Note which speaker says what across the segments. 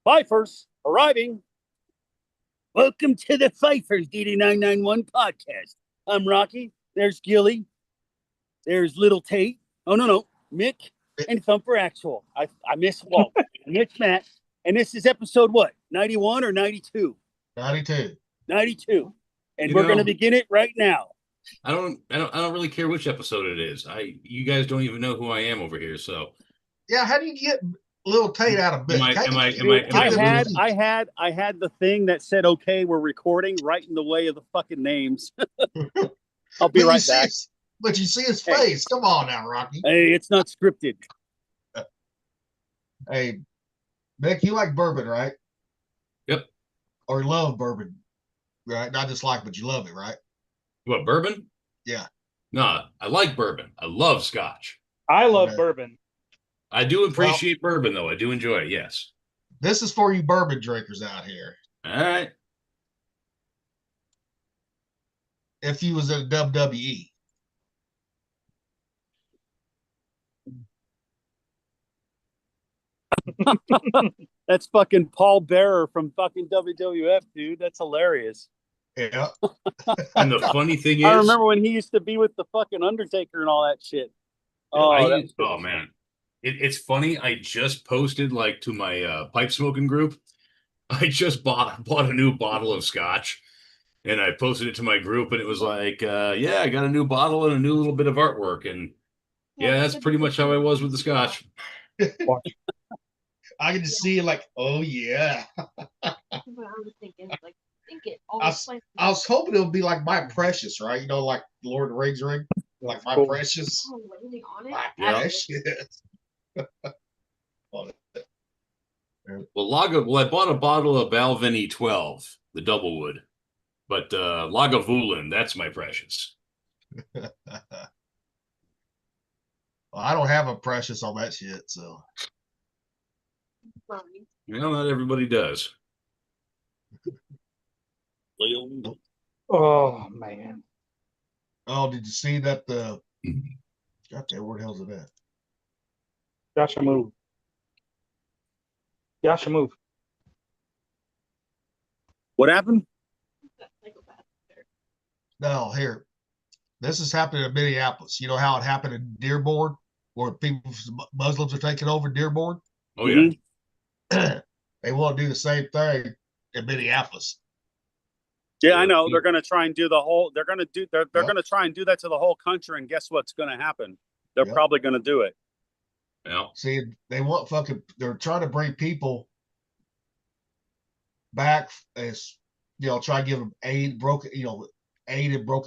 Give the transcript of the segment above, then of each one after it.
Speaker 1: Fifers arriving. Welcome to the Fifers DD991 podcast. I'm Rocky. There's Gilly. There's Little Tate. Oh, no. Mick and Thumper Actual. I miss Walt. Mick Matt. And this is episode what? 91 or 92?
Speaker 2: 92.
Speaker 1: 92. And we're going to begin it right now.
Speaker 3: I don't really care which episode it is. You guys don't even know who I am over here, so.
Speaker 2: Yeah, how do you get Little Tate out of bed?
Speaker 1: I had the thing that said, okay, we're recording right in the way of the fucking names. I'll be right back.
Speaker 2: But you see his face. Come on now, Rocky.
Speaker 1: Hey, it's not scripted.
Speaker 2: Hey, Mick, you like bourbon, right?
Speaker 3: Yep.
Speaker 2: Or love bourbon, right? Not just like, but you love it, right?
Speaker 3: What, bourbon?
Speaker 2: Yeah.
Speaker 3: No, I like bourbon. I love scotch.
Speaker 4: I love bourbon.
Speaker 3: I do appreciate bourbon, though. I do enjoy it, yes.
Speaker 2: This is for you bourbon drinkers out here.
Speaker 3: All right.
Speaker 2: If you was at WWE.
Speaker 1: That's fucking Paul Bearer from fucking WWF, dude. That's hilarious.
Speaker 2: Yeah.
Speaker 3: And the funny thing is,
Speaker 1: I remember when he used to be with the fucking Undertaker and all that shit.
Speaker 3: Oh, man. It's funny. I just posted to my pipe smoking group. I just bought a new bottle of scotch, and I posted it to my group, and it was like, yeah, I got a new bottle and a new little bit of artwork, and yeah, that's pretty much how I was with the scotch.
Speaker 2: I can just see it oh yeah.
Speaker 5: I was thinking,
Speaker 2: I was hoping it would be like My Precious, right? You know, like Lord of the Rings ring, like My Precious.
Speaker 5: Oh, landing on it.
Speaker 2: My Precious.
Speaker 3: Well, I bought a bottle of Balvenie 12, the Doublewood, but Lagavulin, that's My Precious.
Speaker 2: Well, I don't have a Precious on that shit, so.
Speaker 3: Well, not everybody does.
Speaker 4: Oh, man.
Speaker 2: Oh, did you see that? God damn, where the hell's it at?
Speaker 4: Yasha move.
Speaker 1: What happened?
Speaker 2: No, here. This is happening in Minneapolis. You know how it happened in Dearborn, where Muslims are taking over Dearborn?
Speaker 3: Oh, yeah.
Speaker 2: They want to do the same thing in Minneapolis.
Speaker 1: Yeah, I know. They're going to try and do the whole. They're going to try and do that to the whole country. And guess what's going to happen? They're probably going to do it.
Speaker 3: Yeah.
Speaker 2: See, they want they're trying to bring people back as, try to give them aid in broken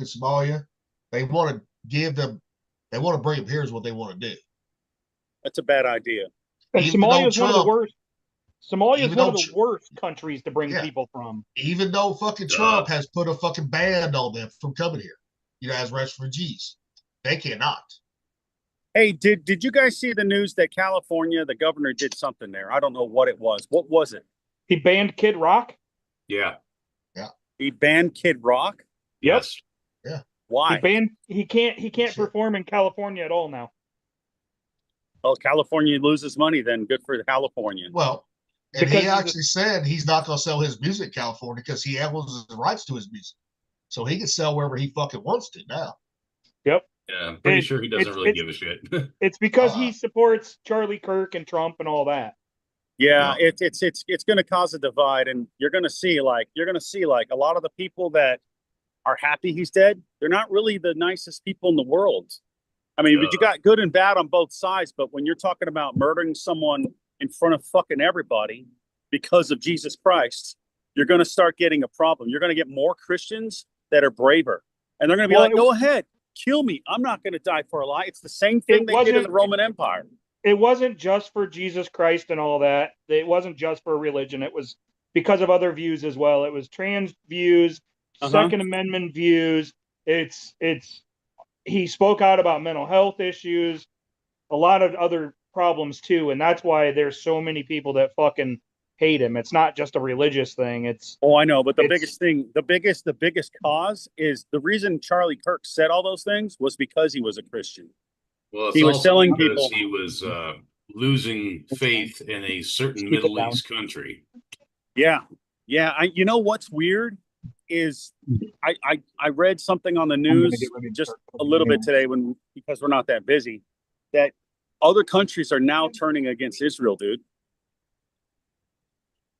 Speaker 2: Somalia. They want to bring them. Here's what they want to do.
Speaker 1: That's a bad idea.
Speaker 4: And Somalia is one of the worst. Somalia is one of the worst countries to bring people from.
Speaker 2: Even though fucking Trump has put a fucking ban on them from coming here, as refugees, they cannot.
Speaker 1: Hey, did you guys see the news that California, the governor did something there? I don't know what it was. What was it?
Speaker 4: He banned Kid Rock?
Speaker 3: Yeah.
Speaker 2: Yeah.
Speaker 1: He banned Kid Rock?
Speaker 3: Yes.
Speaker 2: Yeah.
Speaker 1: Why?
Speaker 4: He can't perform in California at all now.
Speaker 1: Oh, California loses money then. Good for California.
Speaker 2: Well, and he actually said he's not going to sell his music in California because he owns the rights to his music. So he can sell wherever he fucking wants to now.
Speaker 4: Yep.
Speaker 3: Yeah, I'm pretty sure he doesn't really give a shit.
Speaker 4: It's because he supports Charlie Kirk and Trump and all that.
Speaker 1: Yeah, it's going to cause a divide, and you're going to see a lot of the people that are happy he's dead. They're not really the nicest people in the world. I mean, but you got good and bad on both sides. But when you're talking about murdering someone in front of fucking everybody because of Jesus Christ, you're going to start getting a problem. You're going to get more Christians that are braver, and they're going to be go ahead. Kill me. I'm not going to die for a lie. It's the same thing they did in the Roman Empire.
Speaker 4: It wasn't just for Jesus Christ and all that. It wasn't just for religion. It was because of other views as well. It was trans views, Second Amendment views. He spoke out about mental health issues, a lot of other problems too. And that's why there's so many people that fucking hate him. It's not just a religious thing.
Speaker 1: I know, but the biggest cause is the reason Charlie Kirk said all those things was because he was a Christian.
Speaker 3: Well,
Speaker 1: he was telling people
Speaker 3: he was losing faith in a certain Middle East country.
Speaker 1: Yeah. Yeah. You know what's weird is I read something on the news just a little bit today because we're not that busy, that other countries are now turning against Israel, dude.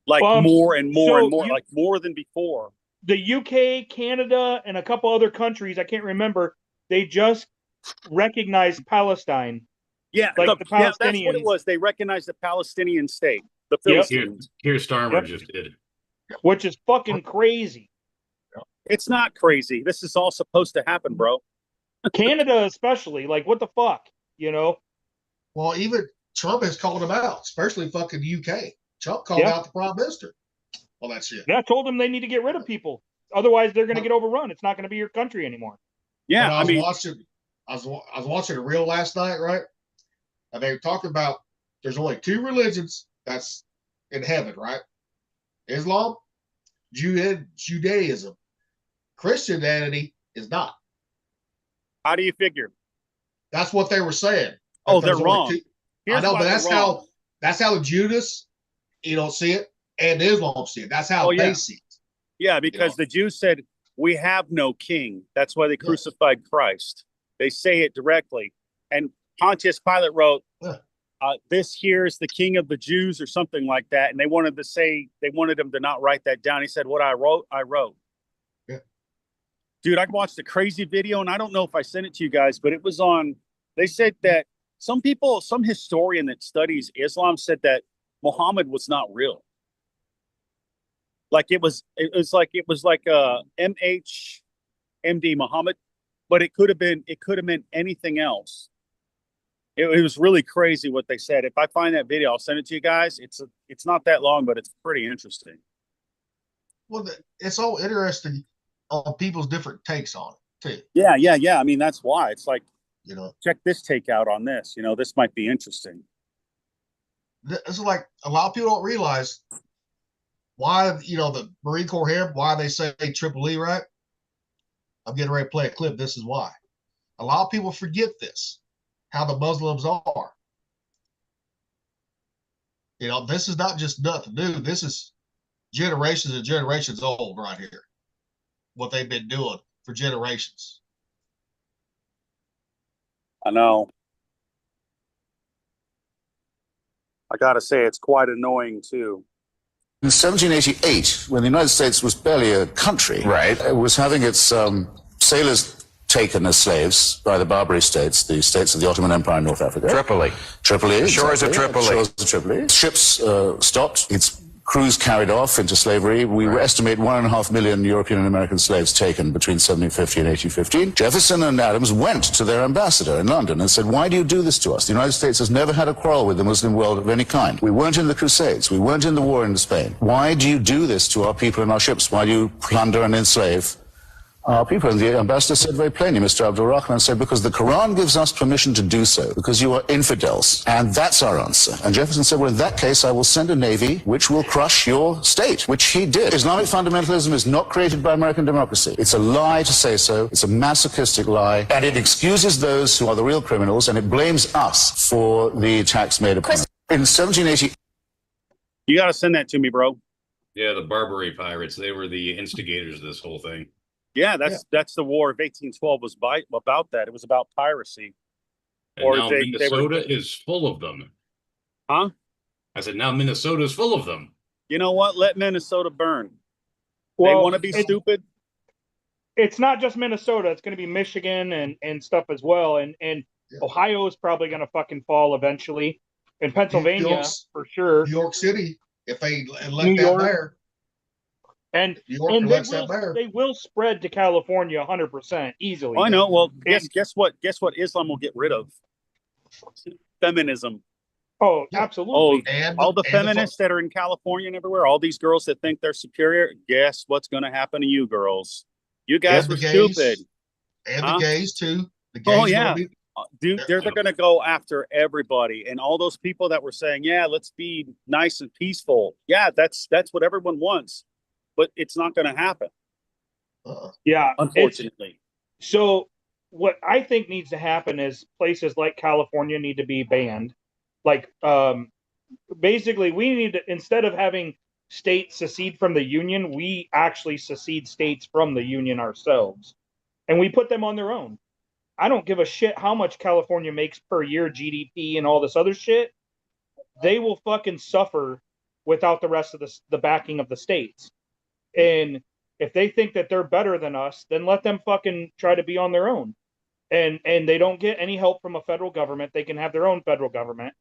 Speaker 1: Like more and more and more, like more than before.
Speaker 4: The UK, Canada, and a couple other countries, I can't remember, they just recognized Palestine.
Speaker 1: Yeah,
Speaker 4: like the Palestinians.
Speaker 1: That's what it was. They recognized the Palestinian state, the Philistines.
Speaker 3: Keir Starmer just did.
Speaker 4: Which is fucking crazy.
Speaker 1: It's not crazy. This is all supposed to happen, bro.
Speaker 4: Canada especially. Like, what the fuck? You know?
Speaker 2: Well, even Trump has called them out, especially fucking UK. Trump called out the prime minister. All that shit.
Speaker 4: Yeah, I told them they need to get rid of people. Otherwise, they're going to get overrun. It's not going to be your country anymore.
Speaker 2: Yeah, I was watching a reel last night, right? And they were talking about there's only two religions that's in heaven, right? Islam, Judaism. Christianity is not.
Speaker 1: How do you figure?
Speaker 2: That's what they were saying.
Speaker 1: Oh, they're wrong.
Speaker 2: I know, but that's how the Judas, see it, and Islam see it. That's how they see it.
Speaker 1: Yeah, because the Jews said, we have no king. That's why they crucified Christ. They say it directly. And Pontius Pilate wrote, this here is the king of the Jews or something like that. And they wanted him to not write that down. He said, what I wrote, I wrote.
Speaker 2: Yeah.
Speaker 1: Dude, I watched a crazy video, and I don't know if I sent it to you guys, but it was they said that some historian that studies Islam said that Muhammad was not real. Like it was like MHMD Muhammad, but it could have meant anything else. It was really crazy what they said. If I find that video, I'll send it to you guys. It's not that long, but it's pretty interesting.
Speaker 2: Well, it's all interesting on people's different takes on it too.
Speaker 1: Yeah. I mean, that's why it's like, check this take out on this. This might be interesting.
Speaker 2: It's like a lot of people don't realize why, the Marine Corps why they say Triple E, right? I'm getting ready to play a clip. This is why. A lot of people forget this, how the Muslims are. This is not just nothing new. This is generations and generations old right here. What they've been doing for generations.
Speaker 1: I know. I got to say, it's quite annoying, too.
Speaker 6: In 1788, when the United States was barely a country, it was having its sailors taken as slaves by the Barbary states, the states of the Ottoman Empire in North Africa.
Speaker 7: Tripoli.
Speaker 6: Shores of Tripoli. Ships stopped. Its crews carried off into slavery. We estimate 1.5 million European and American slaves taken between 1750 and 1815. Jefferson and Adams went to their ambassador in London and said, why do you do this to us? The United States has never had a quarrel with the Muslim world of any kind. We weren't in the Crusades. We weren't in the war in Spain. Why do you do this to our people and our ships? Why do you plunder and enslave our people? And the ambassador said very plainly, Mr. Abdul Rahman said, because the Quran gives us permission to do so, because you are infidels. And that's our answer. And Jefferson said, well, in that case, I will send a navy which will crush your state, which he did. Islamic fundamentalism is not created by American democracy. It's a lie to say so. It's a masochistic lie. And it excuses those who are the real criminals, and it blames us for the attacks made upon us. In 1780...
Speaker 1: You got to send that to me, bro.
Speaker 3: Yeah, the Barbary pirates, they were the instigators of this whole thing.
Speaker 1: Yeah, that's the War of 1812 was about that. It was about piracy.
Speaker 3: And now Minnesota is full of them.
Speaker 1: Huh?
Speaker 3: I said, now Minnesota is full of them.
Speaker 1: You know what? Let Minnesota burn. They want to be stupid.
Speaker 4: It's not just Minnesota. It's going to be Michigan and stuff as well. And Ohio is probably going to fucking fall eventually. And Pennsylvania, for sure.
Speaker 2: New York City, if they let that there.
Speaker 4: And they will spread to California 100% easily.
Speaker 1: I know. Well, guess what? Guess what? Islam will get rid of feminism.
Speaker 4: Oh, absolutely.
Speaker 1: Oh, all the feminists that are in California and everywhere, all these girls that think they're superior. Guess what's going to happen to you, girls? You guys were stupid.
Speaker 2: And the gays too. The gays
Speaker 1: dude, they're going to go after everybody, and all those people that were saying, "Yeah, let's be nice and peaceful." Yeah, that's what everyone wants. But it's not going to happen.
Speaker 4: Yeah,
Speaker 1: unfortunately.
Speaker 4: So what I think needs to happen is places like California need to be banned. Like, basically, we need to, instead of having states secede from the union, we actually secede states from the union ourselves, and we put them on their own. I don't give a shit how much California makes per year GDP and all this other shit. They will fucking suffer without the rest of the backing of the states. And if they think that they're better than us, then let them fucking try to be on their own. And they don't get any help from a federal government. They can have their own federal government.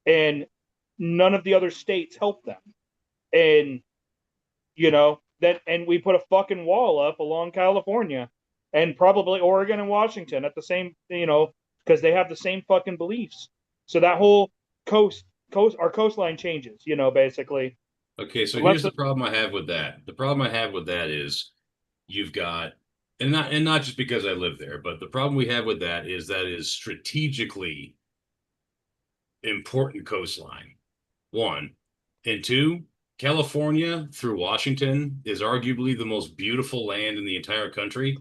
Speaker 4: And none of the other states help them. And, you know, and we put a fucking wall up along California and probably Oregon and Washington at the same, you know, because they have the same fucking beliefs. So that whole our coastline changes, you know, basically.
Speaker 3: Okay, so here's the problem I have with that. The problem I have with that is you've got, and not just because I live there, but the problem we have with that is strategically important coastline. One. And two, California through Washington is arguably the most beautiful land in the entire country.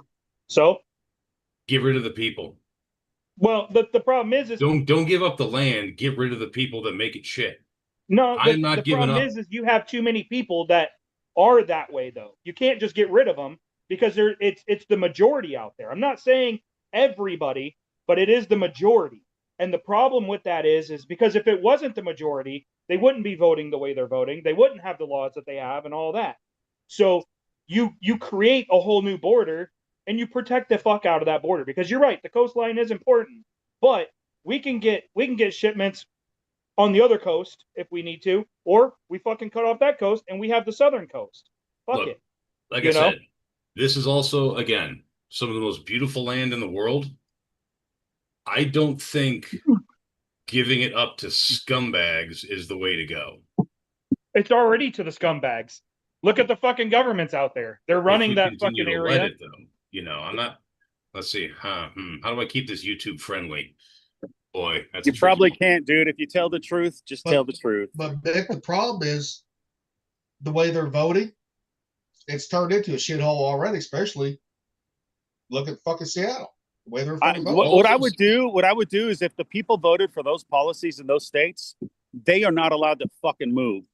Speaker 4: So
Speaker 3: get rid of the people.
Speaker 4: Well, the problem is
Speaker 3: don't give up the land. Get rid of the people that make it shit.
Speaker 4: No,
Speaker 3: I'm not giving up.
Speaker 4: The problem is you have too many people that are that way, though. You can't just get rid of them because it's the majority out there. I'm not saying everybody, but it is the majority. And the problem with that is because if it wasn't the majority, they wouldn't be voting the way they're voting. They wouldn't have the laws that they have and all that. So you create a whole new border and you protect the fuck out of that border, because you're right, the coastline is important, but we can get shipments on the other coast if we need to, or we fucking cut off that coast and we have the southern coast. Fuck it.
Speaker 3: Like I said, this is also, again, some of the most beautiful land in the world. I don't think giving it up to scumbags is the way to go.
Speaker 4: It's already to the scumbags. Look at the fucking governments out there. They're running that fucking area.
Speaker 3: Let it, though. You know, I'm not. Let's see. How do I keep this YouTube friendly? Boy, that's
Speaker 1: you probably can't, dude. If you tell the truth, just tell the truth.
Speaker 2: But Nick, the problem is the way they're voting. It's turned into a shithole already. Especially look at fucking Seattle. The way they're voting.
Speaker 1: What I would do is if the people voted for those policies in those states, they are not allowed to fucking move.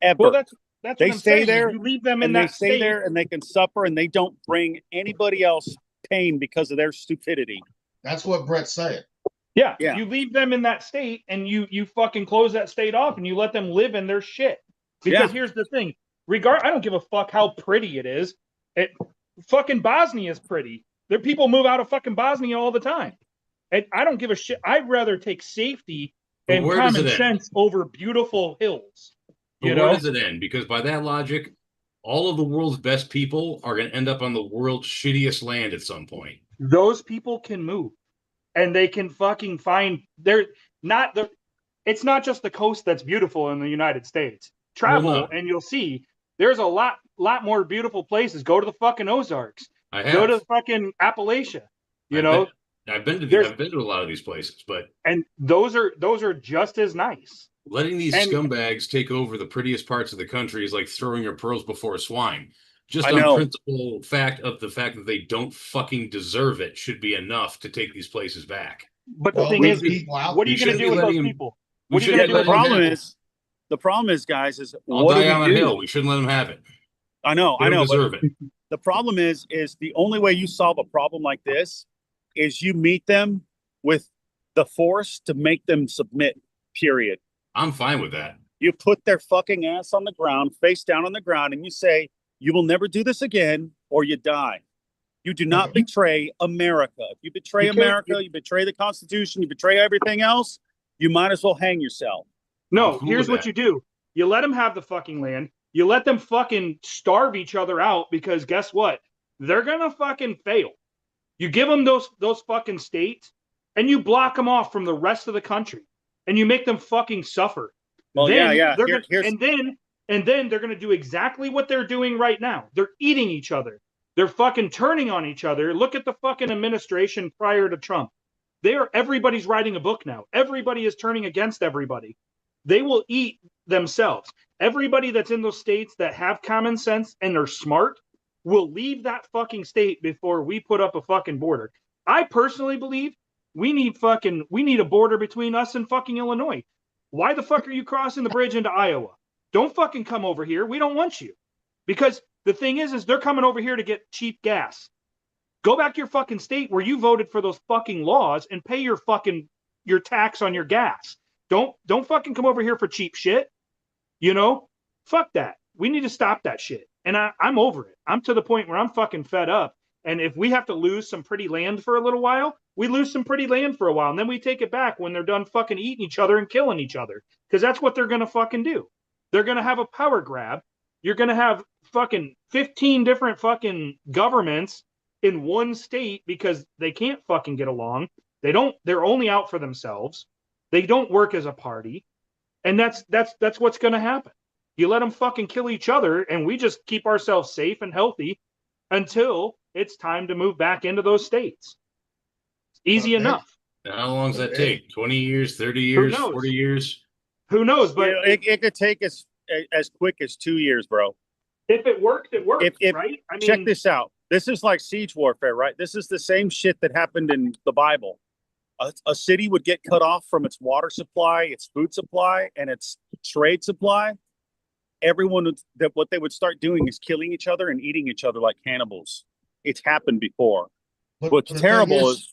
Speaker 1: Ever.
Speaker 4: Well, that's
Speaker 1: they
Speaker 4: what I'm
Speaker 1: stay
Speaker 4: saying.
Speaker 1: there.
Speaker 4: You leave them in
Speaker 1: and
Speaker 4: that
Speaker 1: they stay
Speaker 4: state.
Speaker 1: there and they can suffer and they don't bring anybody else pain because of their stupidity.
Speaker 2: That's what Brett's saying.
Speaker 4: Yeah. You leave them in that state and you fucking close that state off and you let them live in their shit. Because here's the thing. I don't give a fuck how pretty it is. Fucking Bosnia is pretty. There people move out of fucking Bosnia all the time. I don't give a shit. I'd rather take safety and common sense over beautiful hills.
Speaker 3: But where does it end? Because by that logic, all of the world's best people are going to end up on the world's shittiest land at some point.
Speaker 4: Those people can move, and they can fucking find. It's not just the coast that's beautiful in the United States. Travel and you'll see there's a lot more beautiful places. Go to the fucking Ozarks. Go to fucking Appalachia.
Speaker 3: I've been to a lot of these places,
Speaker 4: and those are just as nice.
Speaker 3: Letting these scumbags take over the prettiest parts of the country is like throwing your pearls before swine. Just on principle fact that they don't fucking deserve it should be enough to take these places back.
Speaker 4: But the thing is, what are you going to do with those people?
Speaker 1: The problem is, guys, is
Speaker 3: I'll die on a hill. We shouldn't let them have it.
Speaker 1: I know.
Speaker 3: They don't deserve it.
Speaker 1: The problem is the only way you solve a problem like this is you meet them with the force to make them submit, period.
Speaker 3: I'm fine with that.
Speaker 1: You put their fucking ass on the ground, face down on the ground, and you say, you will never do this again, or you die. You do not betray America. If you betray America, you betray the Constitution, you betray everything else, you might as well hang yourself.
Speaker 4: No, here's what you do. You let them have the fucking land. You let them fucking starve each other out, because guess what? They're going to fucking fail. You give them those fucking states, and you block them off from the rest of the country. And you make them fucking suffer.
Speaker 1: Well,
Speaker 4: then and then they're going to do exactly what they're doing right now. They're eating each other. They're fucking turning on each other. Look at the fucking administration prior to Trump. Everybody's writing a book now. Everybody is turning against everybody. They will eat themselves. Everybody that's in those states that have common sense and are smart will leave that fucking state before we put up a fucking border. I personally believe we need a border between us and fucking Illinois. Why the fuck are you crossing the bridge into Iowa? don't fucking come over here. We don't want you. Because the thing is they're coming over here to get cheap gas. Go back to your fucking state where you voted for those fucking laws and pay your tax on your gas. Don't fucking come over here for cheap shit. You know, fuck that. We need to stop that shit. And I'm over it. I'm to the point where I'm fucking fed up. And if we have to lose some pretty land for a little while, we lose some pretty land for a while. And then we take it back when they're done fucking eating each other and killing each other. Because that's what they're going to fucking do. They're going to have a power grab. You're going to have fucking 15 different fucking governments in one state because they can't fucking get along. They're only out for themselves. They don't work as a party. And that's what's going to happen. You let them fucking kill each other and we just keep ourselves safe and healthy until it's time to move back into those states. Easy enough.
Speaker 3: How long does that take? 20 years, 30 years, 40 years?
Speaker 4: Who knows? But
Speaker 1: it could take as quick as 2 years, bro.
Speaker 4: If it works, it works, right? I mean,
Speaker 1: check this out. This is like siege warfare, right? This is the same shit that happened in the Bible. A city would get cut off from its water supply, its food supply, and its trade supply. What they would start doing is killing each other and eating each other like cannibals. It's happened before. What's terrible is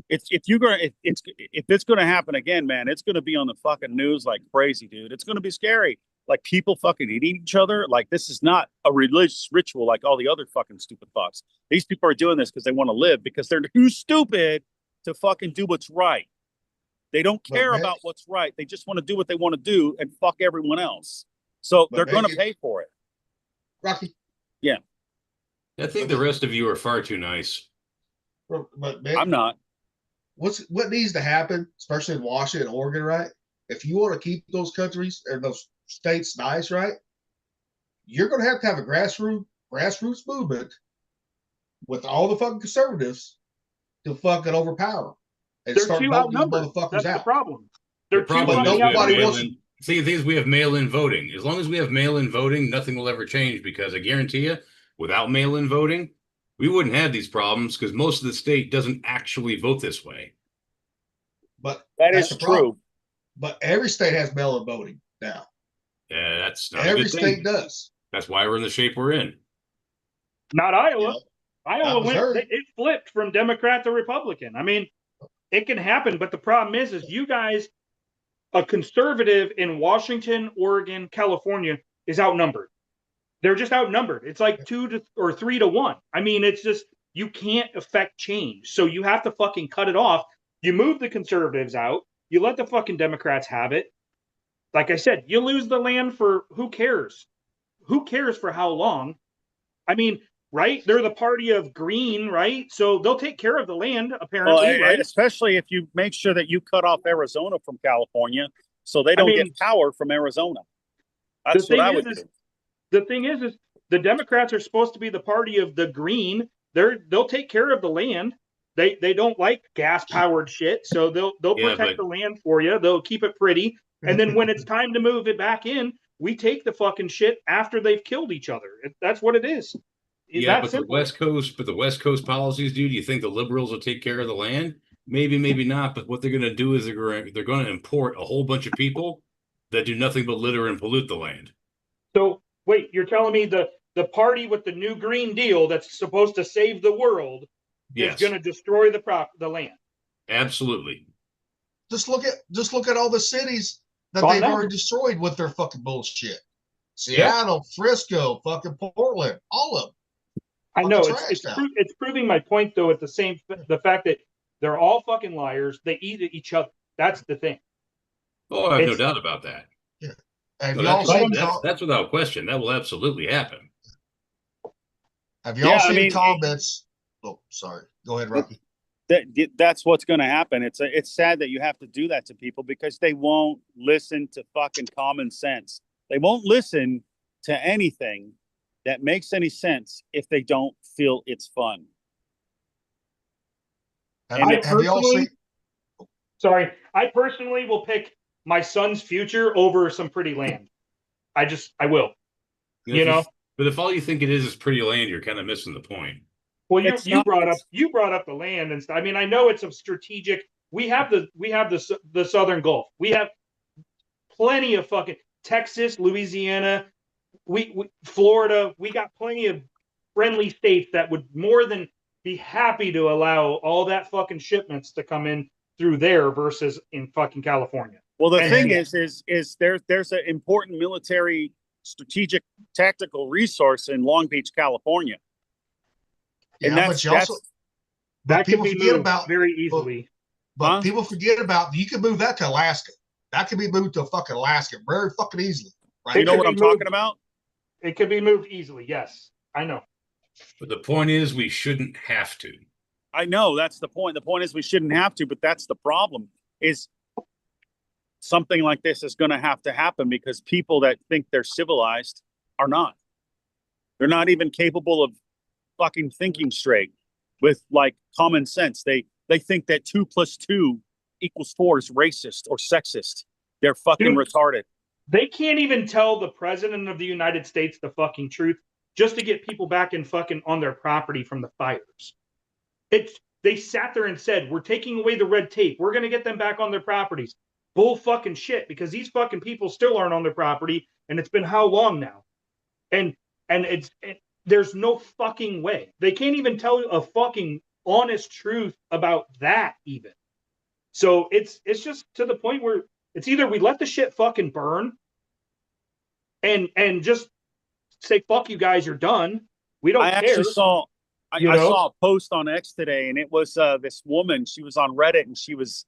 Speaker 1: if it's going to happen again, man, it's going to be on the fucking news like crazy, dude. It's going to be scary. Like people fucking eating each other. Like this is not a religious ritual like all the other fucking stupid fucks. These people are doing this because they want to live, because they're too stupid to fucking do what's right. They don't care about what's right. They just want to do what they want to do and fuck everyone else. So they're going to pay for it.
Speaker 2: Rocky.
Speaker 1: Yeah.
Speaker 3: I think the rest of you are far too nice.
Speaker 2: But man,
Speaker 1: I'm not.
Speaker 2: What needs to happen, especially in Washington and Oregon, right? If you want to keep those countries or those states nice, right? You're going to have a grassroots movement with all the fucking conservatives to fucking overpower and
Speaker 4: they're
Speaker 2: start
Speaker 4: too
Speaker 2: voting these
Speaker 4: outnumbered.
Speaker 2: motherfuckers
Speaker 4: That's
Speaker 2: out.
Speaker 4: the problem. They're too
Speaker 3: problem
Speaker 2: fucking
Speaker 3: is we have
Speaker 2: nobody
Speaker 3: mail-in-
Speaker 2: wants-
Speaker 3: See, the thing is, we have mail-in voting. As long as we have mail-in voting, nothing will ever change, because I guarantee you, without mail-in voting, we wouldn't have these problems, because most of the state doesn't actually vote this way.
Speaker 2: But
Speaker 1: That
Speaker 2: that's
Speaker 1: is
Speaker 2: the problem.
Speaker 1: true.
Speaker 2: But every state has mail-in voting now.
Speaker 3: Yeah, that's not a
Speaker 2: Every
Speaker 3: good
Speaker 2: state
Speaker 3: thing.
Speaker 2: does.
Speaker 3: That's why we're in the shape we're in.
Speaker 4: Not Iowa.
Speaker 2: You know?
Speaker 4: Iowa
Speaker 2: Missouri.
Speaker 4: it flipped from Democrat to Republican. I mean, it can happen, but the problem is you guys, a conservative in Washington, Oregon, California is outnumbered. They're just outnumbered. It's like 2 or 3 to 1. I mean, it's just, you can't affect change. So you have to fucking cut it off. You move the conservatives out. You let the fucking Democrats have it. Like I said, you lose the land for who cares? Who cares for how long? I mean, right? They're the party of green, right? So they'll take care of the land, apparently, right?
Speaker 1: Especially if you make sure that you cut off Arizona from California so they don't get power from Arizona. That's what I would do.
Speaker 4: The thing is the Democrats are supposed to be the party of the green. They'll take care of the land. They don't like gas powered shit, so they'll protect the land for you. They'll keep it pretty, and then when it's time to move it back in, we take the fucking shit after they've killed each other. That's what it is.
Speaker 3: But the West Coast policies, dude. You think the liberals will take care of the land? Maybe, maybe not. But what they're going to do is they're going to import a whole bunch of people that do nothing but litter and pollute the land.
Speaker 4: So wait, you're telling me the party with the new Green Deal that's supposed to save the world is going to destroy the land?
Speaker 3: Absolutely.
Speaker 2: Just look at all the cities that they've already destroyed with their fucking bullshit. Seattle, Frisco, fucking Portland, all of them.
Speaker 4: I know it's proving my point though. At the fact that they're all fucking liars. They eat each other. That's the thing.
Speaker 3: Oh, I have no doubt about that.
Speaker 2: Yeah.
Speaker 3: That's without question. That will absolutely happen.
Speaker 2: Have y'all seen comments? Oh, sorry. Go ahead, Rocky.
Speaker 1: That's what's going to happen. It's sad that you have to do that to people because they won't listen to fucking common sense. They won't listen to anything that makes any sense if they don't feel it's fun.
Speaker 4: I personally will pick my son's future over some pretty land. I will.
Speaker 3: But if all you think it is pretty land, you're kind of missing the point.
Speaker 4: Well, you brought up the land and stuff. I mean, I know it's a strategic. We have the Southern Gulf. We have plenty of fucking. Texas, Louisiana, we Florida, we got plenty of friendly states that would more than be happy to allow all that fucking shipments to come in through there versus in fucking California.
Speaker 1: Well, the
Speaker 4: And-
Speaker 1: thing is there's an important military, strategic, tactical resource in Long Beach, California, and
Speaker 2: Yeah,
Speaker 1: that's
Speaker 2: but you also,
Speaker 4: That could
Speaker 2: people
Speaker 4: be
Speaker 2: forget
Speaker 4: moved
Speaker 2: about,
Speaker 4: very easily.
Speaker 2: but
Speaker 1: Huh?
Speaker 2: people forget about, you can move that to Alaska. That can be moved to fucking Alaska very fucking easily. Right?
Speaker 1: you know
Speaker 4: could
Speaker 1: what
Speaker 4: be
Speaker 1: I'm
Speaker 4: moved.
Speaker 1: talking about.
Speaker 4: It could be moved easily. Yes, I know.
Speaker 3: But the point is, we shouldn't have to.
Speaker 1: I know that's the point. The point is we shouldn't have to, but that's the problem. Is something like this is going to have to happen because people that think they're civilized are not. They're not even capable of fucking thinking straight with like common sense. They think that 2 + 2 = 4 is racist or sexist. They're fucking
Speaker 4: Dude.
Speaker 1: retarded.
Speaker 4: They can't even tell the president of the United States the fucking truth just to get people back in fucking on their property from the fires. They sat there and said, we're taking away the red tape. We're going to get them back on their properties. Bull fucking shit, because these fucking people still aren't on their property, and it's been how long now? And there's no fucking way. They can't even tell a fucking honest truth about that even. So it's just to the point where it's either we let the shit fucking burn and just say, fuck you guys, you're done. We don't
Speaker 1: I
Speaker 4: care.
Speaker 1: actually saw I
Speaker 4: You know?
Speaker 1: saw a post on X today, and it was this woman. She was on Reddit, and she was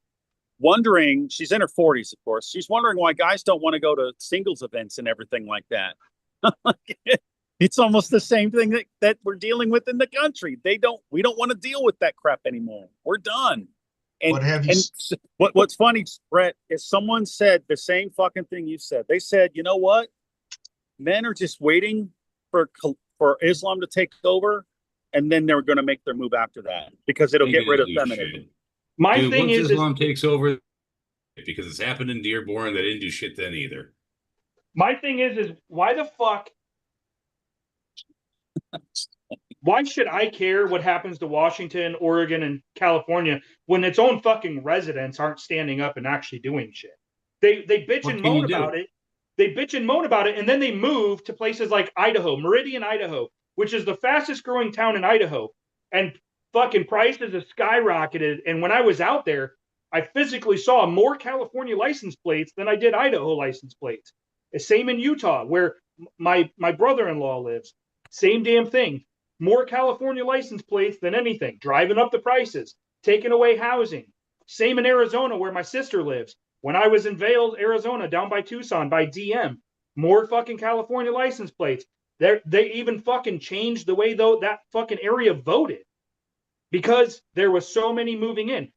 Speaker 1: wondering. She's in her 40s, of course. She's wondering why guys don't want to go to singles events and everything like that. It's almost the same thing that we're dealing with in the country. We don't want to deal with that crap anymore. We're done. And,
Speaker 2: What have you
Speaker 1: and
Speaker 2: s-
Speaker 1: what's funny, Brett, is someone said the same fucking thing you said. They said, you know what? Men are just waiting for Islam to take over, and then they're going to make their move after that because it'll get rid of feminism.
Speaker 4: My
Speaker 3: Dude,
Speaker 4: thing
Speaker 3: once
Speaker 4: is
Speaker 3: Islam takes over, because it's happened in Dearborn, they didn't do shit then either.
Speaker 4: my thing is why the fuck? Why should I care what happens to Washington, Oregon, and California when its own fucking residents aren't standing up and actually doing shit? They bitch
Speaker 3: What
Speaker 4: and
Speaker 3: can
Speaker 4: moan
Speaker 3: you do?
Speaker 4: about it. They bitch and moan about it, and then they move to places like Idaho, Meridian, Idaho, which is the fastest growing town in Idaho, and fucking prices have skyrocketed. And when I was out there, I physically saw more California license plates than I did Idaho license plates. The same in Utah, where my brother-in-law lives. Same damn thing. More California license plates than anything, driving up the prices, taking away housing. Same in Arizona, where my sister lives. When I was in Vail, Arizona, down by Tucson, by DM, more fucking California license plates. They even fucking changed the way though that fucking area voted because there was so many moving in.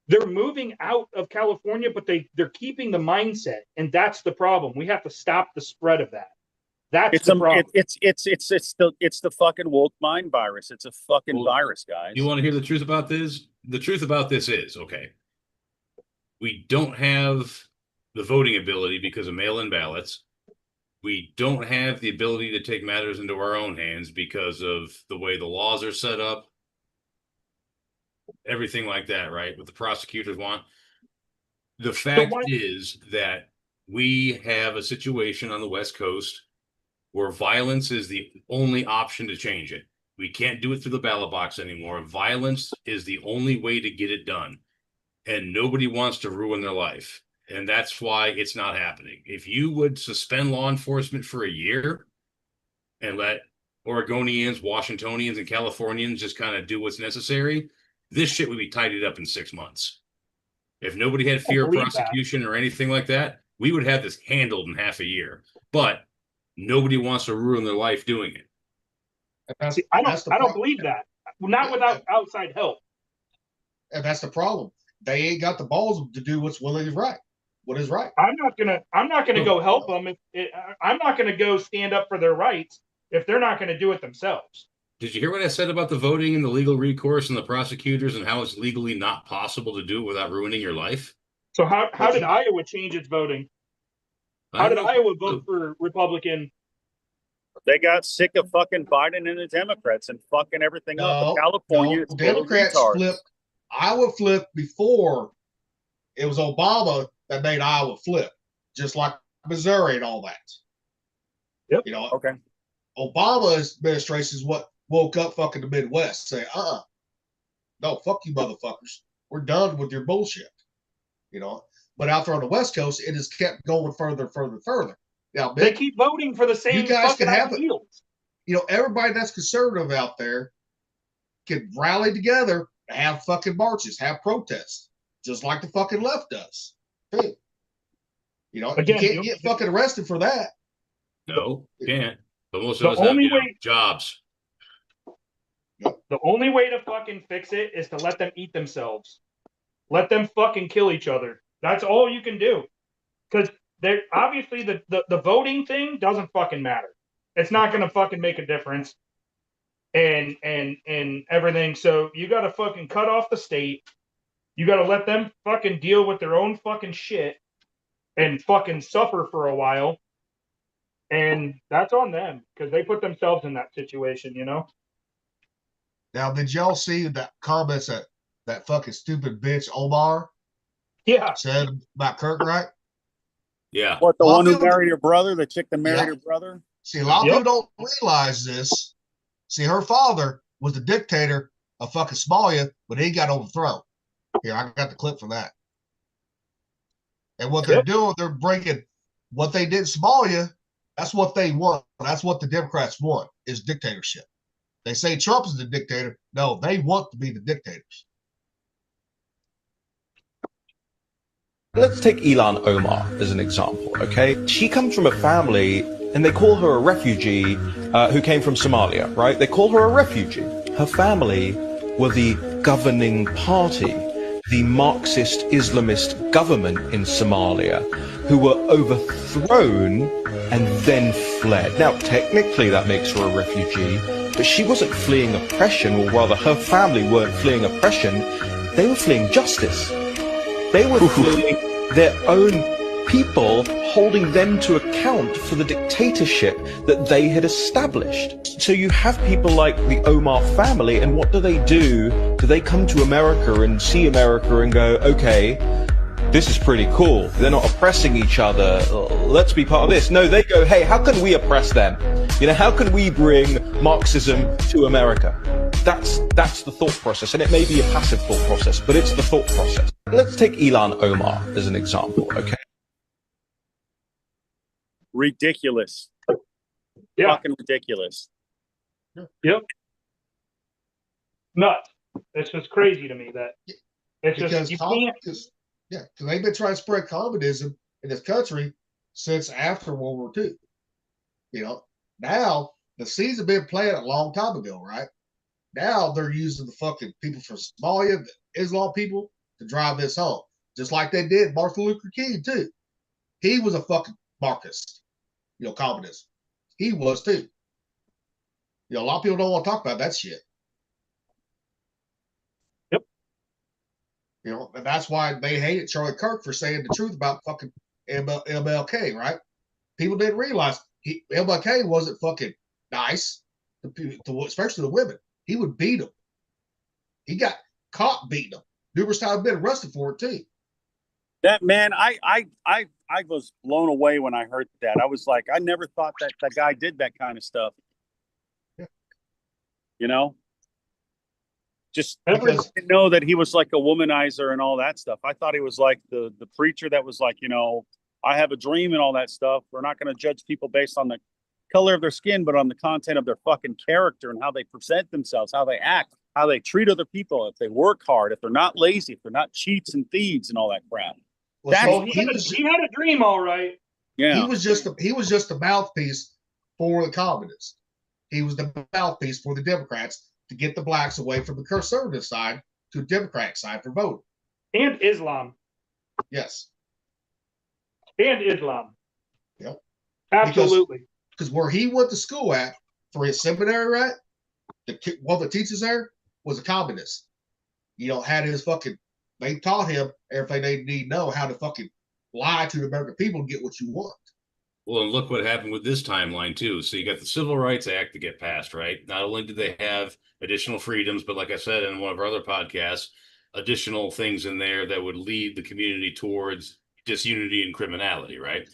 Speaker 4: They're moving out of California, but they're keeping the mindset, and that's the problem. We have to stop the spread of that. That's
Speaker 1: It's
Speaker 4: the problem.
Speaker 1: it's the fucking woke mind virus. It's a fucking
Speaker 3: Well,
Speaker 1: virus, guys.
Speaker 3: You want to hear the truth about this? The truth about this is, okay, we don't have the voting ability because of mail-in ballots. We don't have the ability to take matters into our own hands because of the way the laws are set up. Everything like that, right? What the prosecutors want. The fact is that we have a situation on the West Coast where violence is the only option to change it. We can't do it through the ballot box anymore. Violence is the only way to get it done. And nobody wants to ruin their life. And that's why it's not happening. If you would suspend law enforcement for a year and let Oregonians, Washingtonians, and Californians just kind of do what's necessary, this shit would be tidied up in 6 months. If nobody had fear of prosecution or anything like that, we would have this handled in half a year. But nobody wants to ruin their life doing it.
Speaker 4: See, I don't believe that. Not without outside help.
Speaker 2: And that's the problem. They ain't got the balls to do what is right. What is right?
Speaker 4: I'm not gonna go help them. I'm not gonna go stand up for their rights if they're not gonna do it themselves.
Speaker 3: Did you hear what I said about the voting and the legal recourse and the prosecutors and how it's legally not possible to do it without ruining your life?
Speaker 4: So how did Iowa change its voting? How did Iowa vote for Republican?
Speaker 1: They got sick of fucking Biden and the Democrats and fucking everything up. But California, it's full of
Speaker 2: Democrats
Speaker 1: retards.
Speaker 2: flipped. Iowa flipped before it was Obama that made Iowa flip, just like Missouri and all that.
Speaker 4: Yep.
Speaker 2: You know,
Speaker 1: Okay.
Speaker 2: Obama's administration is what woke up fucking the Midwest, say, no, fuck you, motherfuckers. We're done with your bullshit. You know, but out there on the West Coast, it has kept going further, further, further. Now,
Speaker 4: They keep voting for the same
Speaker 2: guys
Speaker 4: fucking
Speaker 2: can have it.
Speaker 4: ideals.
Speaker 2: You know, everybody that's conservative out there can rally together, have fucking marches, have protests, just like the fucking left does. Too. You know,
Speaker 4: Again,
Speaker 2: you can't get fucking arrested for that.
Speaker 3: No, can't. But most
Speaker 4: The
Speaker 3: of us have
Speaker 4: only way-
Speaker 3: jobs.
Speaker 4: The only way to fucking fix it is to let them eat themselves. Let them fucking kill each other. That's all you can do. Because they're obviously the voting thing doesn't fucking matter. It's not gonna fucking make a difference. And everything. So you gotta fucking cut off the state. You gotta let them fucking deal with their own fucking shit and fucking suffer for a while. And that's on them because they put themselves in that situation, you know?
Speaker 2: Now, did y'all see that comments that fucking stupid bitch Omar
Speaker 4: Yeah.
Speaker 2: said about Kirkright?
Speaker 3: Yeah.
Speaker 1: What, the
Speaker 2: Well,
Speaker 1: one who
Speaker 2: people-
Speaker 1: married her brother, the chick that married
Speaker 2: Yeah.
Speaker 1: her brother?
Speaker 2: See, a lot of
Speaker 4: Yep.
Speaker 2: people don't realize this. See, her father was the dictator of fucking Somalia, but he got overthrown. Here, I got the clip for that. And what they're
Speaker 4: Yep.
Speaker 2: doing, they're bringing what they did in Somalia. That's what they want. That's what the Democrats want, is dictatorship. They say Trump is the dictator. No, they want to be the dictators.
Speaker 7: Let's take Ilan Omar as an example, okay? She comes from a family, and they call her a refugee who came from Somalia, right? They call her a refugee. Her family were the governing party, the Marxist Islamist government in Somalia, who were overthrown and then fled. Now, technically, that makes her a refugee, but she wasn't fleeing oppression, or rather, her family weren't fleeing oppression. They were fleeing justice. They were fleeing their own people, holding them to account for the dictatorship that they had established. So you have people like the Omar family, and what do? Do they come to America and see America and go, okay, this is pretty cool. They're not oppressing each other. Let's be part of this. No, they go, hey, how can we oppress them? You know, how can we bring Marxism to America? That's the thought process, and it may be a passive thought process, but it's the thought process. Let's take Ilan Omar as an example, okay?
Speaker 1: Ridiculous.
Speaker 4: Yeah.
Speaker 1: Fucking ridiculous.
Speaker 4: Yep. Nuts. It's just crazy to me that it's
Speaker 2: Because
Speaker 4: just you can't.
Speaker 2: because they've been trying to spread communism in this country since after World War II. You know, now the seeds have been planted a long time ago, right? Now they're using the fucking people from Somalia, the Islam people, to drive this home, just like they did Martin Luther King too. He was a fucking Marxist, you know, communist. He was too. You know, a lot of people don't want to talk about that shit.
Speaker 4: Yep.
Speaker 2: You know, and that's why they hated Charlie Kirk for saying the truth about fucking MLK, right? People didn't realize MLK wasn't fucking nice, especially the women. He would beat them. He got caught beating them. Numerous times been arrested for it too.
Speaker 1: That man, I was blown away when I heard that. I was like, I never thought that that guy did that kind of stuff.
Speaker 2: Yeah.
Speaker 1: You know, just
Speaker 2: Because-
Speaker 1: I didn't know that he was like a womanizer and all that stuff. I thought he was like the preacher that was like, you know, I have a dream and all that stuff. We're not going to judge people based on the color of their skin, but on the content of their fucking character and how they present themselves, how they act, how they treat other people, if they work hard, if they're not lazy, if they're not cheats and thieves and all that crap.
Speaker 2: Well,
Speaker 1: That's-
Speaker 2: so
Speaker 4: He had a dream, all right.
Speaker 1: Yeah.
Speaker 2: he was just a mouthpiece for the communists. He was the mouthpiece for the Democrats to get the blacks away from the conservative side to the Democratic side for voting.
Speaker 4: And Islam.
Speaker 2: Yes,
Speaker 4: And Islam.
Speaker 2: Yep.
Speaker 4: Absolutely.
Speaker 2: because where he went to school at for his seminary, right? One of the teachers there was a communist. You know, had his fucking. They taught him everything they need to know how to fucking lie to the American people and get what you want.
Speaker 3: Well, and look what happened with this timeline too. So you got the Civil Rights Act to get passed, right? Not only did they have additional freedoms, but like I said in one of our other podcasts, additional things in there that would lead the community towards disunity and criminality, right?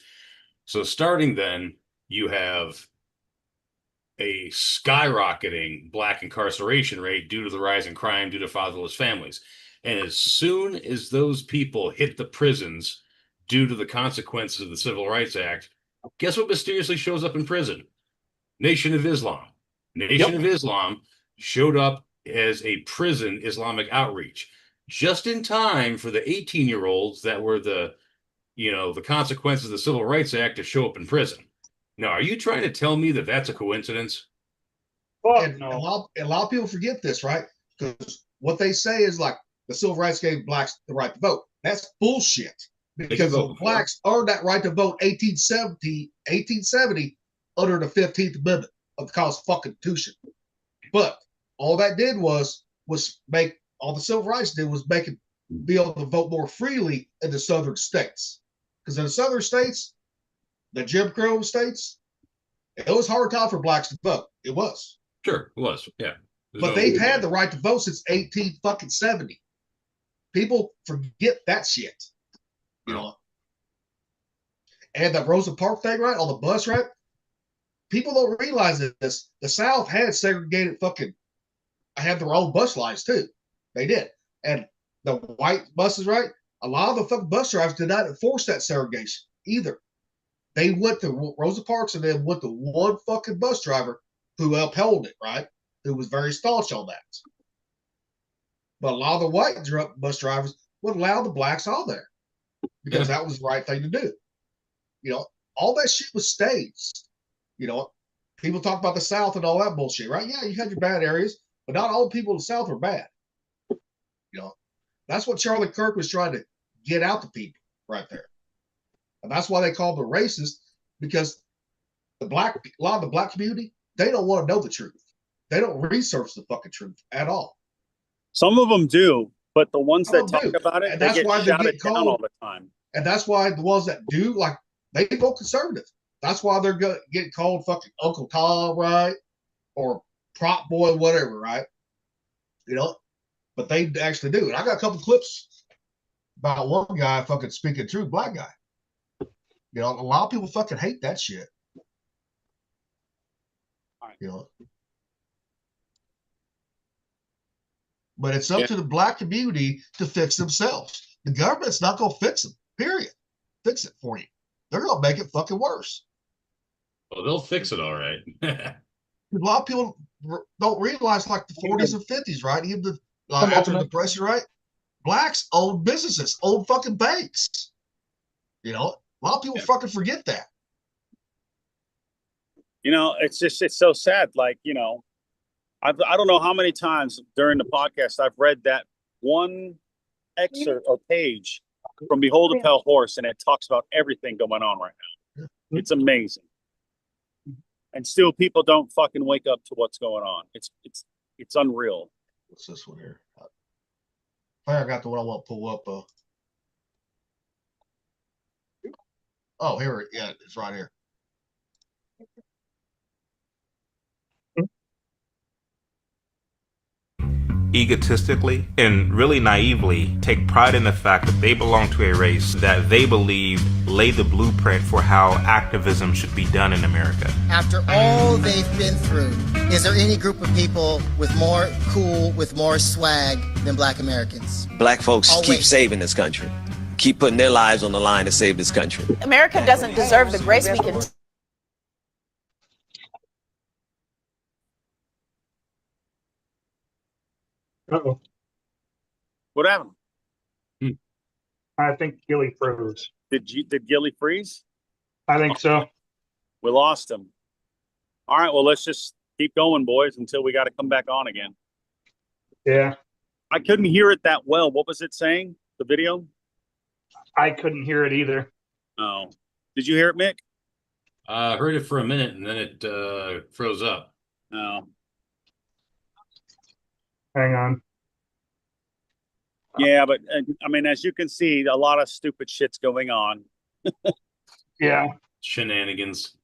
Speaker 3: So starting then, you have a skyrocketing black incarceration rate due to the rise in crime due to fatherless families. And as soon as those people hit the prisons due to the consequences of the Civil Rights Act, guess what mysteriously shows up in prison? Nation of Islam. Nation of Islam showed up as a prison Islamic outreach just in time for the 18-year-olds that were the consequences of the Civil Rights Act to show up in prison. Now, are you trying to tell me that that's a coincidence?
Speaker 2: And a lot of people forget this, right? Because what they say is like the civil rights gave blacks the right to vote. That's bullshit. Because the blacks earned that right to vote 1870 under the 15th Amendment of the Constitution. But all that did was make all the civil rights did was make it be able to vote more freely in the southern states. Because in the southern states, the Jim Crow states, it was a hard time for blacks to vote. It was.
Speaker 3: Sure, it was. Yeah.
Speaker 2: But they've had the right to vote since 1870. People forget that shit. You know. And the Rosa Parks thing, right? On the bus, right? People don't realize this. The South had segregated had their own bus lines too. They did. And the white buses, right? A lot of the fucking bus drivers did not enforce that segregation either. They went to Rosa Parks and then went to one fucking bus driver who upheld it, right? Who was very staunch on that. But a lot of the white bus drivers would allow the blacks on there because that was the right thing to do. You know, all that shit was staged. You know, people talk about the South and all that bullshit, right? Yeah, you had your bad areas, but not all the people in the South are bad. You know, that's what Charlie Kirk was trying to get out to people right there. And that's why they call them racist, because a lot of the black community, they don't want to know the truth. They don't research the fucking truth at all.
Speaker 1: Some of them do, but the ones that talk about it,
Speaker 2: and
Speaker 1: they get shouted down all the time.
Speaker 2: And that's why the ones that do, like, they vote conservative. That's why they're getting called fucking Uncle Tom, right? Or prop boy, whatever, right? You know, but they actually do. And I got a couple clips about one guy fucking speaking truth, black guy. You know, a lot of people fucking hate that shit. You know, but it's up to the black community to fix themselves. The government's not going to fix them. Period. Fix it for you. They're going to make it fucking worse.
Speaker 3: Well, they'll fix it all right.
Speaker 2: A lot of people don't realize, like the 40s and 50s, right? Even after the Depression, right? Blacks owned businesses, owned fucking banks. You know, a lot of people fucking forget that.
Speaker 1: You know, it's so sad. Like, you know, I don't know how many times during the podcast I've read that one excerpt or page from Behold a Pale Horse, and it talks about everything going on right now. It's amazing. And still people don't fucking wake up to what's going on. It's unreal.
Speaker 2: What's this one here? I got the one I want to pull up. Oh, here, yeah, it's right here.
Speaker 8: Egotistically and really naively take pride in the fact that they belong to a race that they believe laid the blueprint for how activism should be done in America.
Speaker 9: After all they've been through, is there any group of people with more cool, with more swag than black Americans?
Speaker 10: Black folks keep saving this country, keep putting their lives on the line to save this country.
Speaker 11: America doesn't deserve the grace we can.
Speaker 4: Uh-oh.
Speaker 1: What happened?
Speaker 4: I think Gilly froze.
Speaker 1: Did Gilly freeze?
Speaker 4: I think so.
Speaker 1: We lost him. All right, well, let's just keep going, boys, until we got to come back on again.
Speaker 4: Yeah.
Speaker 1: I couldn't hear it that well. What was it saying? The video?
Speaker 4: I couldn't hear it either.
Speaker 1: Oh. Did you hear it, Mick?
Speaker 3: I heard it for a minute and then it froze up.
Speaker 1: No.
Speaker 4: Hang on.
Speaker 1: Yeah, but I mean, as you can see, a lot of stupid shit's going on.
Speaker 4: Yeah.
Speaker 3: Shenanigans.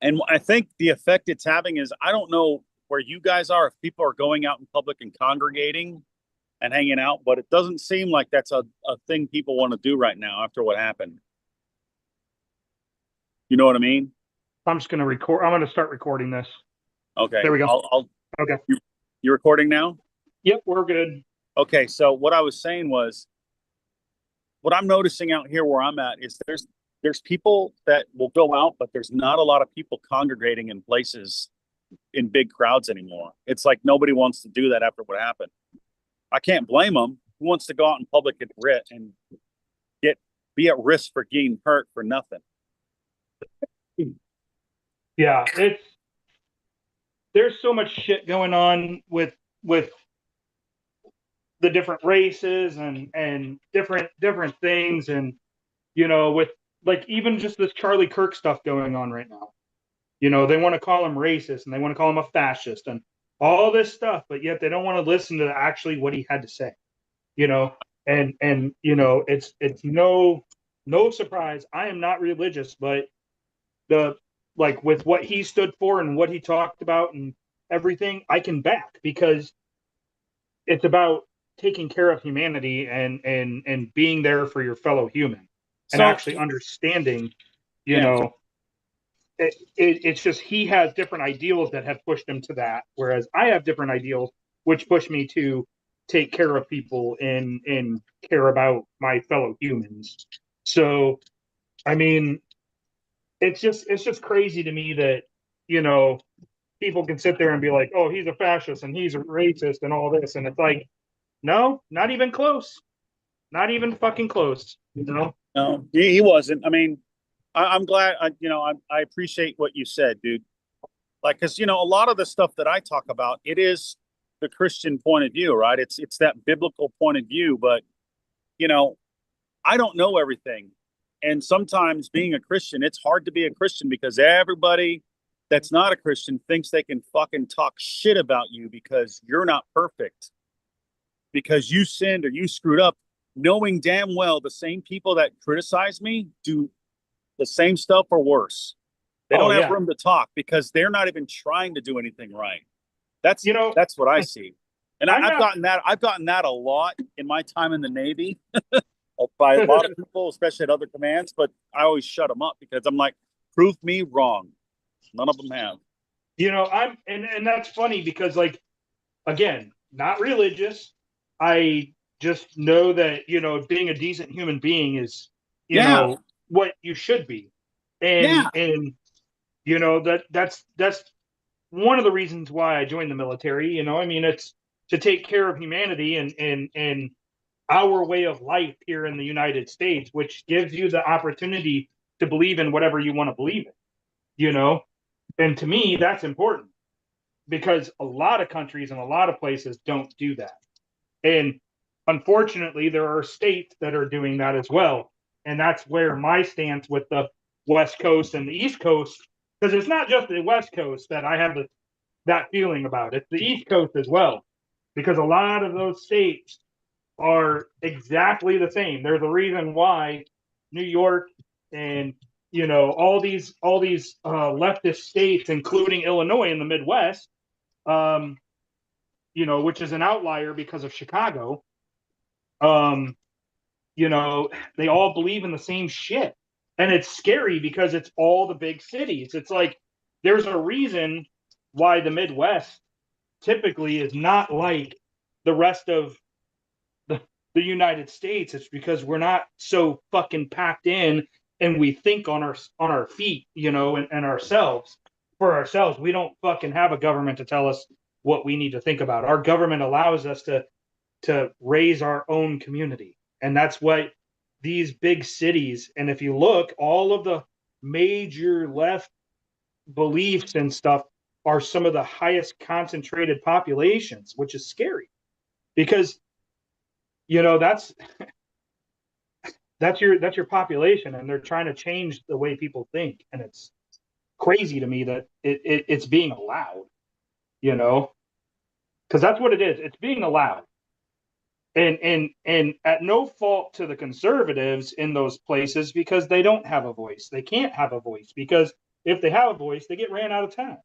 Speaker 1: And I think the effect it's having is, I don't know where you guys are, if people are going out in public and congregating and hanging out, but it doesn't seem like that's a thing people want to do right now after what happened. You know what I mean?
Speaker 4: I'm just gonna record. I'm gonna start recording this.
Speaker 1: Okay.
Speaker 4: There we go. Okay.
Speaker 1: You recording now?
Speaker 4: Yep, we're good.
Speaker 1: Okay. So what I was saying was, what I'm noticing out here where I'm at is there's people that will go out, but there's not a lot of people congregating in places in big crowds anymore. It's like nobody wants to do that after what happened. I can't blame them. Who wants to go out in public and be at risk for getting hurt for nothing?
Speaker 4: Yeah, there's so much shit going on with the different races and different things, and with like even just this Charlie Kirk stuff going on right now. They want to call him racist and they want to call him a fascist and all this stuff, but yet they don't want to listen to actually what he had to say. It's no surprise. I am not religious, but with what he stood for and what he talked about and everything, I can back, because it's about taking care of humanity and being there for your fellow human and actually understanding, it's just he has different ideals that have pushed him to that, whereas I have different ideals which push me to take care of people and care about my fellow humans. So, I mean, it's just crazy to me that, people can sit there and be like, oh, he's a fascist and he's a racist and all this. And it's like, no, not even close. Not even fucking close,
Speaker 1: No, he wasn't. I mean, I'm glad, I appreciate what you said, dude. Like, cause a lot of the stuff that I talk about, it is the Christian point of view, right? It's that biblical point of view, but I don't know everything. And sometimes being a Christian, it's hard to be a Christian because everybody that's not a Christian thinks they can fucking talk shit about you because you're not perfect, because you sinned or you screwed up, knowing damn well the same people that criticize me do the same stuff or worse. They don't have room to talk because they're not even trying to do anything right. That's what I see. And I've gotten that a lot in my time in the Navy by a lot of people, especially at other commands, but I always shut them up because I'm like, prove me wrong. None of them have.
Speaker 4: And that's funny because, like, again, not religious. I just know that, being a decent human being is, what you should be. And that's one of the reasons why I joined the military. It's to take care of humanity and our way of life here in the United States, which gives you the opportunity to believe in whatever you want to believe in, and to me, that's important because a lot of countries and a lot of places don't do that. And unfortunately, there are states that are doing that as well. And that's where my stance with the West Coast and the East Coast, because it's not just the West Coast that I have that feeling about. It's the East Coast as well, because a lot of those states are exactly the same. There's a reason why New York and all these leftist states, including Illinois in the Midwest, which is an outlier because of Chicago, they all believe in the same shit. And it's scary because it's all the big cities. It's like there's a reason why the Midwest typically is not like the rest of the United States. It's because we're not so fucking packed in and we think on our feet, and ourselves for ourselves. We don't fucking have a government to tell us what we need to think about. Our government allows us to raise our own community. And that's what these big cities, and if you look, all of the major left beliefs and stuff are some of the highest concentrated populations, which is scary because, that's your population, and they're trying to change the way people think. And it's crazy to me that it's being allowed, because that's what it is. It's being allowed. And at no fault to the conservatives in those places because they don't have a voice. They can't have a voice because if they have a voice, they get ran out of town.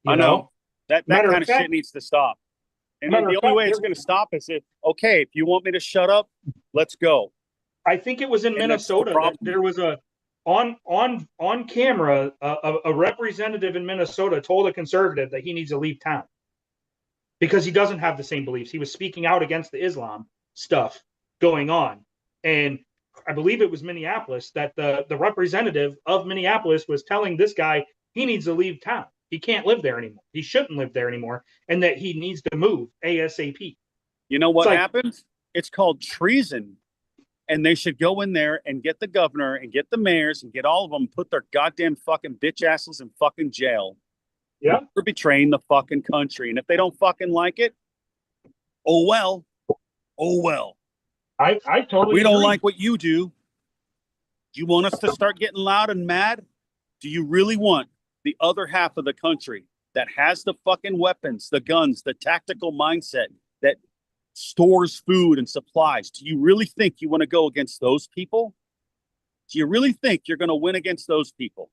Speaker 1: I know. That kind of shit needs to stop. And the only way it's going to stop is if you want me to shut up, let's go.
Speaker 4: I think it was in Minnesota that there was on camera, a representative in Minnesota told a conservative that he needs to leave town because he doesn't have the same beliefs. He was speaking out against the Islam stuff going on. And I believe it was Minneapolis that the representative of Minneapolis was telling this guy he needs to leave town. He can't live there anymore. He shouldn't live there anymore, and that he needs to move ASAP.
Speaker 1: You know what happens? It's called treason. And they should go in there and get the governor and get the mayors and get all of them, put their goddamn fucking bitch asses in fucking jail.
Speaker 4: Yeah.
Speaker 1: For betraying the fucking country. And if they don't fucking like it, oh well. Oh well.
Speaker 4: I totally
Speaker 1: We don't
Speaker 4: agree.
Speaker 1: like what you do. You want us to start getting loud and mad? Do you really want the other half of the country that has the fucking weapons, the guns, the tactical mindset that stores food and supplies? Do you really think you want to go against those people? Do you really think you're going to win against those people?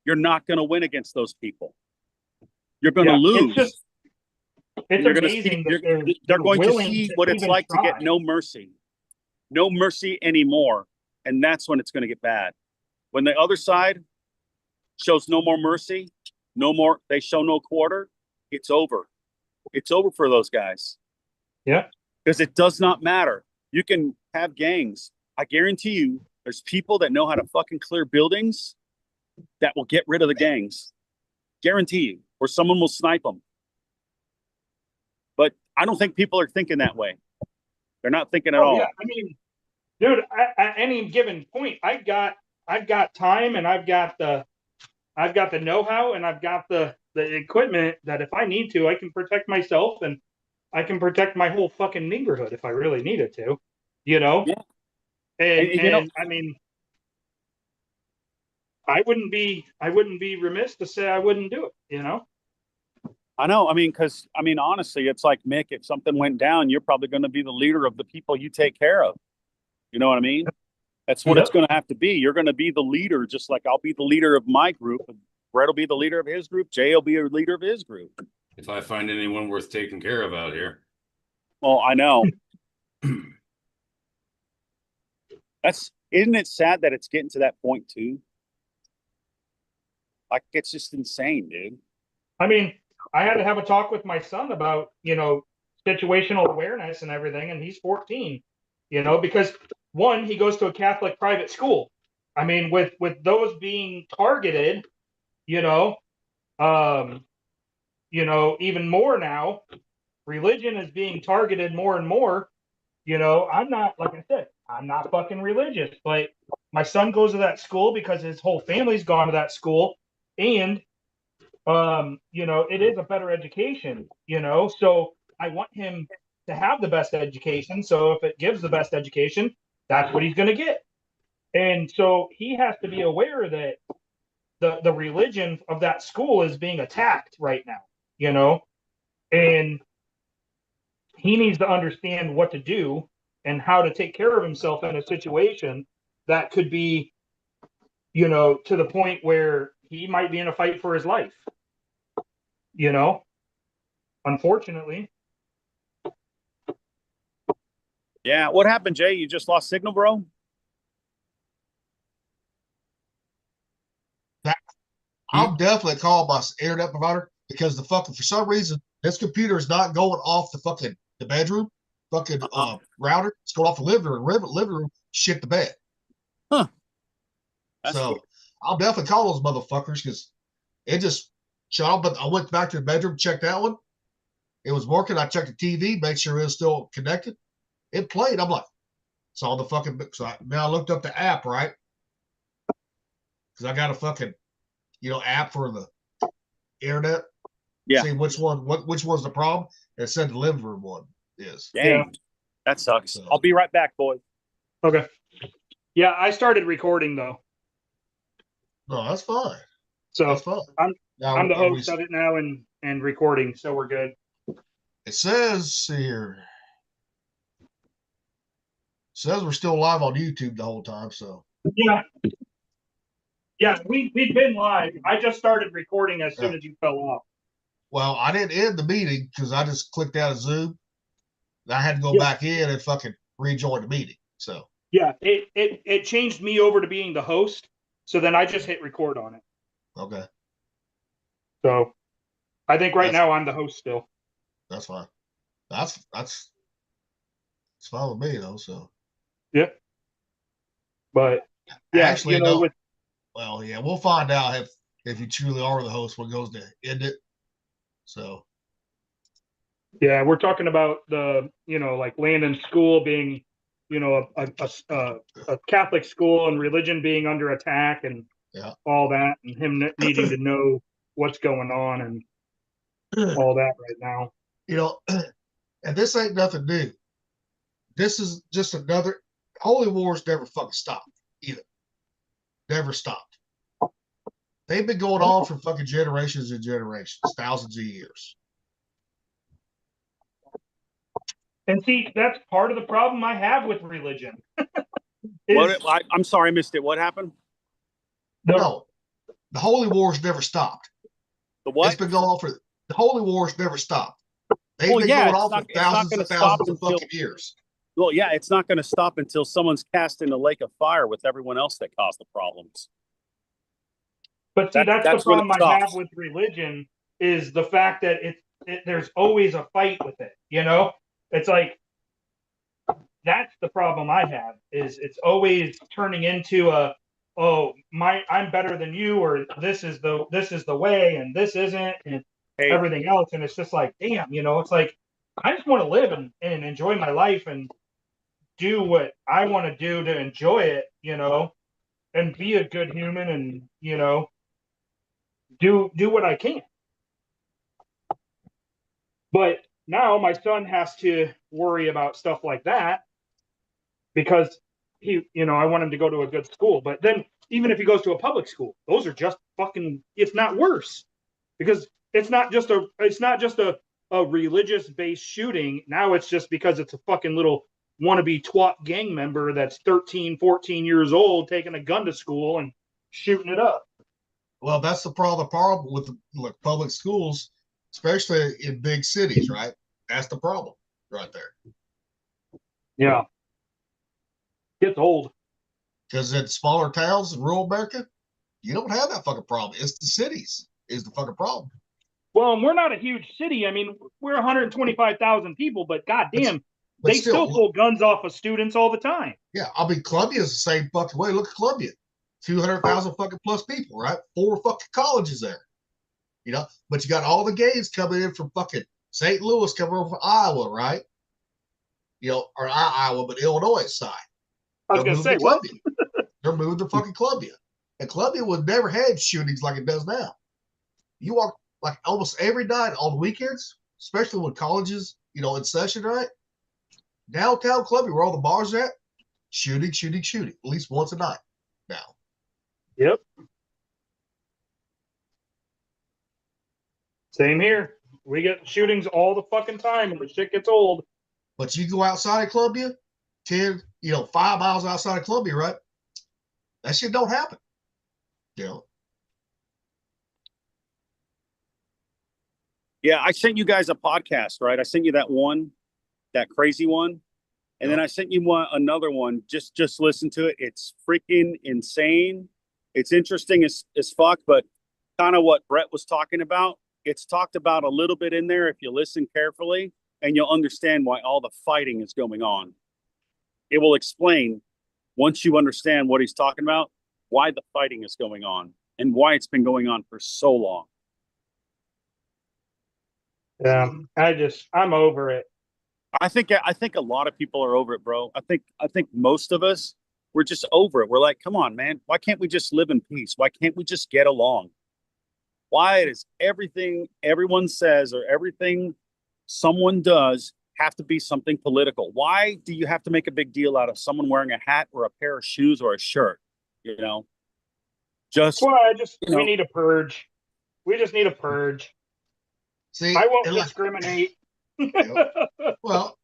Speaker 1: You're not going to win against those people. You're going to lose.
Speaker 4: It's
Speaker 1: You're gonna
Speaker 4: amazing
Speaker 1: see,
Speaker 4: that
Speaker 1: they're going to
Speaker 4: willing
Speaker 1: see
Speaker 4: to
Speaker 1: what it's
Speaker 4: even
Speaker 1: like to
Speaker 4: try.
Speaker 1: get no mercy anymore. And that's when it's going to get bad. When the other side shows no more mercy, they show no quarter, it's over. It's over for those guys.
Speaker 4: Yeah.
Speaker 1: Because it does not matter. You can have gangs. I guarantee you, there's people that know how to fucking clear buildings that will get rid of the gangs. Guarantee you. Or someone will snipe them. But I don't think people are thinking that way. They're not thinking at all.
Speaker 4: Yeah, I mean, dude, at any given point, I've got time and I've got the know-how and I've got the equipment that if I need to, I can protect myself and I can protect my whole fucking neighborhood if I really needed to, you know?
Speaker 1: Yeah.
Speaker 4: And
Speaker 1: you know,
Speaker 4: I mean, I wouldn't be remiss to say I wouldn't do it, you know?
Speaker 1: I know. I mean, because, honestly, it's like, Mick, if something went down, you're probably going to be the leader of the people you take care of. You know what I mean? That's what it's going to have to be. You're going to be the leader, just like I'll be the leader of my group. Brett will be the leader of his group. Jay will be a leader of his group.
Speaker 3: If I find anyone worth taking care of out here.
Speaker 1: Well, I know. Isn't it sad that it's getting to that point too? Like, it's just insane, dude.
Speaker 4: I mean, I had to have a talk with my son about, you know, situational awareness and everything, and he's 14, you know, because one, he goes to a Catholic private school. I mean, with those being targeted, you know, even more now, religion is being targeted more and more. You know, I'm not, like I said, I'm not fucking religious, but my son goes to that school because his whole family's gone to that school, and you know, it is a better education, you know, so I want him to have the best education. So if it gives the best education, that's what he's going to get. And so he has to be aware that the religion of that school is being attacked right now, you know, and he needs to understand what to do and how to take care of himself in a situation that could be, you know, to the point where he might be in a fight for his life. You know, unfortunately.
Speaker 1: Yeah. What happened, Jay? You just lost signal, bro?
Speaker 2: I'll definitely call my internet provider because for some reason, this computer is not going off the bedroom, router. It's going off the living room, shit the bed.
Speaker 1: Huh.
Speaker 2: So I'll definitely call those motherfuckers because it just shut off. But I went back to the bedroom, checked that one. It was working. I checked the TV, made sure it was still connected. It played. I'm like, saw the fucking. Now I looked up the app, right? Because I got a fucking, app for the internet.
Speaker 1: Yeah.
Speaker 2: See which one's the problem. And it said the living room one is.
Speaker 1: Dang.
Speaker 4: Yeah.
Speaker 1: That sucks.
Speaker 2: So-
Speaker 1: I'll be right back, boys.
Speaker 4: Okay. Yeah, I started recording though.
Speaker 2: No, that's fine.
Speaker 4: So
Speaker 2: That's fine.
Speaker 4: I'm the
Speaker 2: Are we-
Speaker 4: host of it now and recording, so we're good.
Speaker 2: It says here. Says we're still live on YouTube the whole time, so
Speaker 4: Yeah. Yeah, we've been live. I just started recording as soon as you fell off.
Speaker 2: well, I didn't end the meeting because I just clicked out of Zoom. I had to go
Speaker 4: Yeah.
Speaker 2: back in and fucking rejoin the meeting. So
Speaker 4: Yeah, it changed me over to being the host. So then I just hit record on it.
Speaker 2: Okay,
Speaker 4: So I think right
Speaker 2: That's-
Speaker 4: now I'm the host still.
Speaker 2: that's fine. That's it's fine with me though. So
Speaker 4: Yeah. But yeah,
Speaker 2: actually,
Speaker 4: you know,
Speaker 2: no.
Speaker 4: with
Speaker 2: Well, yeah, we'll find out if you truly are the host when it goes to end it. So
Speaker 4: yeah, we're talking about the, you know, like Landon School being, you know, a Catholic school and religion being under attack and
Speaker 2: yeah,
Speaker 4: all that, and him needing to know what's going on and all that right now.
Speaker 2: you know, and this ain't nothing new. This is just another holy wars never fucking stopped either. Never stopped. They've been going on for fucking generations and generations, thousands of years.
Speaker 4: And see, that's part of the problem I have with religion.
Speaker 1: I'm sorry, I missed it. What happened?
Speaker 2: No, the holy wars never stopped.
Speaker 1: The what?
Speaker 2: It's been going on for the holy wars never stopped. They've
Speaker 1: Well,
Speaker 2: been
Speaker 1: yeah,
Speaker 2: going
Speaker 1: it's
Speaker 2: on
Speaker 1: not-
Speaker 2: for
Speaker 1: it's not
Speaker 2: thousands
Speaker 1: gonna
Speaker 2: and
Speaker 1: stop
Speaker 2: thousands of
Speaker 1: until-
Speaker 2: fucking years.
Speaker 1: Well, yeah, it's not going to stop until someone's cast in a lake of fire with everyone else that caused the problems.
Speaker 4: But see, that's the
Speaker 1: that's when it
Speaker 4: problem I have
Speaker 1: stops.
Speaker 4: with religion is the fact that there's always a fight with it. You know, it's like that's the problem I have is it's always turning into I'm better than you, or this is the way and this isn't, and everything else, and it's just like, damn, you know, it's like I just want to live and enjoy my life and do what I want to do to enjoy it, you know, and be a good human and, you know, do what I can. But now my son has to worry about stuff like that because he, you know, I want him to go to a good school. But then even if he goes to a public school, those are just fucking, if not worse, because it's not just a religious based shooting. Now it's just because it's a fucking little wannabe twat gang member that's 13, 14 years old taking a gun to school and shooting it up.
Speaker 2: Well, that's the problem with the public schools, especially in big cities, right? That's the problem right there.
Speaker 4: Yeah. Gets old.
Speaker 2: Because in smaller towns in rural America, you don't have that fucking problem. It's the cities is the fucking problem.
Speaker 4: Well, and we're not a huge city. I mean, we're 125,000 people, but goddamn,
Speaker 2: but
Speaker 4: they still pull guns off of students all the time.
Speaker 2: Yeah, I mean, Columbia's the same fucking way. Look at Columbia, 200,000 fucking plus people, right? 4 fucking colleges there, you know. But you got all the gays coming in from fucking St. Louis, coming over from Iowa, right? You know, or not Iowa, but Illinois side.
Speaker 4: I was going to say, what?
Speaker 2: They're moving to fucking Columbia, and Columbia would never had shootings like it does now. You walk like almost every night on the weekends, especially when colleges, you know, in session, right? Downtown Columbia, where all the bars are at, shooting, at least once a night now.
Speaker 4: Yep. Same here. We get shootings all the fucking time and the shit gets old.
Speaker 2: But you go outside of Columbia, 5 miles outside of Columbia, right? That shit don't happen. You know.
Speaker 1: Yeah, I sent you guys a podcast, right? I sent you that crazy one. And then I sent you another one. Just listen to it. It's freaking insane. It's interesting as fuck, but kind of what Brett was talking about. It's talked about a little bit in there if you listen carefully, and you'll understand why all the fighting is going on. It will explain, once you understand what he's talking about, why the fighting is going on and why it's been going on for so long.
Speaker 4: Yeah, I'm over it.
Speaker 1: I think a lot of people are over it, bro. I think most of us, we're just over it. We're like, come on, man. Why can't we just live in peace? Why can't we just get along? Why does everything everyone says or everything someone does have to be something political? Why do you have to make a big deal out of someone wearing a hat or a pair of shoes or a shirt? You know,
Speaker 4: we need a purge. We just need a purge.
Speaker 2: See,
Speaker 4: I won't discriminate.
Speaker 2: Well,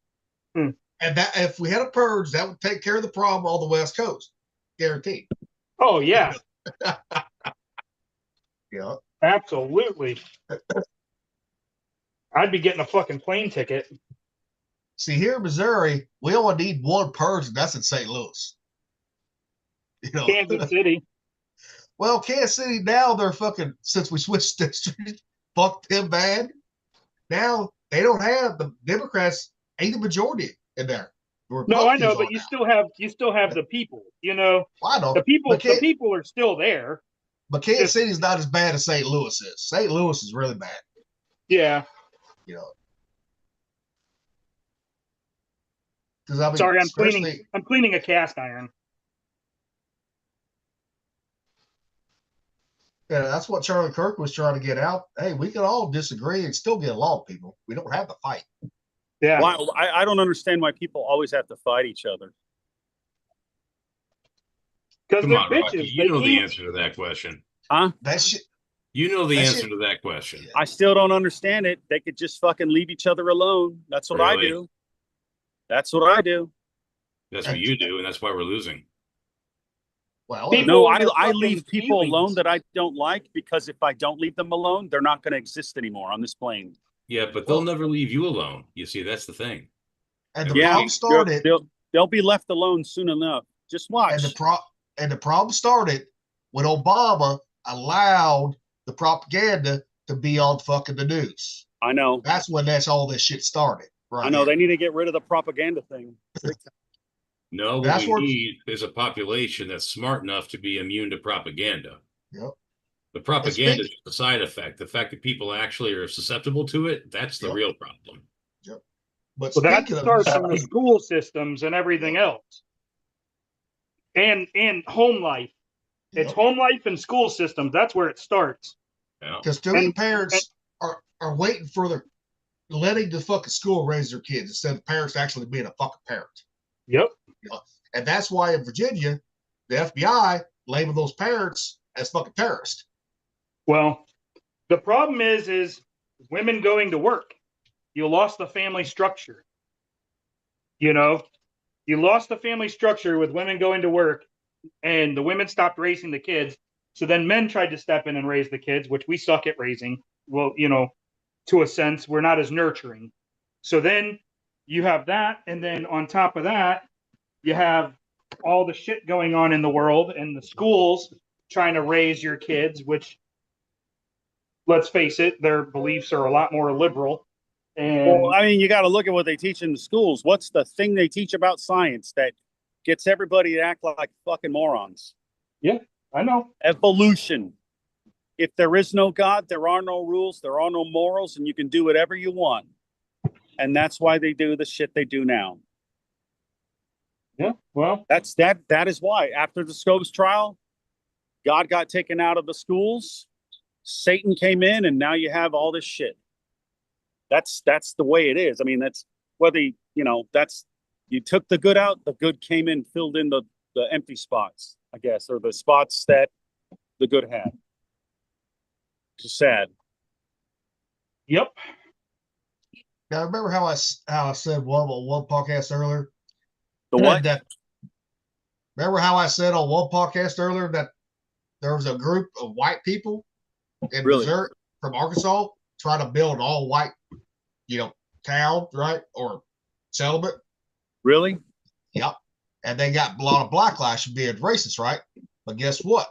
Speaker 2: and that if we had a purge, that would take care of the problem on the West Coast, guaranteed.
Speaker 4: Oh yeah.
Speaker 2: Yeah.
Speaker 4: Absolutely. I'd be getting a fucking plane ticket.
Speaker 2: See, here in Missouri, we only need one purge, and that's in St. Louis. You know,
Speaker 4: Kansas City.
Speaker 2: well, Kansas City now they're fucking, since we switched districts, fuck them bad. Now they don't have the Democrats ain't the majority in there. The
Speaker 4: No, I know,
Speaker 2: Republicans
Speaker 4: but
Speaker 2: are
Speaker 4: you still have the people. You know,
Speaker 2: now. I know
Speaker 4: the
Speaker 2: but
Speaker 4: people are still there.
Speaker 2: Kansas
Speaker 4: Just-
Speaker 2: City's not as bad as St. Louis is. St. Louis is really bad.
Speaker 4: Yeah.
Speaker 2: You know, because I mean,
Speaker 4: Sorry,
Speaker 2: especially
Speaker 4: I'm cleaning a cast iron.
Speaker 2: yeah, that's what Charlie Kirk was trying to get out. Hey, we can all disagree and still get along, people. We don't have to fight.
Speaker 4: Yeah.
Speaker 1: Why, I don't understand why people always have to fight each other.
Speaker 4: Because
Speaker 3: Come
Speaker 4: they're
Speaker 3: on, Rocky.
Speaker 4: bitches.
Speaker 3: You
Speaker 4: They
Speaker 3: know the
Speaker 4: eat-
Speaker 3: answer to that question.
Speaker 1: Huh?
Speaker 2: That shit.
Speaker 3: You know the
Speaker 2: That
Speaker 3: answer
Speaker 2: shit-
Speaker 3: to that question.
Speaker 1: I still don't understand it. They could just fucking leave each other alone. That's what I
Speaker 3: Really?
Speaker 1: do. That's what I do.
Speaker 3: That's what you do, and that's why we're losing.
Speaker 2: Well,
Speaker 4: People-
Speaker 1: No,
Speaker 4: and their
Speaker 1: I
Speaker 4: fucking
Speaker 1: leave people
Speaker 4: feelings.
Speaker 1: alone that I don't like, because if I don't leave them alone, they're not going to exist anymore on this plane.
Speaker 3: Yeah, but they'll never leave you alone. You see, that's the thing.
Speaker 2: and the
Speaker 1: Yeah,
Speaker 2: problem started.
Speaker 1: They'll be left alone soon enough. Just watch.
Speaker 2: And the problem started when Obama allowed the propaganda to be on fucking the news.
Speaker 1: I know.
Speaker 2: That's when all this shit started. Right.
Speaker 1: I know. They need to get rid of the propaganda thing.
Speaker 3: No, what
Speaker 2: That's
Speaker 3: we
Speaker 2: where-
Speaker 3: need is a population that's smart enough to be immune to propaganda.
Speaker 2: Yep.
Speaker 3: The propaganda is the side effect. The fact that people actually are susceptible to it, that's the
Speaker 2: Yep.
Speaker 3: real problem.
Speaker 2: But
Speaker 4: Well, that
Speaker 2: speaking
Speaker 4: starts
Speaker 2: of
Speaker 4: from the school systems and everything else, and home life. It's home life and school systems. That's where it starts.
Speaker 3: Yeah.
Speaker 2: because too many parents are waiting for their letting the fucking school raise their kids instead of parents actually being a fucking parent.
Speaker 4: Yep.
Speaker 2: You know? And that's why in Virginia, the FBI label those parents as fucking terrorists.
Speaker 4: Well, the problem is women going to work. You lost the family structure. You know, you lost the family structure with women going to work, and the women stopped raising the kids. So then men tried to step in and raise the kids, which we suck at raising. Well, you know, to a sense, we're not as nurturing. So then you have that, and then on top of that, you have all the shit going on in the world and the schools trying to raise your kids, which, let's face it, their beliefs are a lot more liberal. And
Speaker 1: Well, I mean, you got to look at what they teach in the schools. What's the thing they teach about science that gets everybody to act like fucking morons?
Speaker 4: yeah, I know.
Speaker 1: Evolution. If there is no God, there are no rules, there are no morals, and you can do whatever you want. And that's why they do the shit they do now.
Speaker 4: Yeah, well,
Speaker 1: That is why. After the Scopes trial, God got taken out of the schools, Satan came in, and now you have all this shit. That's the way it is. I mean, that's whether you took the good out, the good came in, filled in the empty spots, I guess, or the spots that the good had. It's sad.
Speaker 4: yep.
Speaker 2: Now, remember how I said one podcast earlier?
Speaker 1: The what?
Speaker 2: Remember how I said on one podcast earlier that there was a group of white people in
Speaker 1: Really?
Speaker 2: Missouri from Arkansas trying to build an all white, town, right? Or settlement.
Speaker 1: Really?
Speaker 2: Yep. And they got a lot of backlash for being racist, right? But guess what?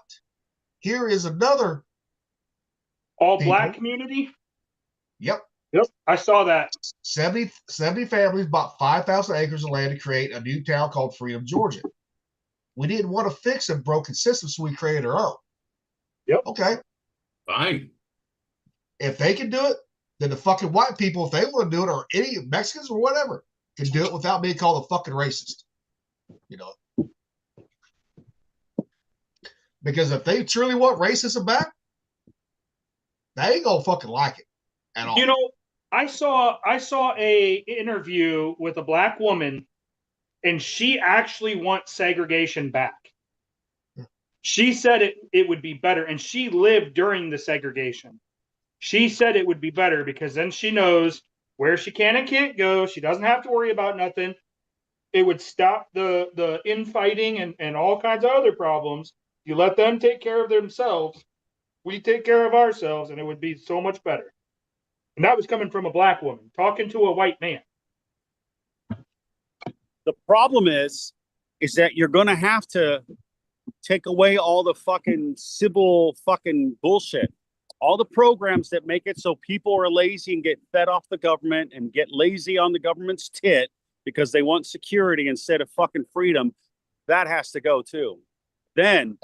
Speaker 2: Here is another
Speaker 4: All
Speaker 2: people.
Speaker 4: black community.
Speaker 2: Yep.
Speaker 4: Yep, I saw that.
Speaker 2: 70 families bought 5,000 acres of land to create a new town called Freedom, Georgia. We didn't want to fix a broken system, so we created our own.
Speaker 4: Yep.
Speaker 2: Okay.
Speaker 3: Fine.
Speaker 2: If they can do it, then the fucking white people, if they want to do it, or any Mexicans or whatever, can do it without being called a fucking racist. Because if they truly want racism back, they ain't gonna fucking like it at all.
Speaker 4: You know, I saw a interview with a black woman, and she actually wants segregation back. She said it would be better, and she lived during the segregation. She said it would be better because then she knows where she can and can't go. She doesn't have to worry about nothing. It would stop the infighting and all kinds of other problems. You let them take care of themselves. We take care of ourselves, and it would be so much better. And that was coming from a black woman talking to a white man.
Speaker 1: The problem is that you're going to have to take away all the fucking civil fucking bullshit. All the programs that make it so people are lazy and get fed off the government and get lazy on the government's tit because they want security instead of fucking freedom. That has to go too. Then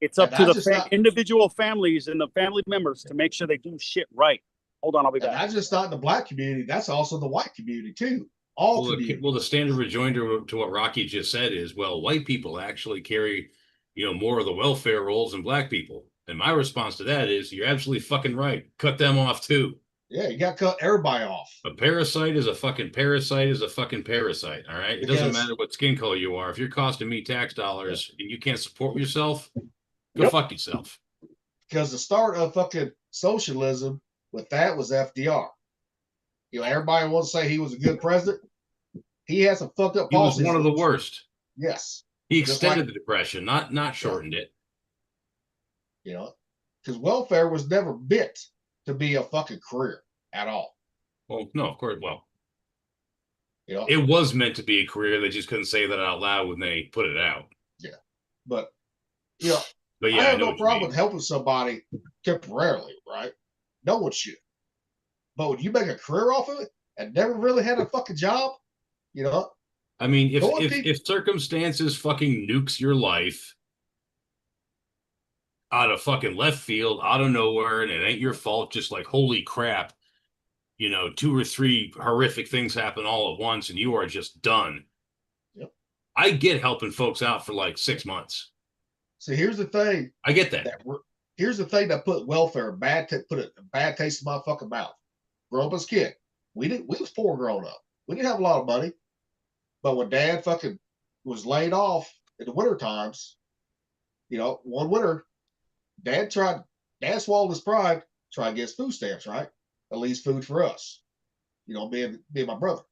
Speaker 1: it's up to the individual families and the family members to make sure they do shit right. Hold on, I'll be back.
Speaker 2: That's just not the black community. That's also the white community too. All communities.
Speaker 3: Well, the standard rejoinder to what Rocky just said is, well, white people actually carry, more of the welfare roles than black people. And my response to that is, you're absolutely fucking right. Cut them off too.
Speaker 2: Yeah, you got to cut everybody off.
Speaker 3: A parasite is a fucking parasite is a fucking parasite. All right. It doesn't matter what skin color you are. If you're costing me tax dollars and you can't support yourself, go fuck yourself.
Speaker 2: Because the start of fucking socialism with that was FDR. Everybody wants to say he was a good president. He has some fucked up policies.
Speaker 3: He was one of the worst.
Speaker 2: Yes.
Speaker 3: He extended the depression, not shortened it.
Speaker 2: Because welfare was never meant to be a fucking career at all.
Speaker 3: Well, no, of course. Well, it was meant to be a career. They just couldn't say that out loud when they put it out.
Speaker 2: Yeah. But
Speaker 3: I
Speaker 2: have no problem with helping somebody temporarily, right? No one should. But when you make a career off of it and never really had a fucking job,
Speaker 3: I mean, if circumstances fucking nukes your life out of fucking left field, out of nowhere, and it ain't your fault, just like, holy crap, 2 or 3 horrific things happen all at once and you are just done.
Speaker 2: Yep.
Speaker 3: I get helping folks out for like 6 months.
Speaker 2: So here's the thing.
Speaker 3: I get that.
Speaker 2: Here's the thing that put welfare put a bad taste in my fucking mouth. Growing up as a kid, we was poor growing up. We didn't have a lot of money. But when Dad fucking was laid off in the winter times, one winter, Dad swallowed his pride, tried to get his food stamps, right? At least food for us. Me and my brother.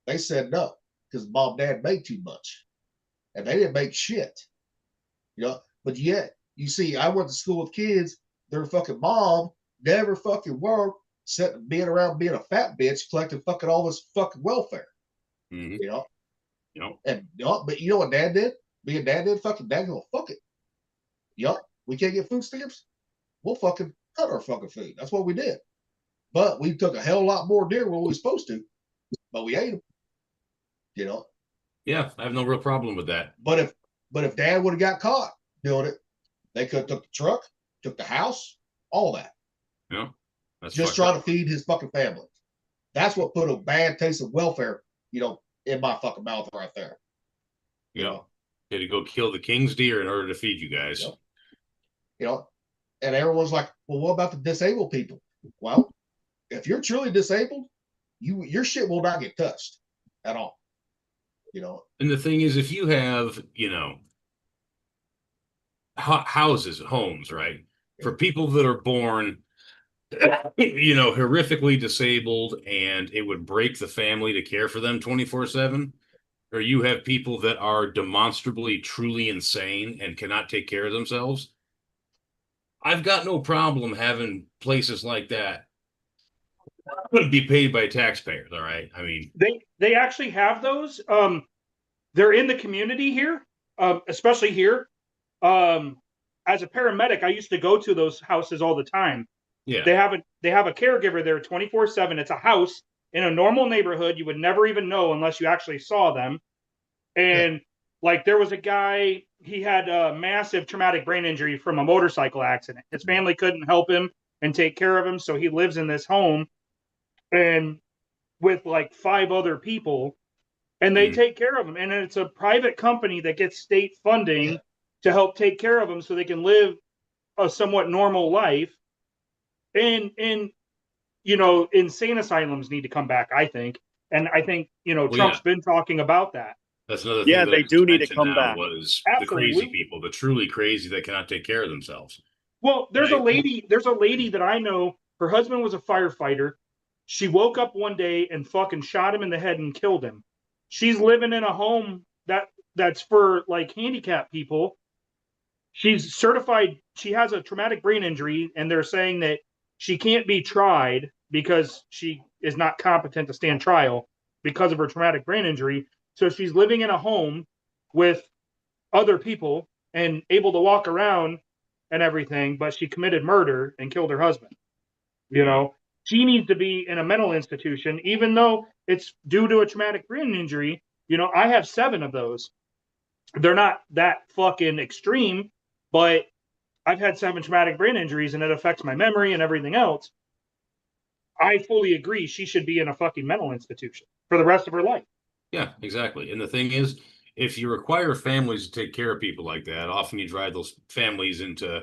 Speaker 2: They said no, because Mom and Dad made too much. And they didn't make shit. But yet, you see, I went to school with kids, their fucking mom never fucking worked, except being around being a fat bitch, collecting fucking all this fucking welfare.
Speaker 3: Mm-hmm.
Speaker 2: And but you know what Dad did? Me and Dad did. Fucking Dad go, fuck it. We can't get food stamps. We'll fucking cut our fucking food. That's what we did. But we took a hell of a lot more deer than we were supposed to. But we ate them.
Speaker 3: Yeah, I have no real problem with that.
Speaker 2: But if Dad would have got caught doing it, they could have took the truck, took the house, all that.
Speaker 3: Yeah. That's
Speaker 2: just trying to feed his fucking family. That's what put a bad taste of welfare, in my fucking mouth right there.
Speaker 3: Yeah. Had to go kill the king's deer in order to feed you guys.
Speaker 2: And everyone's like, well, what about the disabled people? Well, if you're truly disabled, your shit will not get touched at all.
Speaker 3: And the thing is, if you have, houses, homes, right? For people that are born, horrifically disabled, and it would break the family to care for them 24/7, or you have people that are demonstrably truly insane and cannot take care of themselves, I've got no problem having places like that be paid by taxpayers. All right. I mean,
Speaker 4: they actually have those. They're in the community here, especially here. As a paramedic, I used to go to those houses all the time.
Speaker 3: Yeah.
Speaker 4: They have a caregiver there 24/7. It's a house in a normal neighborhood. You would never even know unless you actually saw them. And like there was a guy, he had a massive traumatic brain injury from a motorcycle accident. His family couldn't help him and take care of him, so he lives in this home and with like 5 other people, and they take care of him. And it's a private company that gets state funding to help take care of them so they can live a somewhat normal life. And insane asylums need to come back, I think. And I think, Trump's been talking about that.
Speaker 3: That's another thing.
Speaker 1: Yeah, they do need to come back.
Speaker 3: Was the crazy people, the truly crazy that cannot take care of themselves.
Speaker 4: Well, there's a lady that I know, her husband was a firefighter. She woke up one day and fucking shot him in the head and killed him. She's living in a home that's for like handicapped people. She's certified. She has a traumatic brain injury, and they're saying that she can't be tried because she is not competent to stand trial because of her traumatic brain injury. So she's living in a home with other people and able to walk around and everything, but she committed murder and killed her husband. You know, she needs to be in a mental institution, even though it's due to a traumatic brain injury. You know, I have 7 of those. They're not that fucking extreme, but I've had 7 traumatic brain injuries and it affects my memory and everything else. I fully agree she should be in a fucking mental institution for the rest of her life.
Speaker 3: Yeah, exactly. And the thing is, if you require families to take care of people like that, often you drive those families into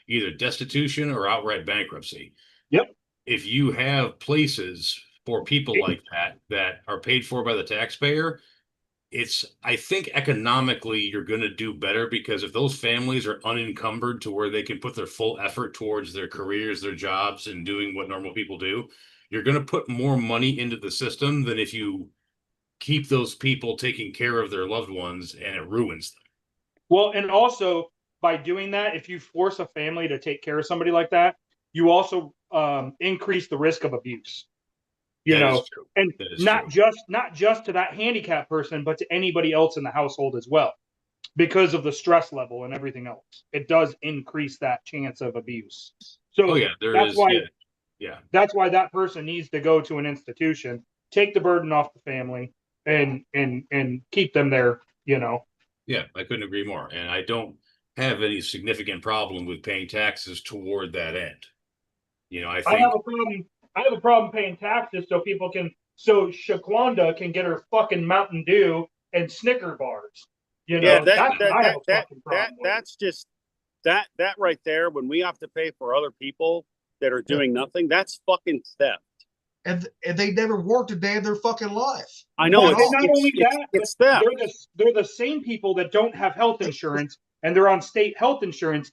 Speaker 3: either destitution or outright bankruptcy.
Speaker 4: Yep.
Speaker 3: If you have places for people like that are paid for by the taxpayer, I think economically you're going to do better, because if those families are unencumbered to where they can put their full effort towards their careers, their jobs, and doing what normal people do, you're going to put more money into the system than if you keep those people taking care of their loved ones and it ruins them.
Speaker 4: Well, and also by doing that, if you force a family to take care of somebody like that, you also increase the risk of abuse. You know, and not just to that handicapped person, but to anybody else in the household as well, because of the stress level and everything else. It does increase that chance of abuse. So that's why that person needs to go to an institution, take the burden off the family, and keep them there. You know.
Speaker 3: Yeah, I couldn't agree more, and I don't have any significant problem with paying taxes toward that end. You know, I have
Speaker 4: a problem paying taxes so Shaquanda can get her fucking Mountain Dew and Snicker bars. You know,
Speaker 1: that's just that right there. When we have to pay for other people that are doing nothing, that's fucking theft.
Speaker 2: And they never worked a day in their fucking life.
Speaker 1: I know.
Speaker 4: It's theft. They're the same people that don't have health insurance and they're on state health insurance.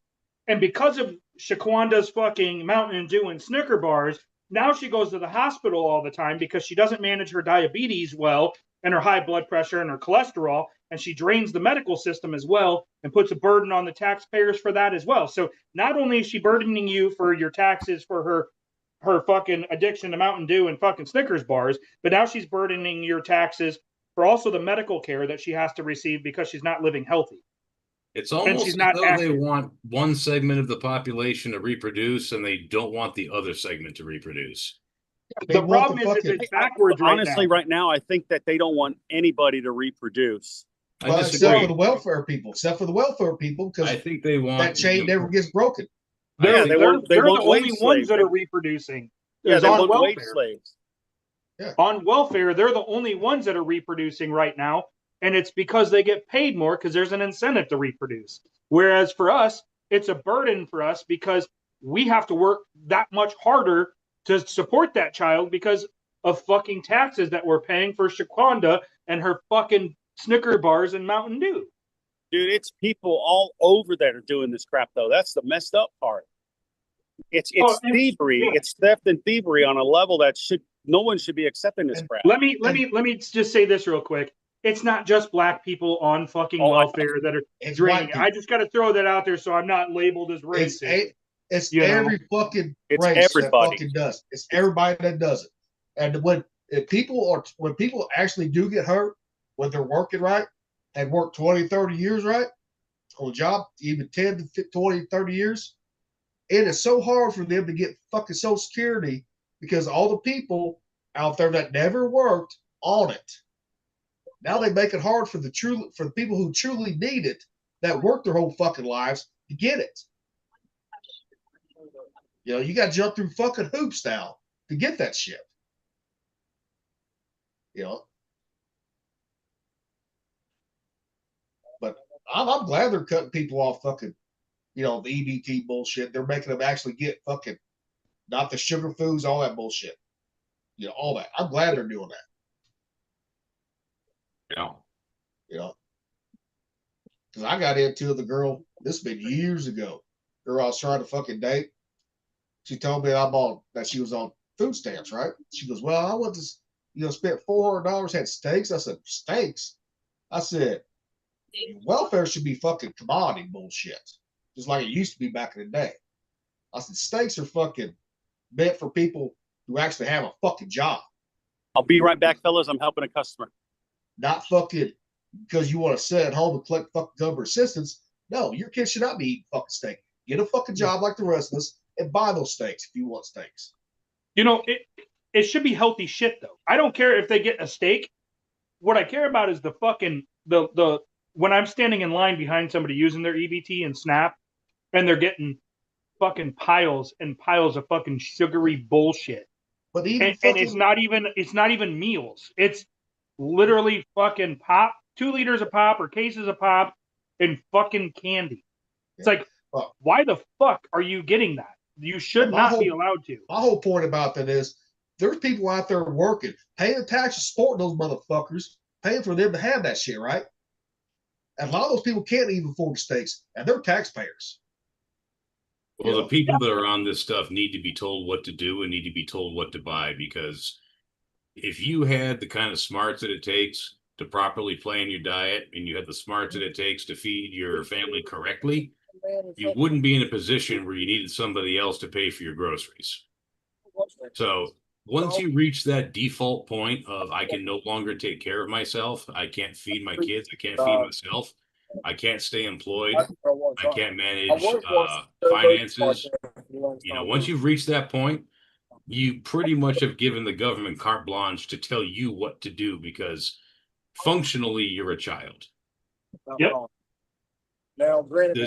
Speaker 4: And because of Shaquanda's fucking Mountain Dew and Snicker bars, now she goes to the hospital all the time because she doesn't manage her diabetes well and her high blood pressure and her cholesterol. And she drains the medical system as well and puts a burden on the taxpayers for that as well. So not only is she burdening you for your taxes for her fucking addiction to Mountain Dew and fucking Snickers bars, but now she's burdening your taxes for also the medical care that she has to receive because she's not living healthy.
Speaker 3: It's almost as though they want one segment of the population to reproduce and they don't want the other segment to reproduce.
Speaker 4: The problem is it's backwards
Speaker 1: honestly, right now, I think that they don't want anybody to reproduce.
Speaker 2: Except for the welfare people. Because
Speaker 3: I think they want
Speaker 2: that chain never gets broken.
Speaker 4: They're the only ones that are reproducing.
Speaker 1: Yeah, they want
Speaker 4: welfare.
Speaker 1: wage slaves.
Speaker 2: Yeah.
Speaker 4: On welfare, they're the only ones that are reproducing right now. And it's because they get paid more because there's an incentive to reproduce. Whereas for us, it's a burden for us because we have to work that much harder to support that child because of fucking taxes that we're paying for Shaquanda and her fucking Snicker bars and Mountain Dew.
Speaker 1: Dude, it's people all over that are doing this crap, though. That's the messed up part. It's thievery. Yeah. It's theft and thievery on a level that no one should be accepting this crap.
Speaker 4: Let me just say this real quick. It's not just black people on fucking welfare that are draining. I just got to throw that out there so I'm not labeled as racist.
Speaker 2: It's every fucking race that fucking does it. It's everybody that does it. And when people actually do get hurt, when they're working right and work 20, 30 years right on a job, even 10 to 20, 30 years, it is so hard for them to get fucking Social Security because all the people out there that never worked on it. Now they make it hard for the people who truly need it, that work their whole fucking lives to get it. You know, you got to jump through fucking hoops now to get that shit. You know, but I'm glad they're cutting people off fucking, you know, the EBT bullshit. They're making them actually get fucking not the sugar foods, all that bullshit. You know, all that. I'm glad they're doing that.
Speaker 3: Yeah.
Speaker 2: You know, because I got into the girl, this has been years ago. Girl I was trying to fucking date. She told me that she was on food stamps, right? She goes, well, I went to, spent $400, had steaks. I said, steaks? I said, welfare should be fucking commodity bullshit, just like it used to be back in the day. I said, steaks are fucking meant for people who actually have a fucking job.
Speaker 1: I'll be right back, fellas. I'm helping a customer.
Speaker 2: not fucking because you want to sit at home and collect fucking government assistance. No, your kid should not be eating fucking steak. Get a fucking job like the rest of us and buy those steaks if you want steaks.
Speaker 4: You know, it should be healthy shit though. I don't care if they get a steak. What I care about is the fucking the when I'm standing in line behind somebody using their EBT and SNAP, and they're getting fucking piles and piles of fucking sugary bullshit.
Speaker 2: But even
Speaker 4: and it's not even meals. It's literally fucking pop, 2 liters of pop or cases of pop and fucking candy. It's like, why the fuck are you getting that? You should not be allowed to.
Speaker 2: My whole point about that is there's people out there working, paying the taxes, supporting those motherfuckers, paying for them to have that shit, right? And a lot of those people can't even afford steaks, and they're taxpayers.
Speaker 3: Well, the people that are on this stuff need to be told what to do and need to be told what to buy, because if you had the kind of smarts that it takes to properly plan your diet and you had the smarts that it takes to feed your family correctly, you wouldn't be in a position where you needed somebody else to pay for your groceries. So once you reach that default point of I can no longer take care of myself, I can't feed my kids, I can't feed myself, I can't stay employed, I can't manage finances. You know, once you've reached that point, you pretty much have given the government carte blanche to tell you what to do, functionally you're a child.
Speaker 4: Yep.
Speaker 12: Now, granted,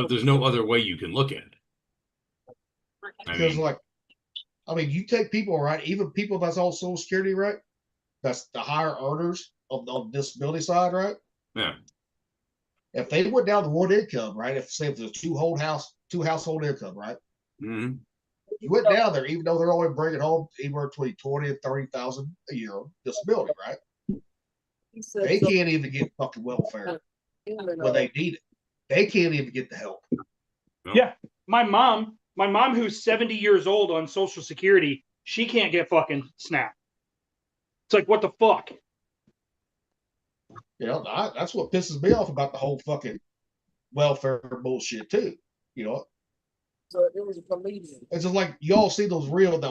Speaker 3: There's no other way you can look at it.
Speaker 2: Because you take people, right? Even people that's on Social Security, right? That's the higher earners on the disability side, right?
Speaker 3: Yeah.
Speaker 2: If they went down to one income, right? If there's two household income, right?
Speaker 3: Mm-hmm.
Speaker 2: You went down there, even though they're only bringing home anywhere between 20 and 30,000 a year disability, right? They can't even get fucking welfare when they need it. They can't even get the help.
Speaker 4: Yeah, my mom who's 70 years old on Social Security, she can't get fucking SNAP. It's like, what the fuck?
Speaker 2: You know, that's what pisses me off about the whole fucking welfare bullshit too. You know,
Speaker 12: so it was a comedian.
Speaker 2: It's just like you all see that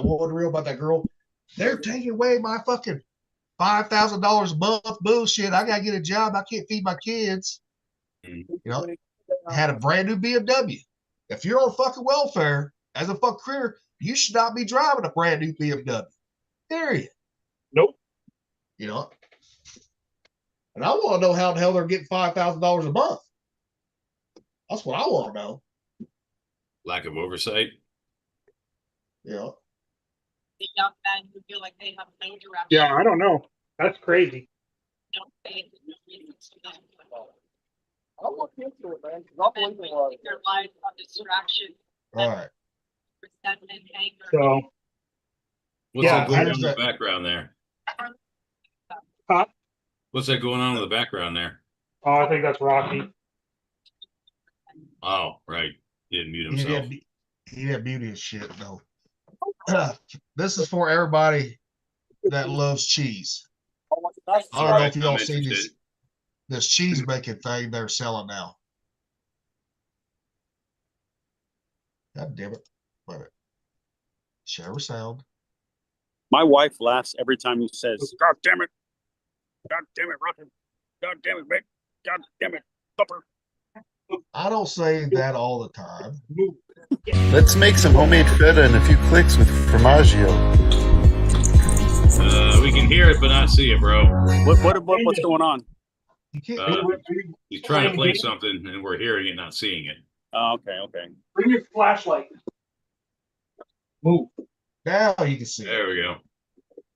Speaker 2: one reel about that girl. They're taking away my fucking $5,000 a month bullshit. I gotta get a job. I can't feed my kids. You know, I had a brand new BMW. If you're on fucking welfare as a fucking career, you should not be driving a brand new BMW. Period.
Speaker 4: Nope.
Speaker 2: You know, and I want to know how the hell they're getting $5,000 a month. That's what I want to know.
Speaker 3: Lack of oversight.
Speaker 2: Yeah.
Speaker 13: The young men who feel like they have no direction.
Speaker 4: Yeah, I don't know. That's crazy.
Speaker 13: Don't pay attention to them.
Speaker 12: I look into it, man. Because
Speaker 13: Men wasting their lives on distraction,
Speaker 2: All right.
Speaker 13: resentment, anger.
Speaker 4: So,
Speaker 3: What's that going on in the background there?
Speaker 4: Huh?
Speaker 3: What's that going on in the background there?
Speaker 4: Oh, I think that's Rocky.
Speaker 3: Oh, right. He didn't mute himself.
Speaker 2: He didn't mute his shit, though. This is for everybody that loves cheese. I don't know if you all seen this cheese making thing they're selling now. God damn it. Wait a minute. Share sound.
Speaker 1: My wife laughs every time he says, God damn it. God damn it, Rocky. God damn it, Rick. God damn it, Thumper.
Speaker 2: I don't say that all the time.
Speaker 6: Let's make some homemade feta in a few clicks with Formaggio.
Speaker 3: We can hear it, but not see it, bro.
Speaker 1: What's going on?
Speaker 3: He's trying to play something, and we're hearing it, not seeing it.
Speaker 1: Oh, okay.
Speaker 4: Bring your flashlight. Move.
Speaker 2: Now you can see it.
Speaker 3: There we go.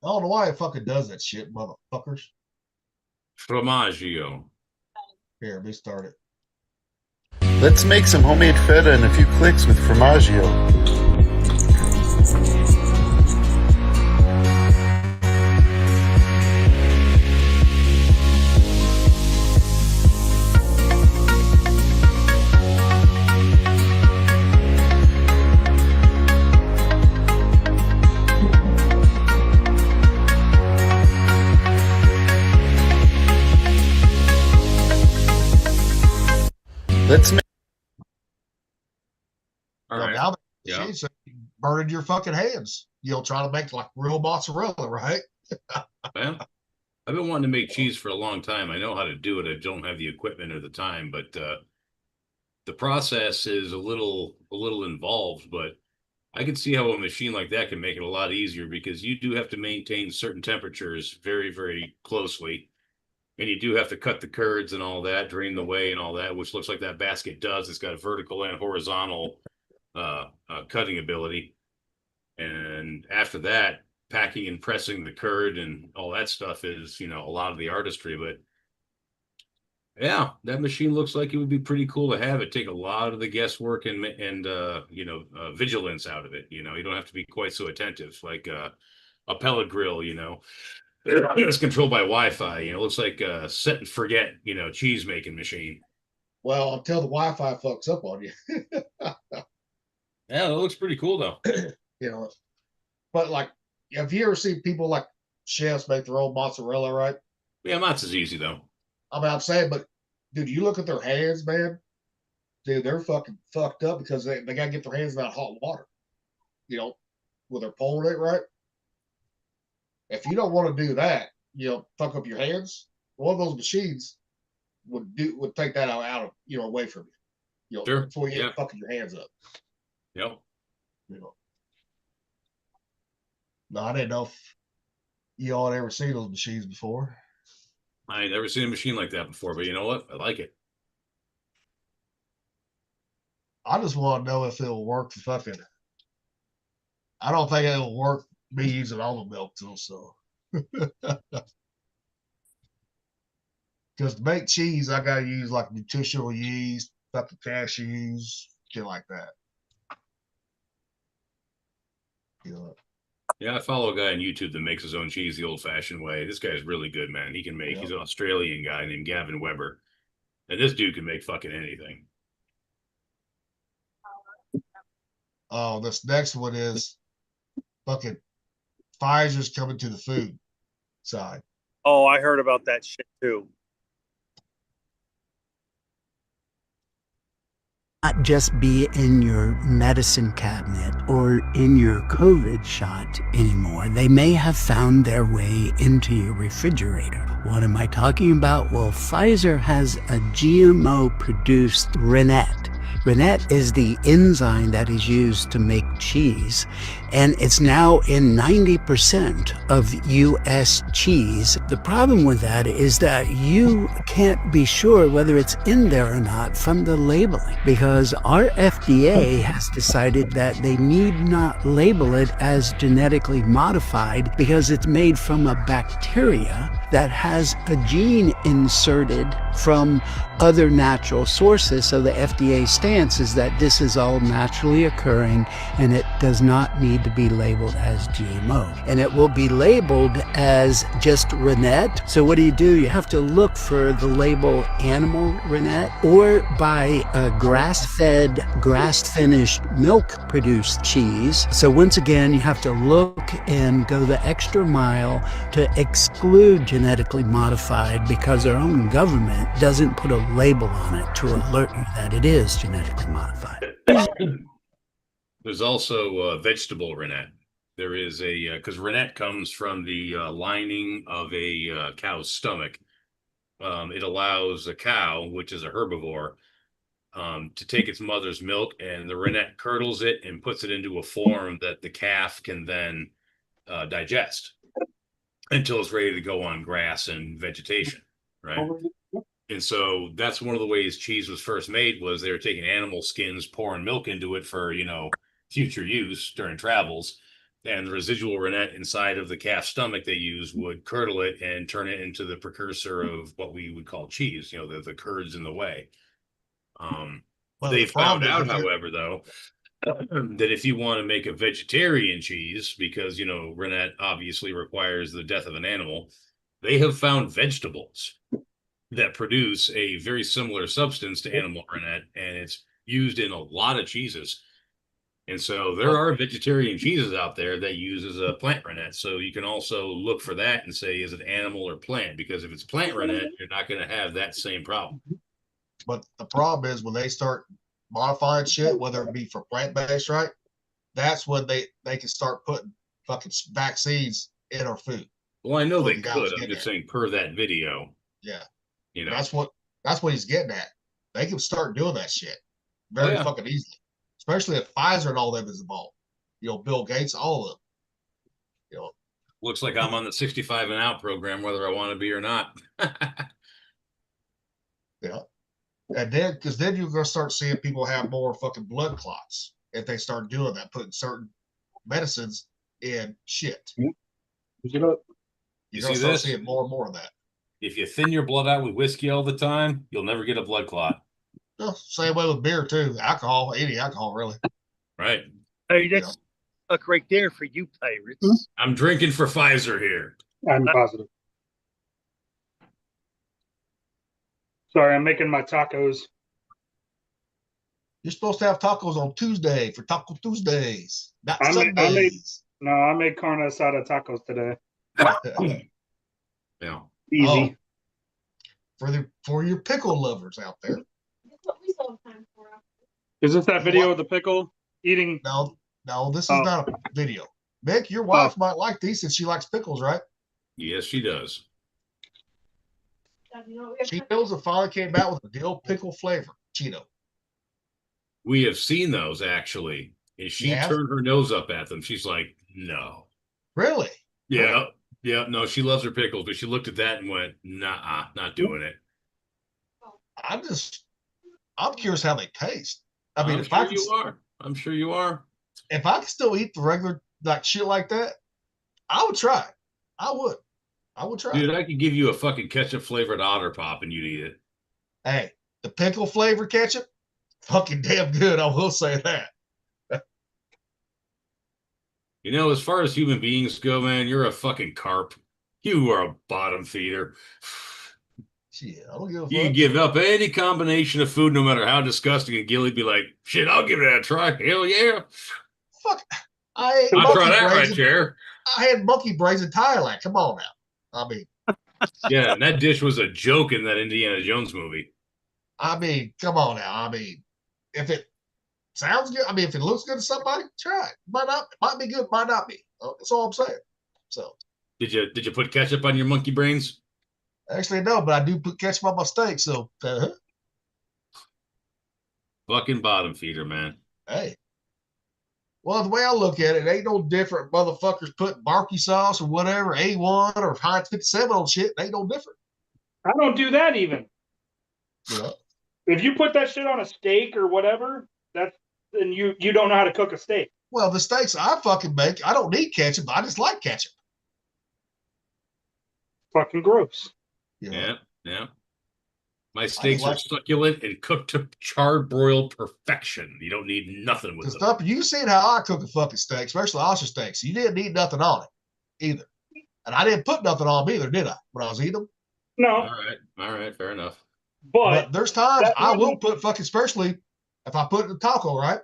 Speaker 2: I don't know why it fucking does that shit, motherfuckers.
Speaker 3: Formaggio.
Speaker 2: Here, let me start it.
Speaker 6: Let's make some homemade feta in a few clicks with Formaggio. Let's make.
Speaker 3: All right.
Speaker 2: Now
Speaker 3: Yeah.
Speaker 2: she's burning your fucking hands. You'll try to make like real mozzarella, right?
Speaker 3: Well, I've been wanting to make cheese for a long time. I know how to do it. I don't have the equipment or the time, but the process is a little involved. But I can see how a machine like that can make it a lot easier because you do have to maintain certain temperatures very, very closely. And you do have to cut the curds and all that, drain the whey and all that, which looks like that basket does. It's got a vertical and horizontal cutting ability. And after that, packing and pressing the curd and all that stuff is, you know, a lot of the artistry. But yeah, that machine looks like it would be pretty cool to have it. Take a lot of the guesswork and vigilance out of it. You know, you don't have to be quite so attentive like a pellet grill, you know. It's controlled by Wi-Fi. You know, it looks like a set and forget, you know, cheese making machine.
Speaker 2: Well, until the Wi-Fi fucks up on you.
Speaker 3: Yeah, it looks pretty cool though.
Speaker 2: You know, but like, have you ever seen people like chefs make their own mozzarella, right?
Speaker 3: Yeah, mozz's easy though.
Speaker 2: I'm saying, but dude, you look at their hands, man. Dude, they're fucking fucked up because they gotta get their hands in that hot water. You know, when they're pulling it, right? If you don't want to do that, you know, fuck up your hands. One of those machines would take that out of, you know, away from you. You know,
Speaker 3: Sure.
Speaker 2: before you end up fucking your hands up.
Speaker 3: Yep.
Speaker 2: You know. No, I didn't know if you all had ever seen those machines before.
Speaker 3: I ain't never seen a machine like that before, but you know what? I like it.
Speaker 2: I just want to know if it'll work for fucking. I don't think it'll work me using almond milk too, so. Because to make cheese, I gotta use like nutritional yeast, fucking cashews, shit like that. You know.
Speaker 3: Yeah, I follow a guy on YouTube that makes his own cheese the old-fashioned way. This guy's really good, man. He can make.
Speaker 2: Yeah.
Speaker 3: He's an Australian guy named Gavin Weber, and this dude can make fucking anything.
Speaker 2: Oh, this next one is fucking Pfizer's coming to the food side.
Speaker 1: Oh, I heard about that shit too.
Speaker 14: Not just be in your medicine cabinet or in your COVID shot anymore. They may have found their way into your refrigerator. What am I talking about? Well, Pfizer has a GMO-produced rennet. Rennet is the enzyme that is used to make cheese, and it's now in 90% of U.S. cheese. The problem with that is that you can't be sure whether it's in there or not from the labeling, because our FDA has decided that they need not label it as genetically modified because it's made from a bacteria that has a gene inserted from other natural sources. So the FDA stance is that this is all naturally occurring and it does not need to be labeled as GMO. And it will be labeled as just rennet. So what do? You have to look for the label animal rennet or buy a grass-fed, grass-finished milk-produced cheese. So once again, you have to look and go the extra mile to exclude genetically modified because our own government doesn't put a label on it to alert you that it is genetically modified.
Speaker 3: There's also vegetable rennet. There is a because rennet comes from the lining of a cow's stomach. It allows a cow, which is a herbivore, to take its mother's milk, and the rennet curdles it and puts it into a form that the calf can then digest until it's ready to go on grass and vegetation, right? And so that's one of the ways cheese was first made, was they were taking animal skins, pouring milk into it for, you know, future use during travels. And the residual rennet inside of the calf's stomach they use would curdle it and turn it into the precursor of what we would call cheese, you know, the curds in the whey. They found out, however, though, that if you want to make a vegetarian cheese, because, you know, rennet obviously requires the death of an animal, they have found vegetables that produce a very similar substance to animal rennet, and it's used in a lot of cheeses. And so there are vegetarian cheeses out there that uses a plant rennet. So you can also look for that and say, is it animal or plant? Because if it's plant rennet, you're not going to have that same problem.
Speaker 2: But the problem is when they start modifying shit, whether it be for plant-based, right? That's when they can start putting fucking vaccines in our food.
Speaker 3: Well, I know
Speaker 2: What
Speaker 3: they
Speaker 2: the guy was
Speaker 3: could. I'm
Speaker 2: getting
Speaker 3: just
Speaker 2: at.
Speaker 3: saying per that video.
Speaker 2: Yeah.
Speaker 3: You know.
Speaker 2: That's what he's getting at. They can start doing that shit very
Speaker 3: yeah.
Speaker 2: fucking easily, especially if Pfizer and all them is involved. You know, Bill Gates, all of them. You know,
Speaker 3: Looks like I'm on the 65 and out program, whether I want to be or not.
Speaker 2: yeah. And then, because then you're gonna start seeing people have more fucking blood clots if they start doing that, putting certain medicines in shit.
Speaker 4: You know,
Speaker 2: You're
Speaker 3: You
Speaker 2: gonna
Speaker 3: see
Speaker 2: start
Speaker 3: this?
Speaker 2: seeing more and more of that.
Speaker 3: If you thin your blood out with whiskey all the time, you'll never get a blood clot.
Speaker 2: Well, same way with beer too. Alcohol, any alcohol really.
Speaker 3: Right.
Speaker 1: Hey, that's look right there for you, pirates.
Speaker 3: I'm drinking for Pfizer here.
Speaker 4: I'm positive. Sorry, I'm making my tacos.
Speaker 2: You're supposed to have tacos on Tuesday for Taco Tuesdays, not
Speaker 4: I
Speaker 2: Sundays.
Speaker 4: made carne asada tacos today.
Speaker 3: Yeah.
Speaker 4: Easy.
Speaker 2: For your pickle lovers out there.
Speaker 5: That's what we still have time for.
Speaker 4: Is this that video of the pickle eating?
Speaker 2: No, this is not a video. Mick, your wife might like these since she likes pickles, right?
Speaker 3: Yes, she does.
Speaker 2: She knows it finally came out with a dill pickle flavor, Cheeto.
Speaker 3: We have seen those actually. And she
Speaker 2: Yeah?
Speaker 3: turned her nose up at them. She's like, no.
Speaker 2: Really?
Speaker 3: Yeah. Yeah. No, she loves her pickles, but she looked at that and went, nah, not doing it.
Speaker 2: I'm curious how they taste. I mean,
Speaker 3: I'm sure you are.
Speaker 2: If I could still eat the regular like shit like that, I would try it. I would try
Speaker 3: Dude,
Speaker 2: it.
Speaker 3: I could give you a fucking ketchup flavored Otter Pop and you'd eat it.
Speaker 2: Hey, the pickle flavor ketchup, fucking damn good. I will say that.
Speaker 3: You know, as far as human beings go, man, you're a fucking carp. You are a bottom feeder.
Speaker 2: Shit, I don't give a fuck.
Speaker 3: You can give up any combination of food, no matter how disgusting, and Gilly'd be like, shit, I'll give it a try. Hell yeah.
Speaker 2: Fuck. I'll
Speaker 3: try that right there.
Speaker 2: I had monkey brains in Thailand. Come on now. I mean,
Speaker 3: yeah, and that dish was a joke in that Indiana Jones movie.
Speaker 2: I mean, come on now. I mean, if it sounds good, I mean, if it looks good to somebody, try it. Might be good, might not be. That's all I'm saying. So,
Speaker 3: did you put ketchup on your monkey brains?
Speaker 2: Actually, no, but I do put ketchup on my steak. So,
Speaker 3: fucking bottom feeder, man.
Speaker 2: Hey. Well, the way I look at it, it ain't no different. Motherfuckers put barbecue sauce or whatever, A1 or Heinz 57 on shit. It ain't no different.
Speaker 4: I don't do that even.
Speaker 2: Yeah.
Speaker 4: If you put that shit on a steak or whatever, then you don't know how to cook a steak.
Speaker 2: Well, the steaks I fucking make, I don't need ketchup. I just like ketchup.
Speaker 4: Fucking gross.
Speaker 3: Yeah. My steaks are succulent and cooked to charred broiled perfection. You don't need nothing with them.
Speaker 2: Stuff, you seen how I cook a fucking steak, especially oyster steaks. You didn't need nothing on it either. And I didn't put nothing on them either, did I, when I was eating them?
Speaker 4: No.
Speaker 3: All right, fair enough.
Speaker 2: But there's times I will put fucking, especially if I put it in a taco, right?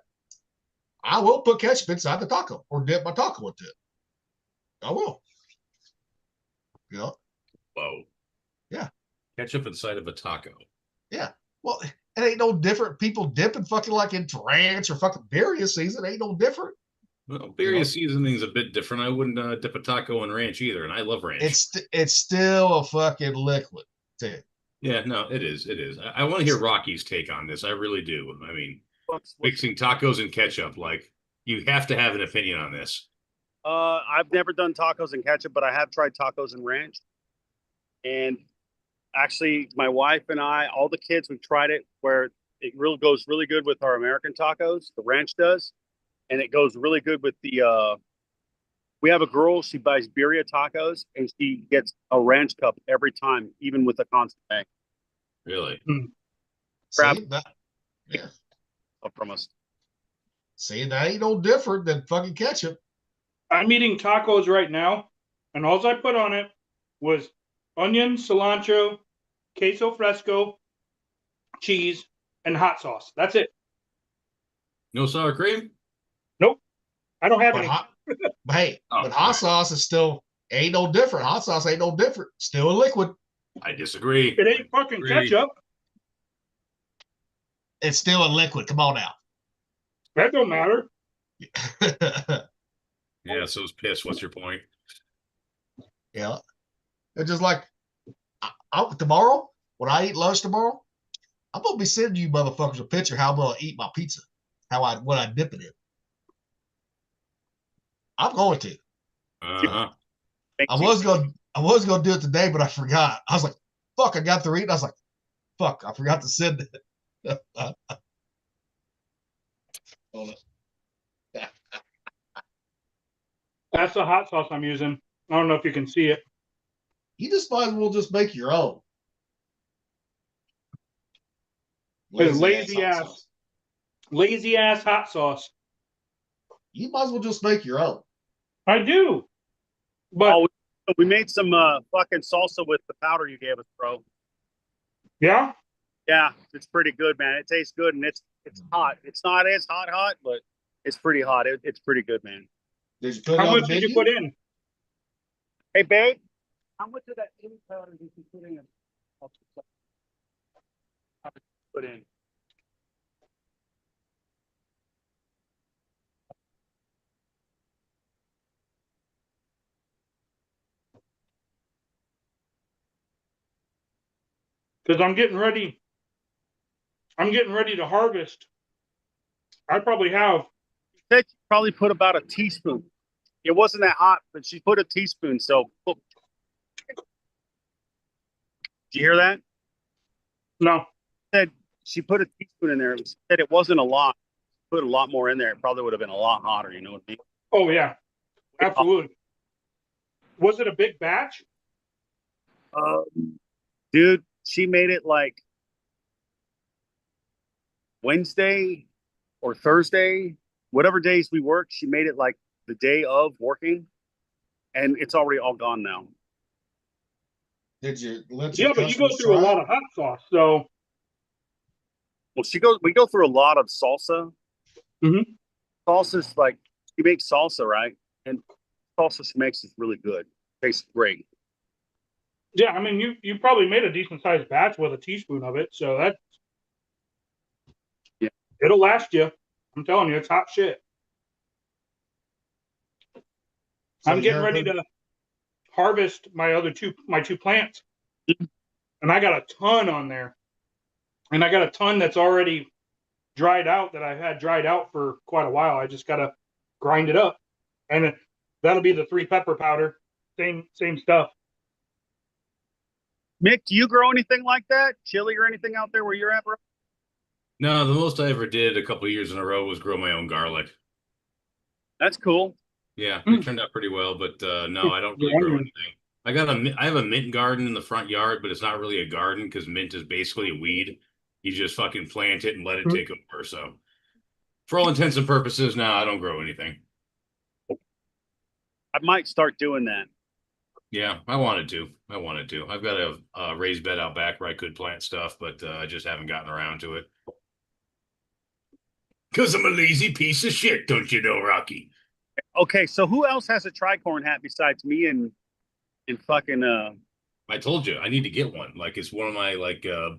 Speaker 2: I will put ketchup inside the taco or dip my taco into it. I will. You know?
Speaker 3: Whoa.
Speaker 2: Yeah.
Speaker 3: Ketchup inside of a taco.
Speaker 2: Yeah. Well, it ain't no different. People dipping fucking like in ranch or fucking birria season. It ain't no different.
Speaker 3: Well, birria seasoning's a bit different. I wouldn't dip a taco in ranch either, and I love ranch.
Speaker 2: It's still a fucking liquid, too.
Speaker 3: Yeah, no, it is. It is. I want to hear Rocky's take on this. I really do. I mean, mixing tacos and ketchup, like, you have to have an opinion on this.
Speaker 1: I've never done tacos and ketchup, but I have tried tacos and ranch. And actually, my wife and I, all the kids, we've tried it where it really goes really good with our American tacos. The ranch does. And it goes really good with the, we have a girl, she buys birria tacos and she gets a ranch cup every time, even with a consommé.
Speaker 3: Really?
Speaker 1: Crap.
Speaker 2: See, that, yeah.
Speaker 1: From us.
Speaker 2: See, that ain't no different than fucking ketchup.
Speaker 4: I'm eating tacos right now, and all I put on it was onion, cilantro, queso fresco, cheese, and hot sauce. That's it.
Speaker 3: No sour cream?
Speaker 4: Nope. I don't have any.
Speaker 2: But hey, but hot sauce is still ain't no different. Hot sauce ain't no different. Still a liquid.
Speaker 3: I disagree.
Speaker 4: It ain't fucking ketchup.
Speaker 2: It's still a liquid. Come on now.
Speaker 4: That don't matter.
Speaker 3: Yeah, so it's piss. What's your point?
Speaker 2: Yeah. It's just like tomorrow when I eat lunch tomorrow, I'm gonna be sending you motherfuckers a picture of how I'm gonna eat my pizza, what I dip it in. I'm going to.
Speaker 3: Uh-huh.
Speaker 2: I was gonna do it today, but I forgot. I was like, fuck, I got to eat. I was like, fuck, I forgot to send it. Hold on.
Speaker 4: That's the hot sauce I'm using. I don't know if you can see it.
Speaker 2: You just might as well just make your own.
Speaker 4: It's lazy ass hot sauce.
Speaker 2: You might as well just make your own.
Speaker 4: I do. But
Speaker 1: we made some fucking salsa with the powder you gave us, bro.
Speaker 4: Yeah?
Speaker 1: Yeah, it's pretty good, man. It tastes good and it's hot. It's not as hot, but it's pretty hot. It's pretty good, man.
Speaker 4: How much did you put in?
Speaker 1: Hey, babe, how much of that chili powder did you put in? Put in.
Speaker 4: Because I'm getting ready to harvest. I probably have.
Speaker 1: She said she probably put about a teaspoon. It wasn't that hot, but she put a teaspoon. So, did you hear that?
Speaker 4: No.
Speaker 1: She said she put a teaspoon in there. She said it wasn't a lot. She put a lot more in there. It probably would have been a lot hotter. You know what I mean?
Speaker 4: Oh yeah, absolutely. Was it a big batch?
Speaker 1: Dude, she made it like Wednesday or Thursday, whatever days we worked. She made it like the day of working, and it's already all gone now.
Speaker 2: Did you let
Speaker 4: Yeah, but you go through a lot of hot sauce, so.
Speaker 1: Well, we go through a lot of salsa.
Speaker 4: Mm-hmm.
Speaker 1: Salsa's like, she makes salsa, right? And salsa she makes is really good. Tastes great.
Speaker 4: Yeah, I mean, you probably made a decent sized batch with a teaspoon of it, so that.
Speaker 1: Yeah.
Speaker 4: It'll last you. I'm telling you, it's hot shit.
Speaker 2: So
Speaker 4: I'm getting ready to harvest my two plants, and I got a ton on there, and I got a ton that's already dried out that I've had dried out for quite a while. I just gotta grind it up, and that'll be the 3 pepper powder, same stuff.
Speaker 1: Mick, do you grow anything like that? Chili or anything out there where you're at, bro?
Speaker 3: No, the most I ever did a couple of years in a row was grow my own garlic.
Speaker 1: That's cool.
Speaker 3: Yeah, it turned out pretty well, but no, I don't really grow anything. I have a mint garden in the front yard, but it's not really a garden because mint is basically a weed. You just fucking plant it and let it take over. So, for all intents and purposes, no, I don't grow anything.
Speaker 1: I might start doing that.
Speaker 3: Yeah, I wanted to. I've got a raised bed out back where I could plant stuff, but I just haven't gotten around to it. Because I'm a lazy piece of shit, don't you know, Rocky?
Speaker 1: Okay, so who else has a tricorn hat besides me and fucking
Speaker 3: I told you I need to get one. Like it's one of my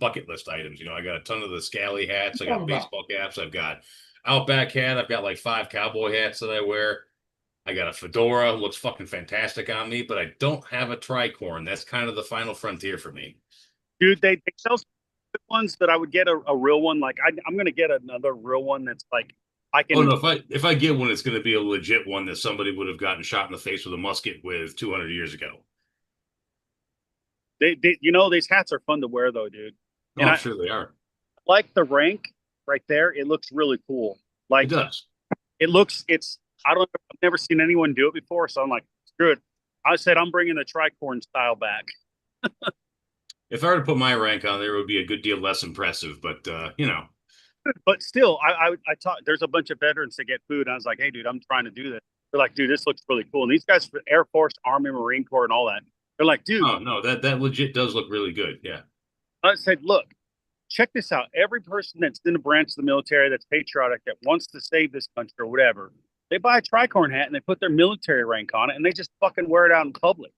Speaker 3: bucket list items. You know, I got a ton of the Scally hats. I got baseball caps. I've got Outback hat. I've got like 5 cowboy hats that I wear. I got a fedora. Looks fucking fantastic on me, but I don't have a tricorn. That's kind of the final frontier for me.
Speaker 1: Dude, they sell some good ones, but I would get a real one. Like I'm gonna get another real one that's like I can.
Speaker 3: Oh no, if I get one, it's going to be a legit one that somebody would have gotten shot in the face with a musket with 200 years ago.
Speaker 1: They you know, these hats are fun to wear though, dude.
Speaker 3: And I'm sure they are.
Speaker 1: Like the rank right there, it looks really cool. Like
Speaker 3: it does.
Speaker 1: I've never seen anyone do it before, so I'm like, screw it. I said I'm bringing the tricorn style back.
Speaker 3: If I were to put my rank on there, it would be a good deal less impressive, but you know.
Speaker 1: But still, I taught. There's a bunch of veterans that get food. And I was like, hey, dude, I'm trying to do this. They're like, dude, this looks really cool. And these guys, Air Force, Army, Marine Corps, and all that. They're like, dude.
Speaker 3: Oh no, that legit does look really good. Yeah.
Speaker 1: I said, look, check this out. Every person that's in a branch of the military that's patriotic, that wants to save this country or whatever, they buy a tricorn hat and they put their military rank on it and they just fucking wear it out in public.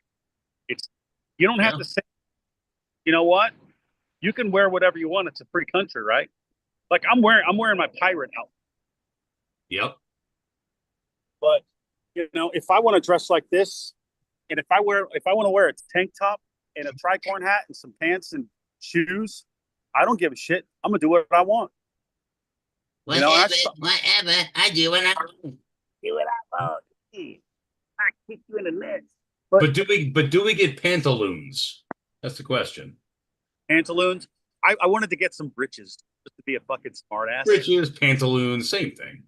Speaker 1: You don't have to say, you know what? You can wear whatever you want. It's a free country, right? Like I'm wearing my pirate outfit.
Speaker 3: Yep.
Speaker 1: But you know, if I want to dress like this, and if I want to wear a tank top and a tricorn hat and some pants and shoes, I don't give a shit. I'm gonna do what I want.
Speaker 15: Whatever,
Speaker 1: that's
Speaker 15: whatever. I do what I want.
Speaker 1: do what I want. I kick you in the nuts.
Speaker 3: But do we get pantaloons? That's the question.
Speaker 1: Pantaloons. I wanted to get some breeches just to be a fucking smartass.
Speaker 3: Breeches, pantaloons, same thing.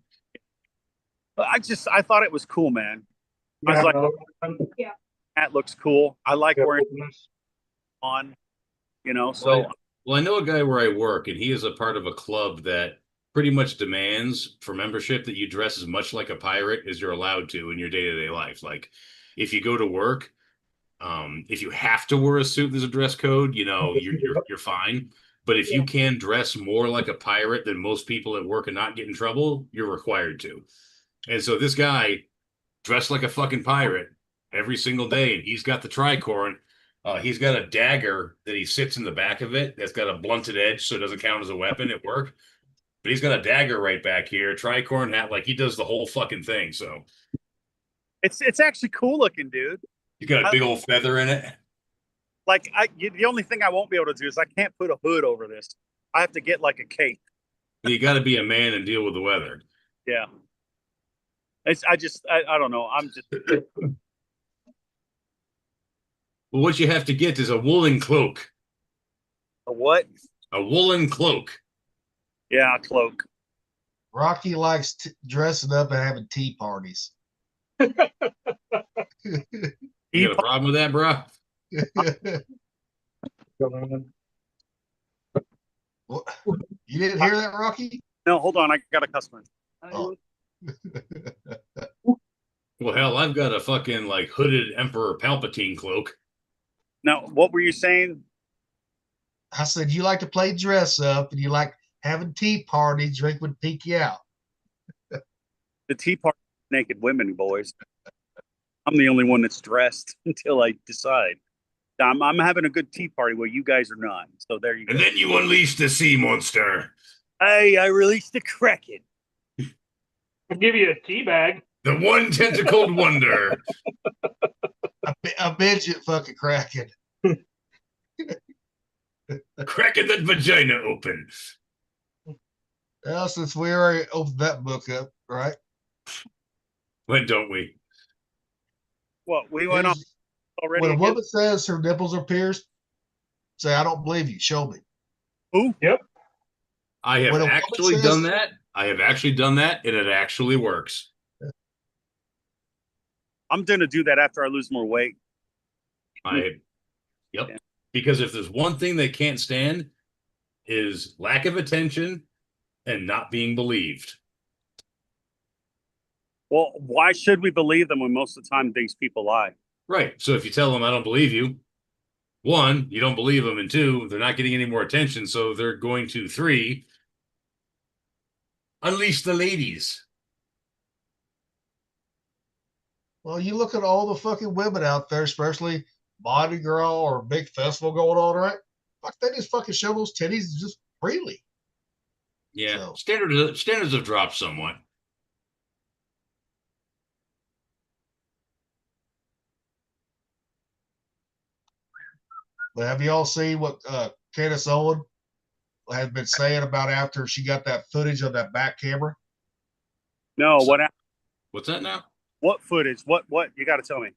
Speaker 1: But I thought it was cool, man. I was like,
Speaker 4: Yeah.
Speaker 1: that looks cool. I like wearing on, so.
Speaker 3: Well, I know a guy where I work, and he is a part of a club that pretty much demands for membership that you dress as much like a pirate as you're allowed to in your day-to-day life. Like, if you go to work, if you have to wear a suit, there's a dress code. You're fine. But if you can dress more like a pirate than most people at work and not get in trouble, you're required to. And so this guy dressed like a fucking pirate every single day, and he's got the tricorn. He's got a dagger that he sits in the back of it that's got a blunted edge, so it doesn't count as a weapon at work. But he's got a dagger right back here, tricorn hat, like he does the whole fucking thing. So
Speaker 1: it's actually cool looking, dude.
Speaker 3: You got a big old feather in it.
Speaker 1: Like the only thing I won't be able to do is I can't put a hood over this. I have to get like a cape.
Speaker 3: You got to be a man and deal with the weather.
Speaker 1: Yeah. I don't know. I'm just.
Speaker 3: Well, what you have to get is a woolen cloak.
Speaker 1: A what?
Speaker 3: A woolen cloak.
Speaker 1: Yeah, a cloak.
Speaker 2: Rocky likes dressing up and having tea parties.
Speaker 3: You got a problem with that, bro?
Speaker 2: You didn't hear that, Rocky?
Speaker 1: No, hold on. I got a customer.
Speaker 2: Oh.
Speaker 3: Well, hell, I've got a fucking like hooded Emperor Palpatine cloak.
Speaker 1: Now, what were you saying?
Speaker 2: I said you like to play dress up and you like having tea parties, drink would peek you out.
Speaker 1: The tea party, naked women, boys. I'm the only one that's dressed until I decide. I'm having a good tea party where you guys are not. So there you go.
Speaker 3: And then you unleash the sea monster.
Speaker 1: Hey, I released the Kraken.
Speaker 4: I'll give you a tea bag.
Speaker 3: The one tentacled wonder.
Speaker 2: A midget fucking Kraken.
Speaker 3: Cracking that vagina open.
Speaker 2: Well, since we already opened that book up, right?
Speaker 3: When don't we?
Speaker 1: What, we went on already?
Speaker 2: When a woman says her nipples are pierced, say, I don't believe you. Show me.
Speaker 1: Who?
Speaker 4: Yep.
Speaker 3: I have actually done that. I have actually done that, and it actually works.
Speaker 1: I'm going to do that after I lose more weight.
Speaker 3: Yep. Yeah. Because if there's one thing they can't stand is lack of attention and not being believed.
Speaker 1: Well, why should we believe them when most of the time these people lie?
Speaker 3: Right. So if you tell them I don't believe you, one, you don't believe them, and two, they're not getting any more attention, so they're going to, three, unleash the ladies.
Speaker 2: Well, you look at all the fucking women out there, especially Mardi Gras or a big festival going on, right? Fuck, they just fucking show those titties just freely.
Speaker 3: Yeah, so. Standards have dropped somewhat.
Speaker 2: But have you all seen what Candace Owen has been saying about after she got that footage of that back camera?
Speaker 1: No, what?
Speaker 3: What's that now?
Speaker 1: What footage? What? You got to tell me.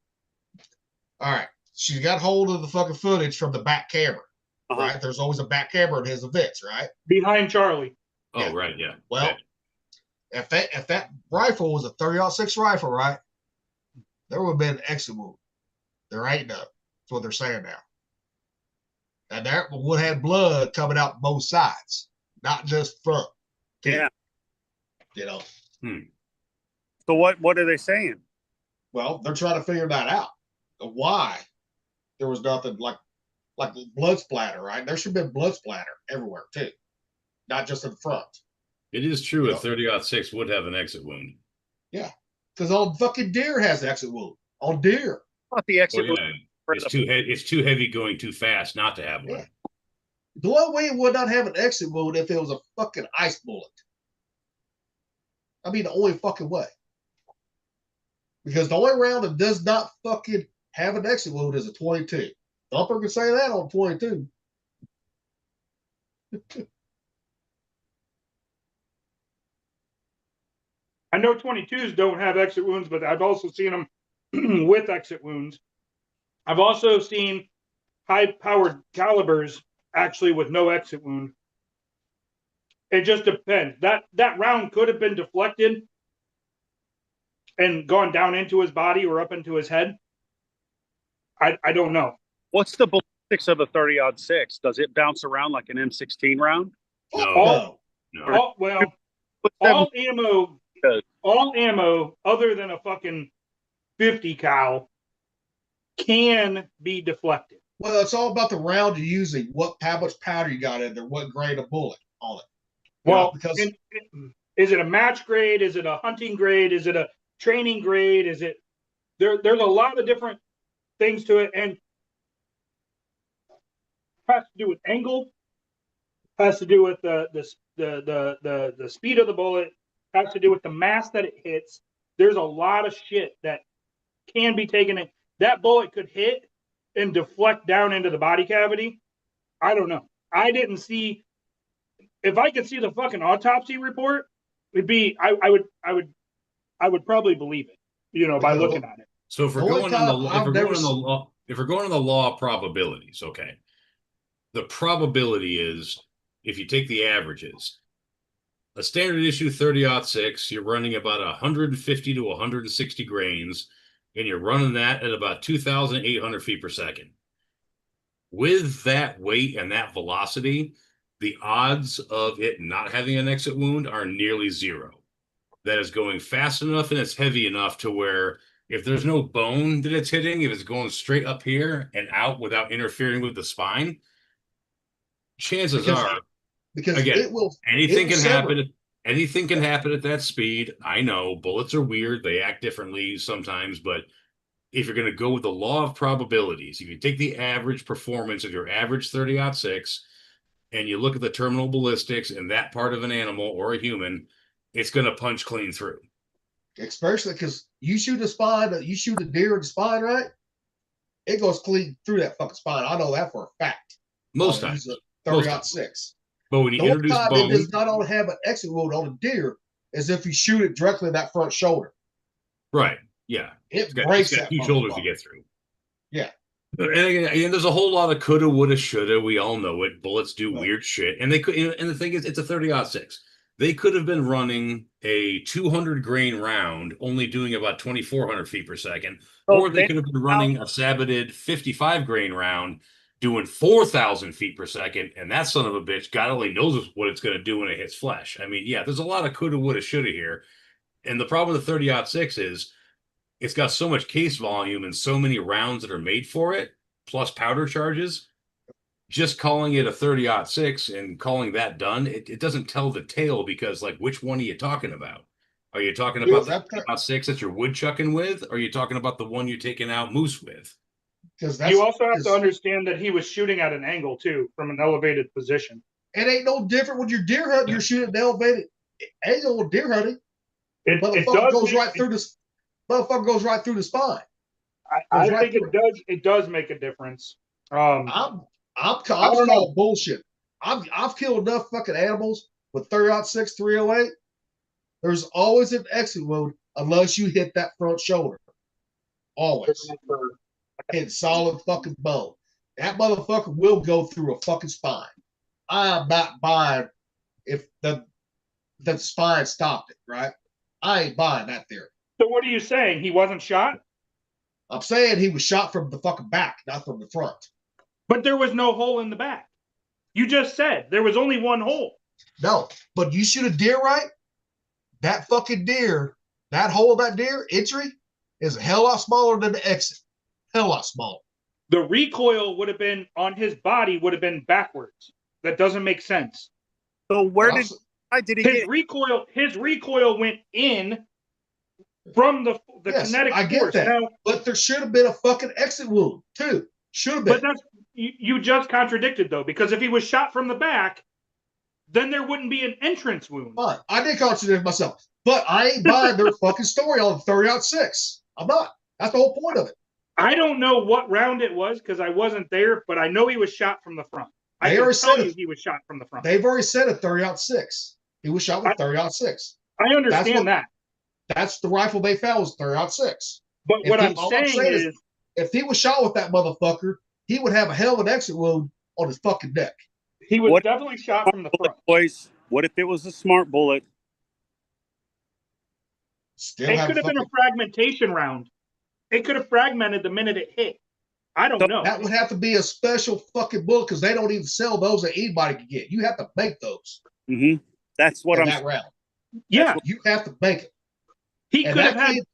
Speaker 2: All right, she got hold of the fucking footage from the back camera. Right? There's always a back camera at his events, right?
Speaker 4: Behind Charlie.
Speaker 3: Oh,
Speaker 2: yeah.
Speaker 3: Right, yeah.
Speaker 2: Well,
Speaker 3: yeah.
Speaker 2: if that rifle was a 30-06 rifle, right, there would have been an exit wound. There ain't none. That's what they're saying now. And that would have had blood coming out both sides, not just front.
Speaker 1: Yeah.
Speaker 2: You know.
Speaker 1: So what are they saying?
Speaker 2: Well, they're trying to figure that out. Why there was nothing like blood splatter, right? There should have been blood splatter everywhere too, not just in the front.
Speaker 3: It is true a 30-06 would have an exit wound.
Speaker 2: Yeah, because all fucking deer has exit wound. All deer.
Speaker 1: Not the exit wound.
Speaker 3: It's too heavy going too fast not to have one.
Speaker 2: Yeah. The only way it would not have an exit wound if it was a fucking ice bullet. I mean, the only fucking way. Because the only round that does not fucking have an exit wound is a 22. Thumper can say that on 22.
Speaker 4: I know 22s don't have exit wounds, but I've also seen them with exit wounds. I've also seen high-powered calibers actually with no exit wound. It just depends. That round could have been deflected and gone down into his body or up into his head. I don't know.
Speaker 1: What's the ballistics of a 30-06? Does it bounce around like an M16 round?
Speaker 3: No.
Speaker 4: All ammo other than a fucking 50 cal can be deflected.
Speaker 2: Well, it's all about the round you're using, what how much powder you got in there, what grade of bullet on it.
Speaker 4: Well,
Speaker 2: because
Speaker 4: is it a match grade? Is it a hunting grade? Is it a training grade? Is it there's a lot of different things to it, and has to do with angle, has to do with the speed of the bullet, has to do with the mass that it hits. There's a lot of shit that can be taken in. That bullet could hit and deflect down into the body cavity. I don't know. I didn't see. If I could see the fucking autopsy report, it'd be. I would probably believe it. You know, by looking at it.
Speaker 3: So if we're going on the if we're going on the law of probabilities, okay. The probability is if you take the averages, a standard issue 30-06, you're running about 150 to 160 grains, and you're running that at about 2,800 feet per second. With that weight and that velocity, the odds of it not having an exit wound are nearly zero. That is going fast enough and it's heavy enough to where if there's no bone that it's hitting, if it's going straight up here and out without interfering with the spine, chances are,
Speaker 2: because
Speaker 3: again, anything can
Speaker 2: sever.
Speaker 3: happen. Anything can happen at that speed. I know bullets are weird. They act differently sometimes, but if you're going to go with the law of probabilities, if you take the average performance of your average 30-06 and you look at the terminal ballistics in that part of an animal or a human, it's going to punch clean through.
Speaker 2: Especially because you shoot a spine, you shoot a deer in the spine, right? It goes clean through that fucking spine. I know that for a fact.
Speaker 3: Most times.
Speaker 2: 30-06.
Speaker 3: But when you
Speaker 2: the only
Speaker 3: introduce
Speaker 2: time
Speaker 3: bone,
Speaker 2: it does not only have an exit wound on a deer is if you shoot it directly in that front shoulder.
Speaker 3: right? Yeah,
Speaker 2: It
Speaker 3: got
Speaker 2: breaks
Speaker 3: huge
Speaker 2: that
Speaker 3: shoulders to
Speaker 2: motherfucker.
Speaker 3: get through.
Speaker 2: Yeah.
Speaker 3: And again, there's a whole lot of coulda, woulda, shoulda. We all know it. Bullets do weird shit, and they could. And the thing is, it's a 30-06. They could have been running a 200 grain round, only doing about 2,400 feet per second, or they could have been running a saboted 55 grain round, doing 4,000 feet per second, and that son of a bitch, God only knows what it's going to do when it hits flesh. I mean, yeah, there's a lot of coulda, woulda, shoulda here, and the problem with the 30-06 is it's got so much case volume and so many rounds that are made for it, plus powder charges. Just calling it a 30-06 and calling that done, it doesn't tell the tale because, like, which one are you talking about? Are you talking about the 30-06 that you're woodchucking with? Or are you talking about the one you're taking out moose with?
Speaker 4: You also have to understand that he was shooting at an angle, too, from an elevated position.
Speaker 2: It ain't no different when you're deer hunting. You're shooting an elevated angle with deer hunting. Motherfucker goes right through the motherfucker goes right through the spine.
Speaker 4: I think it does make a difference.
Speaker 2: I'm calling bullshit. I've killed enough fucking animals with 30-06, 308. There's always an exit wound unless you hit that front shoulder. Always. Hit solid fucking bone. That motherfucker will go through a fucking spine. I'm not buying if the spine stopped it, right? I ain't buying that theory.
Speaker 4: So what are you saying? He wasn't shot?
Speaker 2: I'm saying he was shot from the fucking back, not from the front.
Speaker 4: But there was no hole in the back. You just said there was only one hole.
Speaker 2: No, but you shoot a deer right, that fucking deer, that hole of that deer, entry, is a hell lot smaller than the exit. Hell lot smaller.
Speaker 4: The
Speaker 1: recoil would have been on his body would have been backwards. That doesn't make sense. So where did he
Speaker 2: get
Speaker 1: recoil? His recoil went in from the kinetic
Speaker 2: I get
Speaker 1: force.
Speaker 2: that.
Speaker 1: Now,
Speaker 2: but there should have been a fucking exit wound too. Should have been.
Speaker 1: But that's you just contradicted though, because if he was shot from the back, then there wouldn't be an entrance wound.
Speaker 2: Fine. I did contradict myself, but I ain't buying their fucking story on 30-06. I'm not. That's the whole point of it.
Speaker 4: I don't know what round it was because I wasn't there, but I know he was shot from the front.
Speaker 2: They
Speaker 4: I
Speaker 2: already
Speaker 4: can tell
Speaker 2: said
Speaker 4: you
Speaker 2: it.
Speaker 4: he was shot from the front.
Speaker 2: They've already said a 30-06. He was shot with 30-06.
Speaker 4: I understand that.
Speaker 2: That's the rifle they found was 30-06.
Speaker 4: But
Speaker 2: If
Speaker 4: what
Speaker 2: he-
Speaker 4: I'm
Speaker 2: all
Speaker 4: saying is,
Speaker 2: if he was shot with that motherfucker, he would have a hell of an exit wound on his fucking neck.
Speaker 4: he was
Speaker 1: What-
Speaker 4: definitely shot from the front.
Speaker 1: Boys, what if it was a smart bullet?
Speaker 2: Still
Speaker 4: It
Speaker 2: have
Speaker 4: could have been a
Speaker 2: fucking,
Speaker 4: fragmentation round. It could have fragmented the minute it hit. I don't know.
Speaker 2: that would have to be a special fucking bullet because they don't even sell those that anybody can get. You have to make those
Speaker 1: Mm-hmm. That's what
Speaker 2: in
Speaker 1: I'm.
Speaker 2: that round.
Speaker 4: Yeah,
Speaker 2: You have to make it.
Speaker 4: he
Speaker 2: And
Speaker 4: could have
Speaker 2: that
Speaker 4: had.
Speaker 2: kid-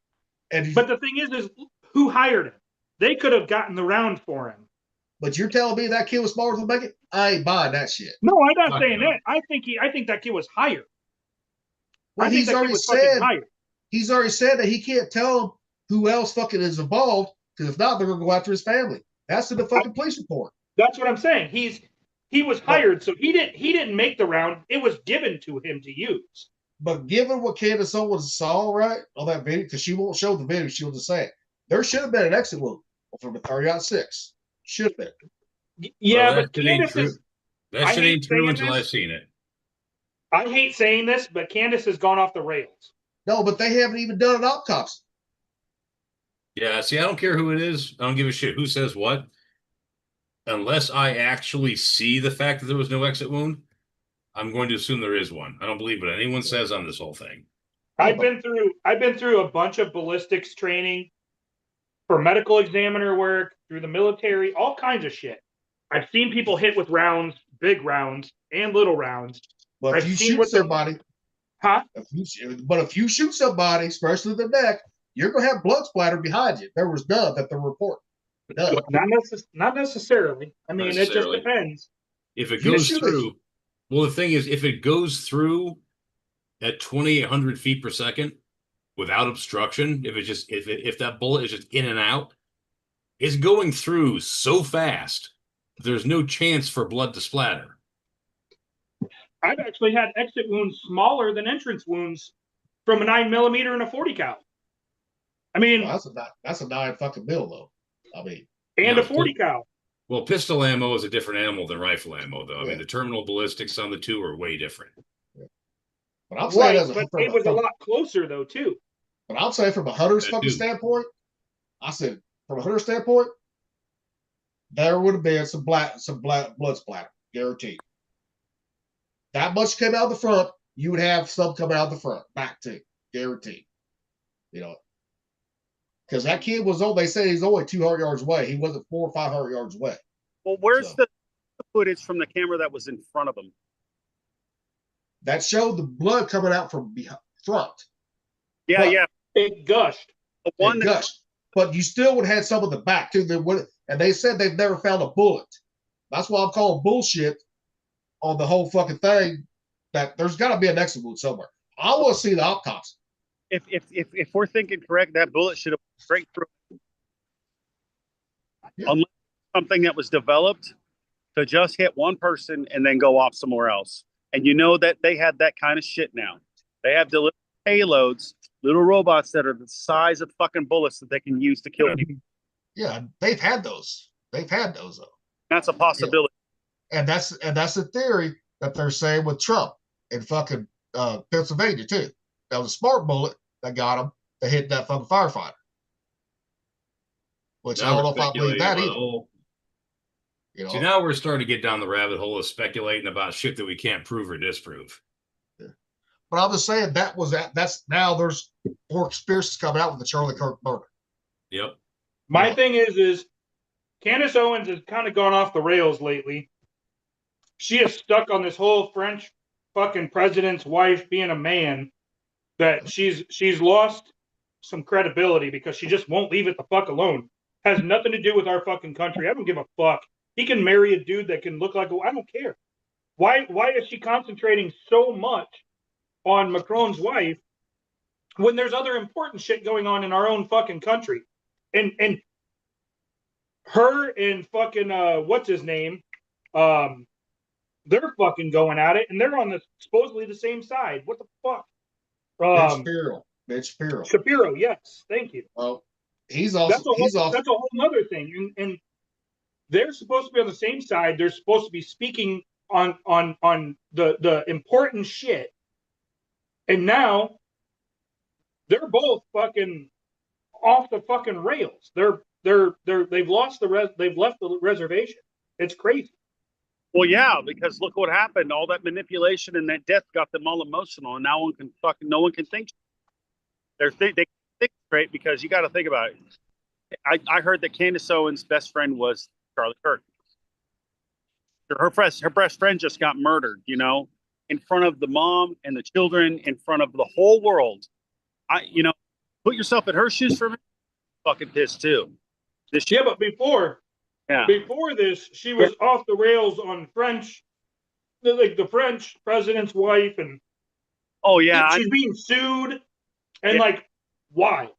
Speaker 2: and
Speaker 4: But the thing is who hired him? They could have gotten the round for him.
Speaker 2: but you're telling me that kid was smarter than make it? I ain't buying that shit.
Speaker 4: No, I'm not
Speaker 3: Fuck
Speaker 4: saying
Speaker 3: no.
Speaker 4: that. I think that kid was hired.
Speaker 2: Well,
Speaker 4: I think
Speaker 2: he's
Speaker 4: that kid
Speaker 2: already
Speaker 4: was fucking
Speaker 2: said
Speaker 4: hired.
Speaker 2: he's already said that he can't tell them who else fucking is involved because if not, they're gonna go after his family. That's in the fucking police report.
Speaker 4: That's what I'm saying. He was hired, so he didn't make the round. It was given to him to use.
Speaker 2: But given what Candace Owens saw, right, on that video, because she won't show the video, she'll just say it. There should have been an exit wound from a 30-06. Should have been.
Speaker 4: Yeah,
Speaker 3: Well,
Speaker 4: but
Speaker 3: that shit ain't
Speaker 4: Candace
Speaker 3: true.
Speaker 4: is.
Speaker 3: That
Speaker 4: I
Speaker 3: shit
Speaker 4: hate
Speaker 3: ain't true
Speaker 4: saying
Speaker 3: until
Speaker 4: this.
Speaker 3: I've seen it.
Speaker 4: I hate saying this, but Candace has gone off the rails.
Speaker 2: No, but they haven't even done an autopsy.
Speaker 3: Yeah, see, I don't care who it is. I don't give a shit who says what. Unless I actually see the fact that there was no exit wound, I'm going to assume there is one. I don't believe what anyone says on this whole thing.
Speaker 4: I've been through a bunch of ballistics training for medical examiner work, through the military, all kinds of shit. I've seen people hit with rounds, big rounds and little rounds.
Speaker 2: But
Speaker 4: I've
Speaker 2: if you
Speaker 4: seen
Speaker 2: shoot
Speaker 4: what the-
Speaker 2: somebody,
Speaker 4: Huh?
Speaker 2: If you shoot somebody, especially the neck, you're gonna have blood splatter behind you. There was none that the report. None.
Speaker 4: Not necessarily. I mean, it just
Speaker 3: Necessarily.
Speaker 4: depends.
Speaker 3: If it
Speaker 2: You
Speaker 3: goes
Speaker 2: shoot it.
Speaker 3: through, well, the thing is, if it goes through at 2,800 feet per second without obstruction, if that bullet is just in and out, it's going through so fast, there's no chance for blood to splatter.
Speaker 4: I've actually had exit wounds smaller than entrance wounds from a 9mm and a 40 cal. I mean,
Speaker 2: Well, that's a 9 fucking mil though. I mean,
Speaker 4: and
Speaker 3: Yeah,
Speaker 4: a 40 cal.
Speaker 3: Well, pistol ammo is a different animal than rifle ammo, though. I
Speaker 2: Yeah.
Speaker 3: mean, the terminal ballistics on the two are way different.
Speaker 2: but I'm saying
Speaker 4: Right,
Speaker 2: as a,
Speaker 4: but
Speaker 2: from,
Speaker 4: it was a
Speaker 2: from-
Speaker 4: lot closer though too.
Speaker 2: but I'm saying from a hunter's
Speaker 3: That
Speaker 2: fucking
Speaker 3: too.
Speaker 2: standpoint, I said from a hunter standpoint, there would have been some blood splatter, guaranteed. That much came out of the front, you would have some coming out the front, back too, guaranteed. You know, because that kid was on. They say he's only 200 yards away. He wasn't 400 or 500 yards away.
Speaker 1: Well, where's
Speaker 2: So.
Speaker 1: the footage from the camera that was in front of him?
Speaker 2: That showed the blood coming out from behind, front.
Speaker 1: Yeah,
Speaker 2: But-
Speaker 1: yeah.
Speaker 4: It gushed.
Speaker 1: The
Speaker 2: One
Speaker 1: one that
Speaker 2: gushed, but you still would have had some of the back too. And they said they've never found a bullet. That's why I'm calling bullshit on the whole fucking thing. That there's got to be an exit wound somewhere. I want to see the autopsy.
Speaker 1: if we're thinking correct, that bullet should have went straight through.
Speaker 2: Yeah.
Speaker 1: Unless something that was developed to just hit one person and then go off somewhere else. And you know that they had that kind of shit now. They have delivered payloads, little robots that are the size of fucking bullets that they can use to kill people.
Speaker 2: Yeah, they've had those. They've had those though.
Speaker 1: That's a possibility.
Speaker 2: And that's the theory that they're saying with Trump in fucking Pennsylvania too. That was a smart bullet that got him to hit that fucking firefighter. Which I
Speaker 3: Now
Speaker 2: don't know
Speaker 3: we're
Speaker 2: if I believe
Speaker 3: speculating
Speaker 2: that
Speaker 3: about
Speaker 2: either.
Speaker 3: the whole-
Speaker 2: You know,
Speaker 3: See, now we're starting to get down the rabbit hole of speculating about shit that we can't prove or disprove.
Speaker 2: but I'm just saying that's now there's more conspiracies coming out with the Charlie Kirk murder.
Speaker 3: Yep.
Speaker 4: My
Speaker 2: Yeah.
Speaker 4: thing is Candace Owens has kind of gone off the rails lately. She is stuck on this whole French fucking president's wife being a man that she's lost some credibility because she just won't leave it the fuck alone. Has nothing to do with our fucking country. I don't give a fuck. He can marry a dude that can look like I don't care. Why is she concentrating so much on Macron's wife when there's other important shit going on in our own fucking country? And her and fucking what's his name? They're fucking going at it, and they're on the supposedly the same side. What the fuck?
Speaker 2: Ben Shapiro.
Speaker 4: Shapiro, yes, thank you.
Speaker 2: Well, He's also
Speaker 4: that's a whole nother thing, and they're supposed to be on the same side. They're supposed to be speaking on the important shit, and now they're both fucking off the fucking rails. They've lost they've left the reservation. It's crazy.
Speaker 1: Well, yeah, because look what happened. All that manipulation and that death got them all emotional, and now no one can think. They think straight because you got to think about it. I heard that Candace Owens' best friend was Charlie Kirk. Her best friend just got murdered, you know, in front of the mom and the children, in front of the whole world. Put yourself in her shoes for a minute. Fucking pissed too.
Speaker 4: Yeah, but before this, she was off the rails on French, like the French president's wife, and she's being sued, and why?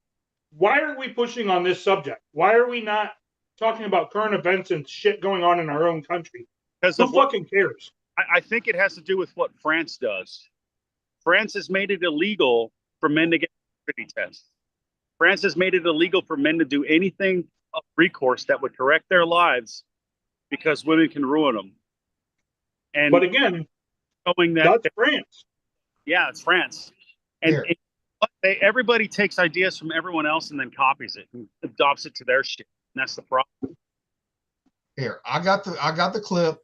Speaker 4: Why are we pushing on this subject? Why are we not talking about current events and shit going on in our own country?
Speaker 1: Because
Speaker 4: who fucking cares?
Speaker 1: I think it has to do with what France does. France has made it illegal for men to get paternity tests. France has made it illegal for men to do anything of recourse that would correct their lives because women can ruin them.
Speaker 4: But again,
Speaker 1: showing that's
Speaker 4: France.
Speaker 1: Yeah, it's France. And everybody takes ideas from everyone else and then copies it and adopts it to their shit. And that's the problem.
Speaker 2: Here, I got the clip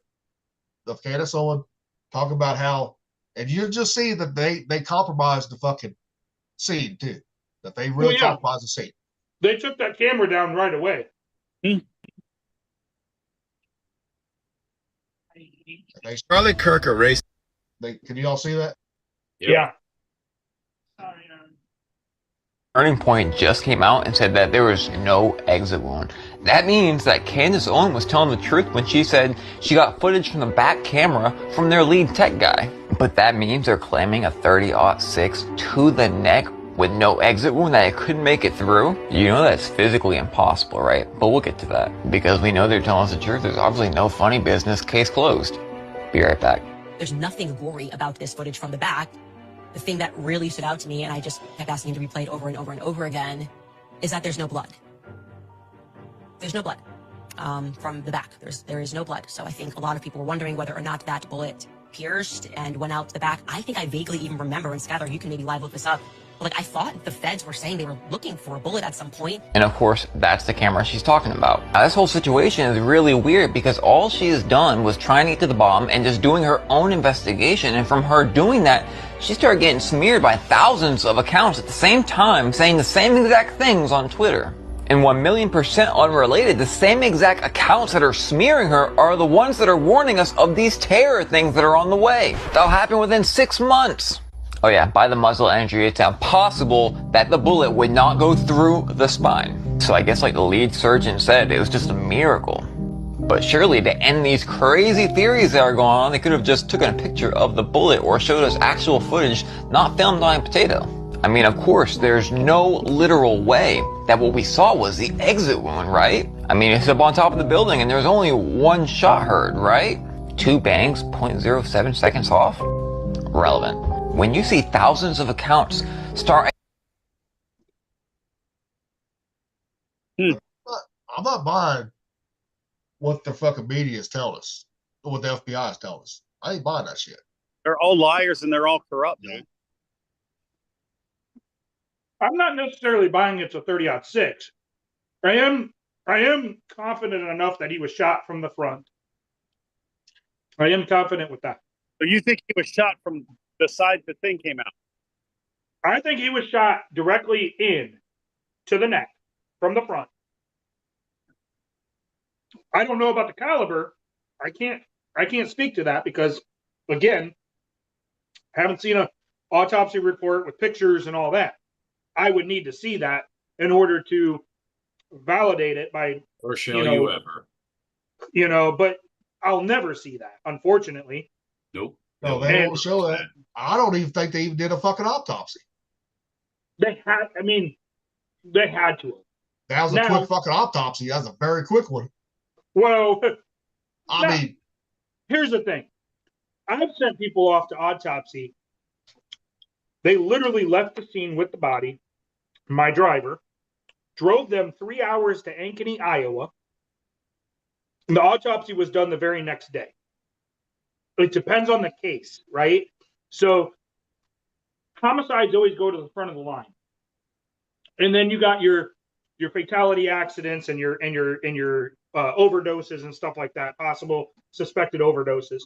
Speaker 2: of Candace Owens talking about how, and you just see that they compromised the fucking scene too. That they really compromised the scene.
Speaker 4: They took that camera down right away.
Speaker 2: Charlie Kirk erased. Can you all see that?
Speaker 4: Yeah.
Speaker 16: Turning Point just came out and said that there was no exit wound. That means that Candace Owens was telling the truth when she said she got footage from the back camera from their lead tech guy. But that means they're claiming a 30-06 to the neck with no exit wound, that it couldn't make it through. You know that's physically impossible, right? But we'll get to that. Because we know they're telling us the truth, there's obviously no funny business, case closed. Be right back.
Speaker 17: There's nothing gory about this footage from the back. The thing that really stood out to me, and I just kept asking him to replay it over and over and over again, is that there's no blood. There's no blood from the back. There is no blood. So I think a lot of people were wondering whether or not that bullet pierced and went out the back. I think I vaguely even remember, and Skylar, you can maybe live look this up, but I thought the feds were saying they were looking for a bullet at some point.
Speaker 16: And of course, that's the camera she's talking about. Now, this whole situation is really weird because all she has done was trying to get to the bottom and just doing her own investigation. And from her doing that, she started getting smeared by thousands of accounts at the same time saying the same exact things on Twitter. And 1,000,000% unrelated, the same exact accounts that are smearing her are the ones that are warning us of these terror things that are on the way. That'll happen within 6 months. Oh yeah, by the muzzle entry, it's impossible that the bullet would not go through the spine. So I guess like the lead surgeon said, it was just a miracle. But surely to end these crazy theories that are going on, they could have just taken a picture of the bullet or showed us actual footage, not filmed on a potato. I mean, of course, there's no literal way that what we saw was the exit wound, right? I mean, it's up on top of the building and there's only one shot heard, right? 2 bangs, 0.07 seconds off? Relevant. When you see thousands of accounts start...
Speaker 2: I'm not buying what the fucking media is telling us, or what the FBI is telling us. I ain't buying that shit.
Speaker 1: They're all liars and they're all corrupt, dude.
Speaker 4: I'm not necessarily buying it's a 30-06. I am confident enough that he was shot from the front. I am confident with that.
Speaker 1: So you think he was shot from the side the thing came out?
Speaker 4: I think he was shot directly in to the neck from the front. I don't know about the caliber. I can't speak to that because, again, I haven't seen an autopsy report with pictures and all that. I would need to see that in order to validate it by...
Speaker 3: Or shall you ever?
Speaker 4: But I'll never see that, unfortunately.
Speaker 3: Nope.
Speaker 2: No, they don't show that. I don't even think they even did a fucking autopsy.
Speaker 4: They had to.
Speaker 2: That was a quick fucking autopsy. That was a very quick one.
Speaker 4: Well,
Speaker 2: I mean,
Speaker 4: here's the thing. I've sent people off to autopsy. They literally left the scene with the body, my driver, drove them 3 hours to Ankeny, Iowa. And the autopsy was done the very next day. It depends on the case, right? So homicides always go to the front of the line. And then you got your fatality accidents and your overdoses and stuff like that, possible suspected overdoses,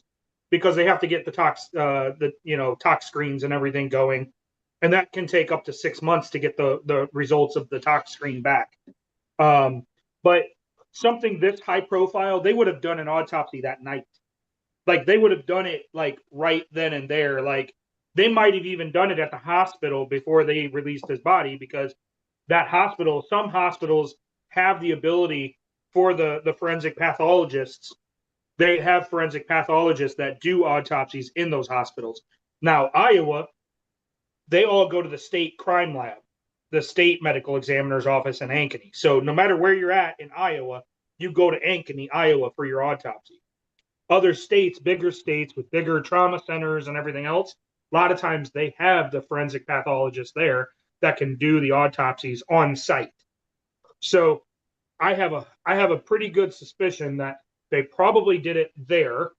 Speaker 4: because they have to get the tox screens and everything going. And that can take up to 6 months to get the results of the tox screen back. But something this high profile, they would have done an autopsy that night. Like, they would have done it like right then and there. Like, they might have even done it at the hospital before they released his body, because that hospital, some hospitals have the ability for the forensic pathologists. They have forensic pathologists that do autopsies in those hospitals. Now, Iowa, they all go to the state crime lab, the state medical examiner's office in Ankeny. So no matter where you're at in Iowa, you go to Ankeny, Iowa for your autopsy. Other states, bigger states with bigger trauma centers and everything else, a lot of times they have the forensic pathologist there that can do the autopsies on site. So I have a pretty good suspicion that they probably did it there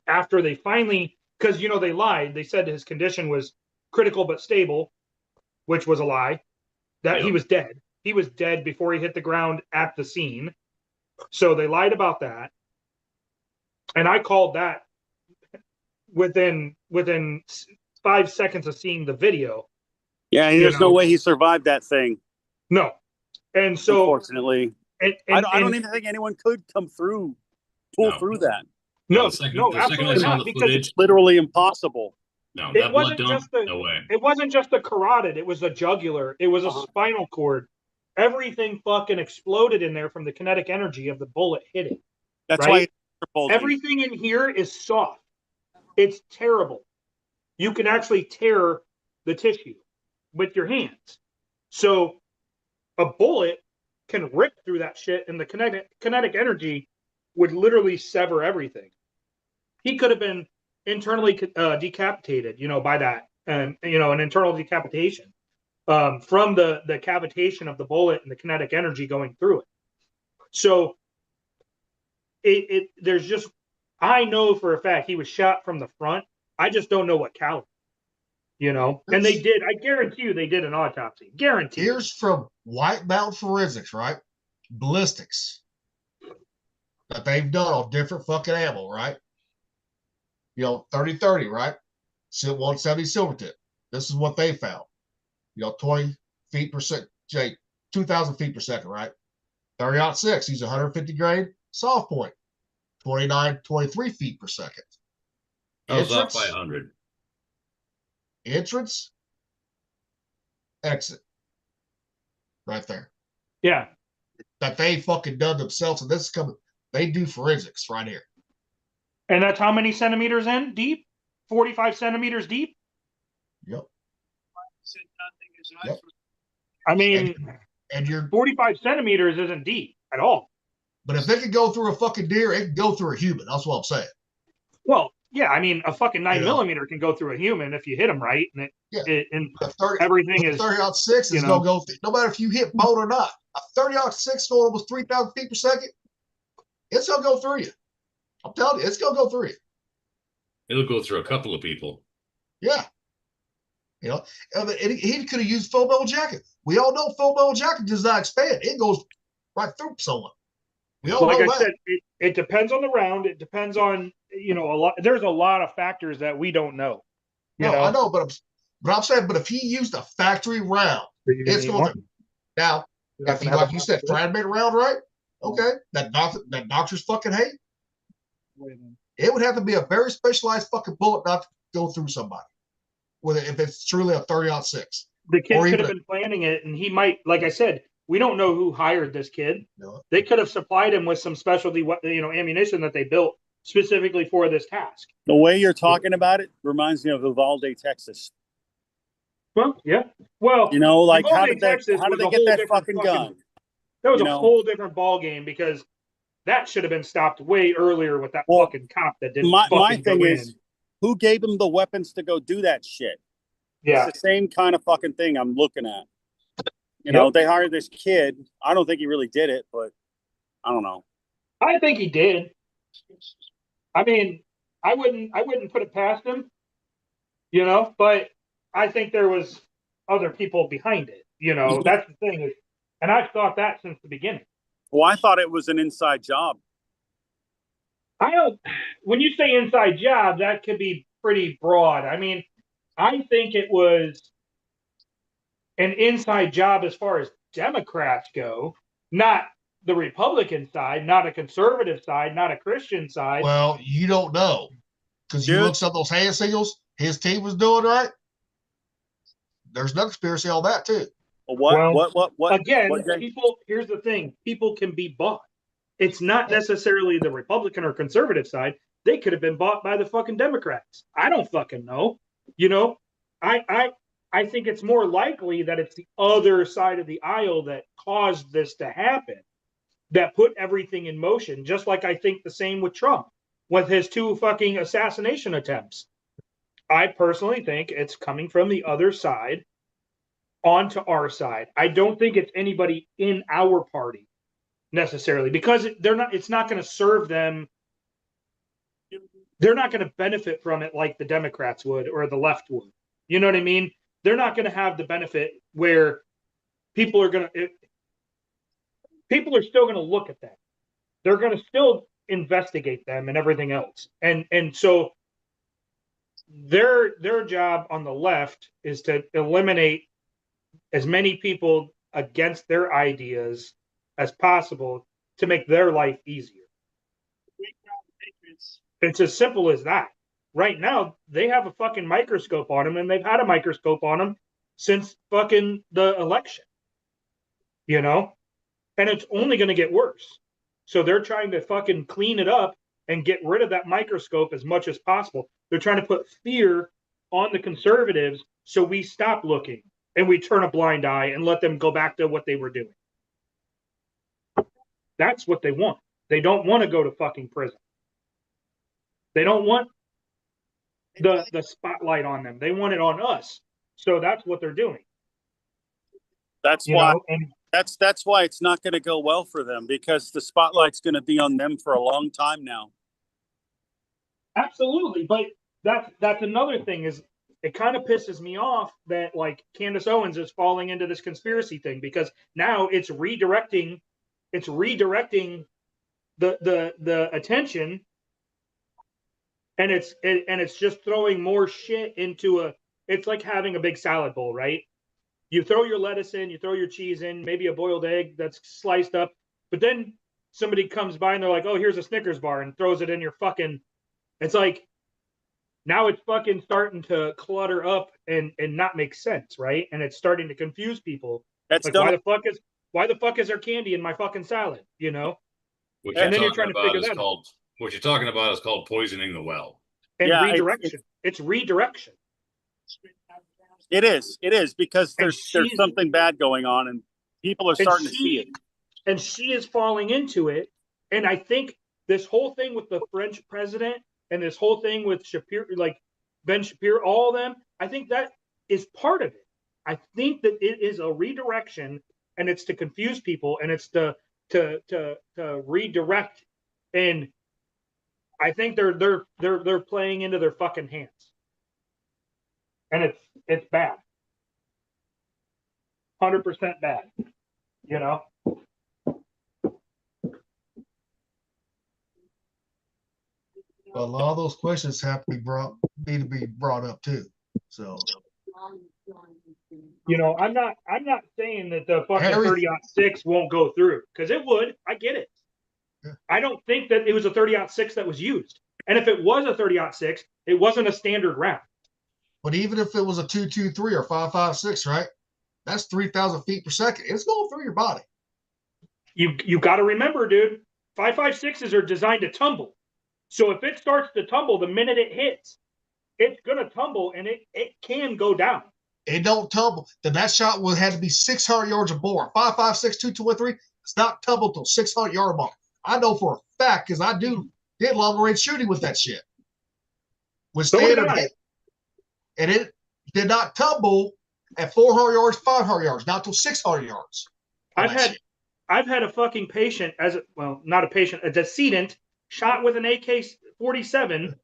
Speaker 4: after they finally, because, you know, they lied. They said his condition was critical but stable, which was a lie, that he was dead. He was dead before he hit the ground at the scene. So they lied about that. And I called that within 5 seconds of seeing the video.
Speaker 1: Yeah, there's no way he survived that thing.
Speaker 4: No. And so,
Speaker 1: unfortunately, I don't even think anyone could pull through that.
Speaker 4: No,
Speaker 1: absolutely
Speaker 4: not, because
Speaker 1: it's literally impossible.
Speaker 3: No,
Speaker 4: it wasn't just
Speaker 3: no way.
Speaker 4: It wasn't just the carotid, it was a jugular, it was a spinal cord. Everything fucking exploded in there from the kinetic energy of the bullet hitting.
Speaker 1: That's
Speaker 4: right?
Speaker 1: why
Speaker 4: everything in here is soft. It's terrible. You can actually tear the tissue with your hands. So a bullet can rip through that shit, and the kinetic energy would literally sever everything. He could have been internally decapitated, by that, and an internal decapitation from the cavitation of the bullet and the kinetic energy going through it. So there's just, I know for a fact he was shot from the front. I just don't know what caliber, and they did. I guarantee you they did an autopsy. Guarantee.
Speaker 2: Here's from White Mountain Forensics, right? Ballistics that they've done on different fucking ammo, right? 30-30, right? 170 silver tip. This is what they found. 20 feet per second, 2,000 feet per second, right? 30-06, he's 150 grain soft point. 23 feet per second.
Speaker 3: I was off by 100.
Speaker 2: Entrance, exit. Right there.
Speaker 4: Yeah.
Speaker 2: That they fucking done themselves, and this is coming. They do forensics right here.
Speaker 4: And that's how many centimeters in deep? 45 centimeters deep?
Speaker 2: Yep.
Speaker 4: Yep. I mean,
Speaker 2: and you're
Speaker 4: 45 centimeters isn't deep at all.
Speaker 2: But if it could go through a fucking deer, it can go through a human. That's what I'm saying.
Speaker 4: Well, yeah, I mean, a fucking 9mm can go through a human if you hit him right, and everything is
Speaker 2: 30-06 is gonna go through, no matter if you hit bone or not. A 30-06 going almost 3,000 feet per second, it's gonna go through you. I'm telling you, it's gonna go through you.
Speaker 3: It'll go through a couple of people.
Speaker 2: Yeah. And he could have used full metal jacket. We all know full metal jacket does not expand. It goes right through someone. We all know that.
Speaker 4: Said, it depends on the round. It depends on, a lot. There's a lot of factors that we don't know.
Speaker 2: I know, but I'm saying, but if he used a factory round, it's going to. Now, if he, like you said, try to make a round right, okay, that doctors fucking hate. It would have to be a very specialized fucking bullet not to go through somebody. If it's truly a 30-06.
Speaker 4: The kid could have been planning it, and he might, like I said, we don't know who hired this kid. No. They could have supplied him with some specialty, ammunition that they built specifically for this task.
Speaker 1: The way you're talking about it reminds me of Uvalde, Texas.
Speaker 4: Well, yeah. Well,
Speaker 1: like how
Speaker 4: did
Speaker 1: they get that fucking gun?
Speaker 4: That was a whole different ball game, because that should have been stopped way earlier with that fucking cop that didn't.
Speaker 1: My thing is, who gave him the weapons to go do that shit?
Speaker 4: Yeah,
Speaker 1: it's the same kind of fucking thing I'm looking at. You know, they hired this kid. I don't think he really did it, but I don't know.
Speaker 4: I think he did. I mean, I wouldn't put it past him, you know, but I think there was other people behind it. You know, that's the thing. And I've thought that since the beginning.
Speaker 1: Well, I thought it was an inside job.
Speaker 4: When you say inside job, that could be pretty broad. I mean, I think it was an inside job as far as Democrats go, not the Republican side, not a conservative side, not a Christian side.
Speaker 2: Well, you don't know because you looked up those hand signals his team was doing, right? There's no conspiracy on that too.
Speaker 1: What?
Speaker 4: Again, people. Here's the thing: people can be bought. It's not necessarily the Republican or conservative side. They could have been bought by the fucking Democrats. I don't fucking know. You know, I think it's more likely that it's the other side of the aisle that caused this to happen, that put everything in motion. Just like I think the same with Trump, with his 2 fucking assassination attempts. I personally think it's coming from the other side onto our side. I don't think it's anybody in our party necessarily, because it's not going to serve them. They're not going to benefit from it like the Democrats would or the left would. You know what I mean? They're not going to have the benefit where people are still going to look at them. They're going to still investigate them and everything else. And so their job on the left is to eliminate as many people against their ideas as possible to make their life easier. It's as simple as that. Right now, they have a fucking microscope on them, and they've had a microscope on them since fucking the election. You know? And it's only going to get worse. So they're trying to fucking clean it up and get rid of that microscope as much as possible. They're trying to put fear on the conservatives so we stop looking and we turn a blind eye and let them go back to what they were doing. That's what they want. They don't want to go to fucking prison. They don't want the spotlight on them. They want it on us. So that's what they're doing.
Speaker 1: That's why it's not going to go well for them, because the spotlight's going to be on them for a long time now.
Speaker 4: Absolutely, but that's another thing. Is it kind of pisses me off that like Candace Owens is falling into this conspiracy thing, because now it's redirecting the attention, and it's just throwing more shit into it's like having a big salad bowl, right? You throw your lettuce in, you throw your cheese in, maybe a boiled egg that's sliced up, but then somebody comes by and they're like, oh, here's a Snickers bar, and throws it in your fucking, it's like, now it's fucking starting to clutter up and not make sense, right? And it's starting to confuse people. That's like, why the fuck is there candy in my fucking salad, you know?
Speaker 3: What
Speaker 4: and then
Speaker 3: you're
Speaker 4: you're trying to figure that out.
Speaker 3: What you're talking about is called poisoning the well.
Speaker 4: And redirection. It's redirection.
Speaker 1: It is because there's something bad going on, and people are starting to see it.
Speaker 4: And she is falling into it. And I think this whole thing with the French president and this whole thing with Shapiro, like Ben Shapiro, all of them, I think that is part of it. I think that it is a redirection, and it's to confuse people, and it's to redirect. And I think they're playing into their fucking hands. And it's bad. 100% bad. You know?
Speaker 2: But a lot of those questions have to need to be brought up too. So
Speaker 4: you know, I'm not saying that the fucking 30-06 won't go through, because it would. I get it. Yeah. I don't think that it was a 30-06 that was used. And if it was a 30-06, it wasn't a standard round.
Speaker 2: But even if it was a 2.23 or 5.56, right? That's 3,000 feet per second. It's going through your body.
Speaker 4: You got to remember, dude, 5.56s are designed to tumble. So if it starts to tumble the minute it hits, it's going to tumble, and it can go down.
Speaker 2: It don't tumble. Then that shot would have to be 600 yards or more. 5.56, 2.23, it's not tumble till 600-yard mark. I know for a fact, because I did long-range shooting with that shit. With standard hit. And it did not tumble at 400 yards, 500 yards, not till 600 yards.
Speaker 4: I've had a fucking patient not a patient, a decedent shot with an AK-47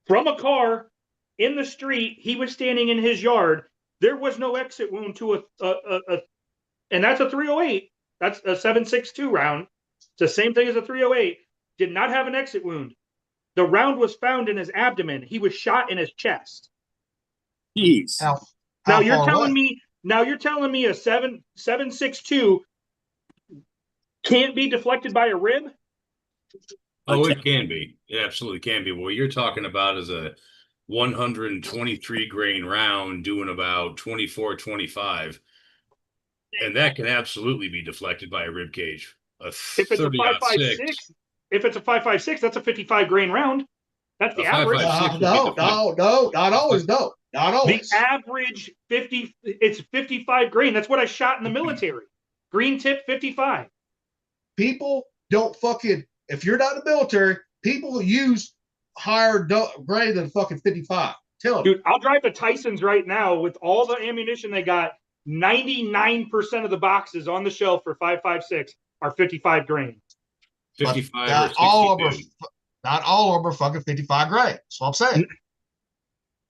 Speaker 4: from a car in the street. He was standing in his yard. There was no exit wound to and that's a 308. That's a 7.62 round. It's the same thing as a 308. Did not have an exit wound. The round was found in his abdomen. He was shot in his chest.
Speaker 1: Jeez.
Speaker 4: Now you're telling me a 7.62 can't be deflected by a rib?
Speaker 3: Oh, it can be. It absolutely can be. What you're talking about is a 123 grain round doing about 24, 25. And that can absolutely be deflected by a rib cage.
Speaker 4: If it's a 5.56, that's a 55 grain round. That's the average.
Speaker 2: No, not always. No, not always.
Speaker 4: The average 50. It's 55 grain. That's what I shot in the military. Green tip 55.
Speaker 2: People don't fucking. If you're not in the military, people use higher grade than fucking 55. Tell them,
Speaker 4: dude. I'll drive the Tysons right now with all the ammunition they got. 99% of the boxes on the shelf for 5.56 are 55 grain.
Speaker 3: 55.
Speaker 2: Not all of them. Not all of them are fucking 55 grain. That's what I'm saying.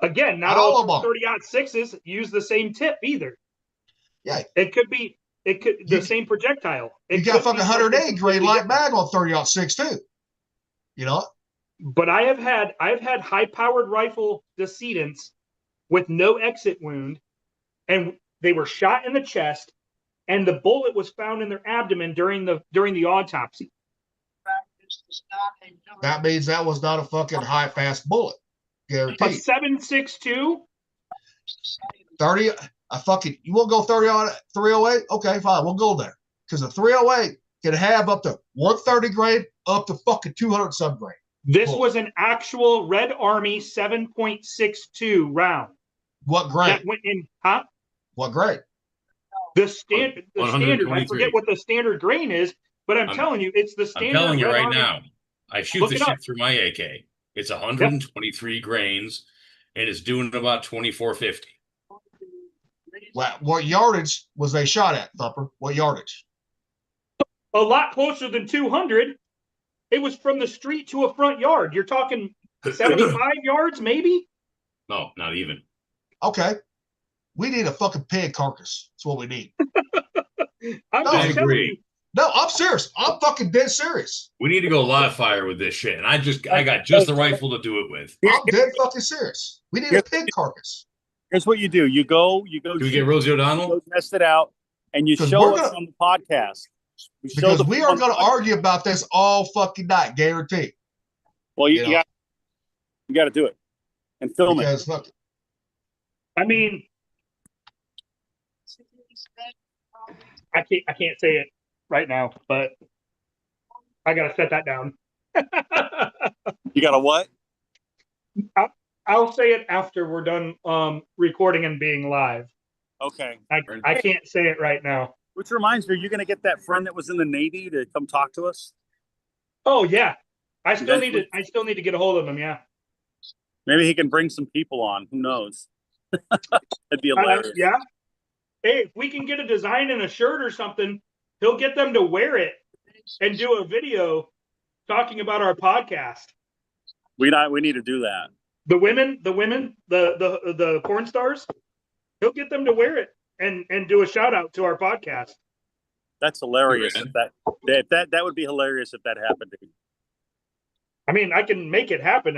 Speaker 4: Again, not all 30-06s use the same tip either.
Speaker 2: Yeah,
Speaker 4: it could be. It could the same projectile.
Speaker 2: You got fucking 108 grain light mag on 30-06 too. You know.
Speaker 4: But I've had high-powered rifle decedents with no exit wound, and they were shot in the chest, and the bullet was found in their abdomen during the autopsy.
Speaker 2: That means that was not a fucking high fast bullet. Guaranteed.
Speaker 4: A 7.62.
Speaker 2: 30. You won't go 30 on 308? Okay, fine. We'll go there. Because a 308 can have up to 130 grain up to fucking 200 some grain.
Speaker 4: This was an actual Red Army 7.62 round.
Speaker 2: What grade?
Speaker 4: That went in, huh?
Speaker 2: What grade?
Speaker 4: The standard. I forget what the standard grain is, but I'm telling you, it's the standard.
Speaker 3: I'm telling you
Speaker 4: Red
Speaker 3: right
Speaker 4: Army.
Speaker 3: now. I shoot the shit through my AK. It's 123 grains, and it's doing about 24.50.
Speaker 2: What yardage was they shot at, Thumper? What yardage?
Speaker 4: A lot closer than 200. It was from the street to a front yard. You're talking 75 yards, maybe?
Speaker 3: No, not even.
Speaker 2: Okay. We need a fucking pig carcass. That's what we need.
Speaker 3: I agree.
Speaker 2: No, I'm serious. I'm fucking dead serious.
Speaker 3: We need to go live fire with this shit, and I got just the rifle to do it with.
Speaker 2: I'm dead fucking serious. We need a pig carcass.
Speaker 1: Here's what you do. You go.
Speaker 3: Do we get Rosie O'Donnell?
Speaker 1: Go test it out, and you show us on the podcast.
Speaker 2: Because we are going to argue about this all fucking night, guaranteed.
Speaker 1: Well, you got to do it and film it.
Speaker 2: Look,
Speaker 4: I mean, I can't say it right now, but I got to set that down.
Speaker 1: You got to what?
Speaker 4: I'll say it after we're done recording and being live.
Speaker 1: Okay.
Speaker 4: I can't say it right now.
Speaker 1: Which reminds me, are you going to get that friend that was in the Navy to come talk to us?
Speaker 4: Oh yeah, I still need to get a hold of him. Yeah.
Speaker 1: Maybe he can bring some people on. Who knows? That'd be hilarious.
Speaker 4: Yeah. Hey, if we can get a design in a shirt or something, he'll get them to wear it and do a video talking about our podcast.
Speaker 1: We need to do that.
Speaker 4: The women, the porn stars, he'll get them to wear it and do a shout out to our podcast.
Speaker 1: That's hilarious. That would be hilarious if that happened.
Speaker 4: I mean, I can make it happen.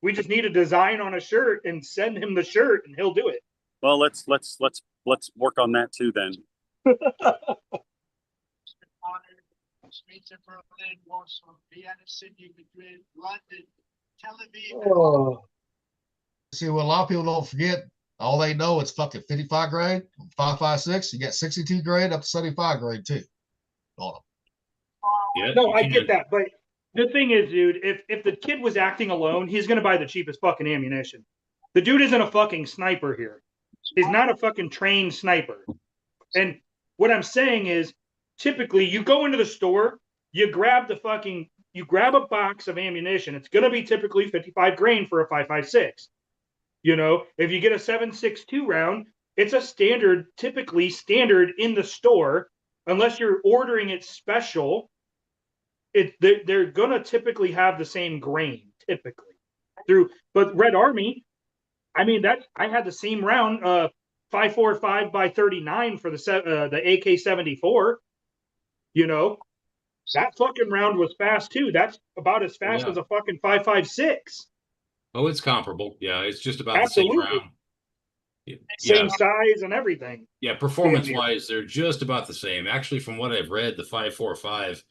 Speaker 4: We just need a design on a shirt and send him the shirt, and he'll do it.
Speaker 1: Well, let's work on that too then.
Speaker 2: Oh. See, what a lot of people don't forget, all they know is fucking 55 grade, 5.56. You got 62 grade up to 75 grade too.
Speaker 3: Yeah,
Speaker 4: no, I get that, but the thing is, dude, if the kid was acting alone, he's gonna buy the cheapest fucking ammunition. The dude isn't a fucking sniper here. He's not a fucking trained sniper. And what I'm saying is, typically, you go into the store, you grab a box of ammunition. It's gonna be typically 55 grain for a 5.56. You know, if you get a 7.62 round, it's a typically standard in the store, unless you're ordering it special. They're gonna typically have the same grain typically but Red Army, I mean, I had the same round, 5.45 by 39 for the AK-74. You know, that fucking round was fast too. That's about as fast as a fucking 5.56.
Speaker 3: Oh, it's comparable. Yeah, it's just about
Speaker 4: Absolutely.
Speaker 3: the same round.
Speaker 4: Same size and everything.
Speaker 3: Yeah, performance-wise, they're just about the same. Actually, from what I've read, the 5.45,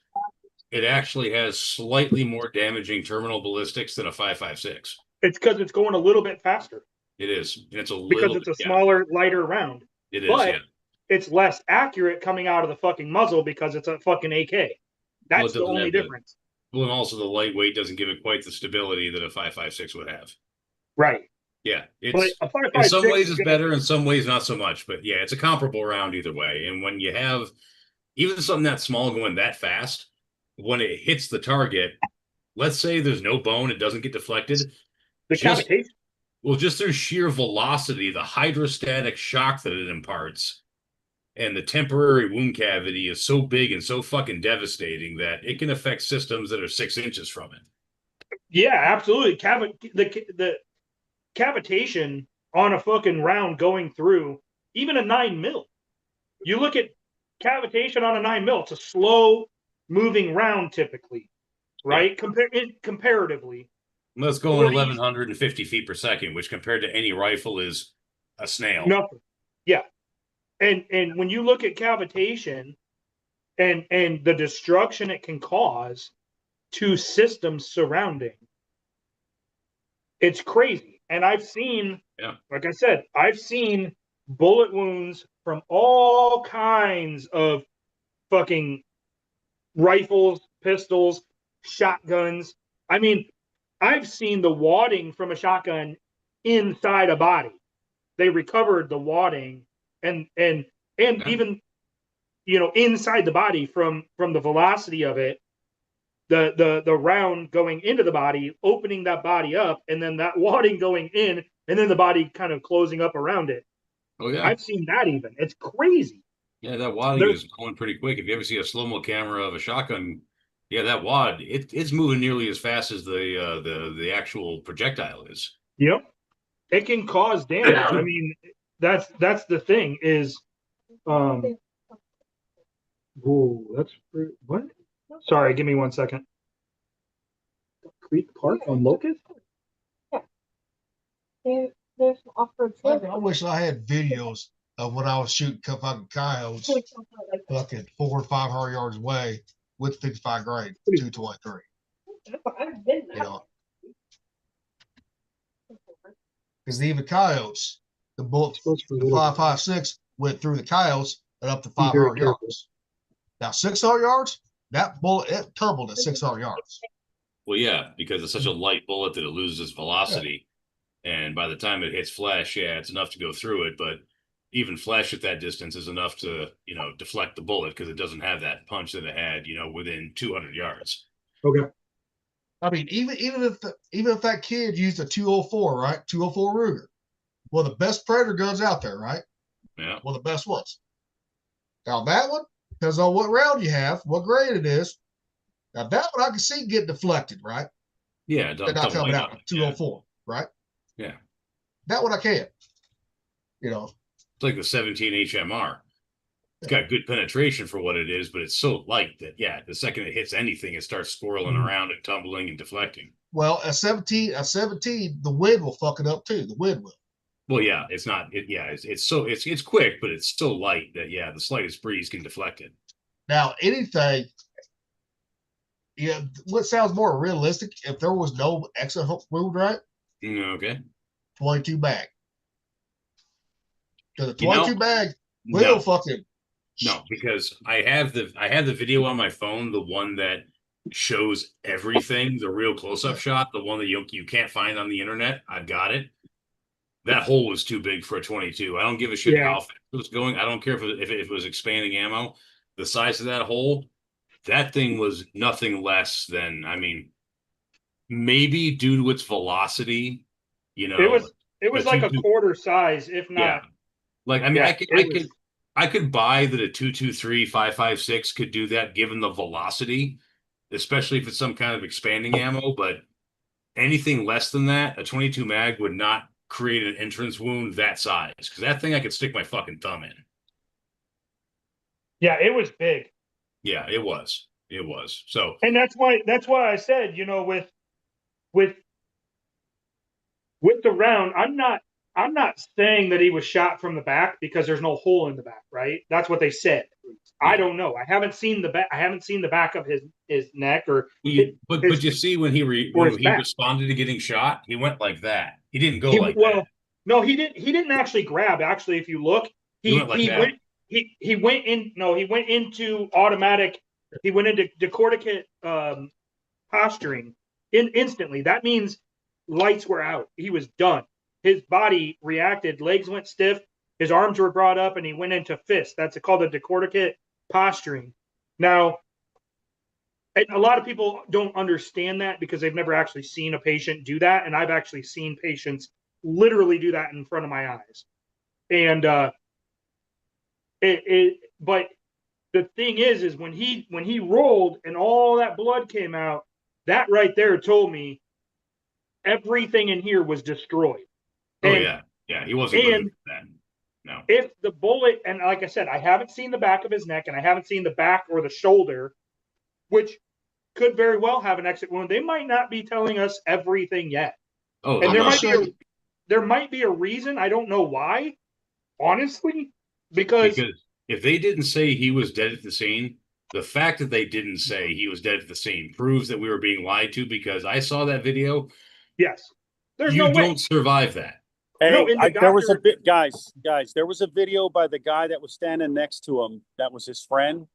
Speaker 3: it actually has slightly more damaging terminal ballistics than a 5.56.
Speaker 4: It's because it's going a little bit faster.
Speaker 3: It is. And it's
Speaker 4: because it's a smaller, lighter round.
Speaker 3: It is,
Speaker 4: but it's less accurate coming out of the fucking muzzle because it's a fucking AK. That's the only difference.
Speaker 3: Well, and also the lightweight doesn't give it quite the stability that a 5.56 would have.
Speaker 4: Right.
Speaker 3: Yeah.
Speaker 4: But a 5.56
Speaker 3: in some ways it's better, in some ways not so much. But yeah, it's a comparable round either way. And when you have even something that small going that fast, when it hits the target, let's say there's no bone, it doesn't get deflected. Just through sheer velocity, the hydrostatic shock that it imparts, and the temporary wound cavity is so big and so fucking devastating that it can affect systems that are 6 inches from it.
Speaker 4: Yeah, absolutely. The cavitation on a fucking round going through, even a 9mm. You look at cavitation on a 9mm, it's a slow moving round typically, right? Yeah. Comparatively.
Speaker 3: Let's go 1,150 feet per second, which compared to any rifle is a snail.
Speaker 4: Nothing. Yeah. And when you look at cavitation and the destruction it can cause to systems surrounding, it's crazy. And I've seen, like I said, I've seen bullet wounds from all kinds of fucking rifles, pistols, shotguns. I mean, I've seen the wadding from a shotgun inside a body. They recovered the wadding and even, you know, inside the body from the velocity of it, the round going into the body, opening that body up, and then that wadding going in, and then the body kind of closing up around it.
Speaker 3: Oh yeah,
Speaker 4: I've seen that even. It's crazy.
Speaker 3: Yeah, that wadding is going pretty quick. If you ever see a slow-mo camera of a shotgun, yeah, that wad, it's moving nearly as fast as the actual projectile is.
Speaker 4: Yep. It can cause damage. I mean, that's the thing is whoa, that's what? Sorry, give me 1 second. Creek Park on Locust?
Speaker 5: Yeah. There's off-road
Speaker 2: I wish I had videos of when I was shooting fucking coyotes fucking 400 or 500 yards away with 55 grain 223. You know, because even coyotes, the bullet, the 5.56 went through the coyotes and up to 500 yards. Now 600 yards, that bullet it turbled at 600 yards.
Speaker 3: Well, yeah, because it's such a light bullet that it loses velocity, and by the time it hits flesh, yeah, it's enough to go through it. But even flesh at that distance is enough to, you know, deflect the bullet because it doesn't have that punch that it had, you know, within 200 yards.
Speaker 4: Okay.
Speaker 2: I mean, even if that kid used a 204, right? 204 Ruger, one of the best Predator guns out there, right?
Speaker 3: Yeah.
Speaker 2: One of the best ones. Now that one, depends on what round you have, what grade it is. Now that one I can see get deflected, right?
Speaker 3: Yeah,
Speaker 2: they're not coming out with 204, right?
Speaker 3: Yeah.
Speaker 2: That one I can't. You know.
Speaker 3: It's like the 17 HMR. It's got good penetration for what it is, but it's so light that, yeah, the second it hits anything, it starts swirling around and tumbling and deflecting.
Speaker 2: Well, a 17, the wind will fuck it up too. The wind will.
Speaker 3: Well, yeah, it's not. It's quick, but it's so light that, yeah, the slightest breeze can deflect it.
Speaker 2: Now, anything, what sounds more realistic if there was no exit wound, right?
Speaker 3: Okay.
Speaker 2: 22 bag. Because the 22 bag will fucking.
Speaker 3: No, because I have the video on my phone, the one that shows everything, the real close-up shot, the one that you can't find on the internet. I've got it. That hole was too big for a 22. I don't give a shit how fast it was going. I don't care if it was expanding ammo. The size of that hole, that thing was nothing less than, I mean, maybe due to its velocity, you know,
Speaker 4: It was like a quarter size, if not.
Speaker 3: Yeah. Like, I mean, I could buy that a 223 5.56 could do that given the velocity, especially if it's some kind of expanding ammo, but anything less than that, a 22 mag would not create an entrance wound that size, because that thing I could stick my fucking thumb in.
Speaker 4: Yeah, it was big.
Speaker 3: Yeah, it was. It was. So,
Speaker 4: and that's why I said, you know, with the round, I'm not saying that he was shot from the back because there's no hole in the back, right? That's what they said. I don't know. I haven't seen the back. I haven't seen the back of his neck or.
Speaker 3: But you see, when he responded to getting shot, he went like that. He didn't go like that.
Speaker 4: No, he didn't. He didn't actually grab. Actually, if you look, he went into automatic. He went into decorticate posturing instantly. That means lights were out. He was done. His body reacted. Legs went stiff. His arms were brought up, and he went into fist. That's called the decorticate posturing. Now, a lot of people don't understand that because they've never actually seen a patient do that, and I've actually seen patients literally do that in front of my eyes. And but the thing is when he rolled and all that blood came out, that right there told me everything in here was destroyed.
Speaker 3: Yeah, he wasn't good at that. No.
Speaker 4: If the bullet, and like I said, I haven't seen the back of his neck, and I haven't seen the back or the shoulder, which could very well have an exit wound. They might not be telling us everything yet.
Speaker 3: Oh,
Speaker 4: and there might be a reason. I don't know why, honestly, because
Speaker 3: if they didn't say he was dead at the scene, the fact that they didn't say he was dead at the scene proves that we were being lied to, because I saw that video.
Speaker 4: Yes. There's
Speaker 3: you
Speaker 4: no way.
Speaker 3: don't survive that.
Speaker 1: Hey, there was a bit, guys. There was a video by the guy that was standing next to him. That was his friend,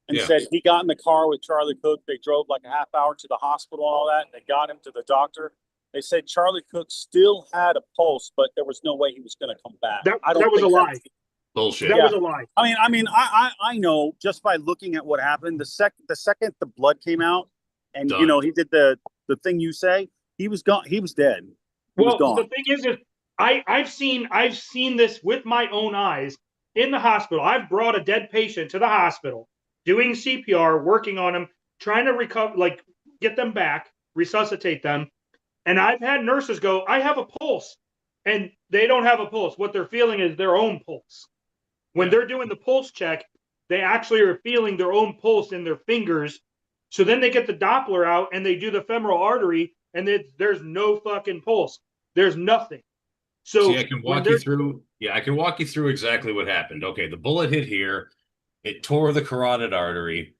Speaker 1: and said he got in the car with Charlie Cook. They drove like a half hour to the hospital, all that. And they got him to the doctor. They said Charlie Cook still had a pulse, but there was no way he was going to come back.
Speaker 4: That was a lie.
Speaker 3: Bullshit.
Speaker 4: That was a lie.
Speaker 1: I know just by looking at what happened. The second the blood came out, and
Speaker 3: Done.
Speaker 1: you know he did the thing you say, he was gone. He was dead. He was gone.
Speaker 4: The thing is I've seen this with my own eyes in the hospital. I've brought a dead patient to the hospital, doing CPR, working on them, trying to recover, like get them back, resuscitate them. And I've had nurses go, I have a pulse. And they don't have a pulse. What they're feeling is their own pulse. When they're doing the pulse check, they actually are feeling their own pulse in their fingers. So then they get the Doppler out and they do the femoral artery, and there's no fucking pulse. There's nothing. So
Speaker 3: I can walk you through. Yeah, I can walk you through exactly what happened. Okay, the bullet hit here. It tore the carotid artery.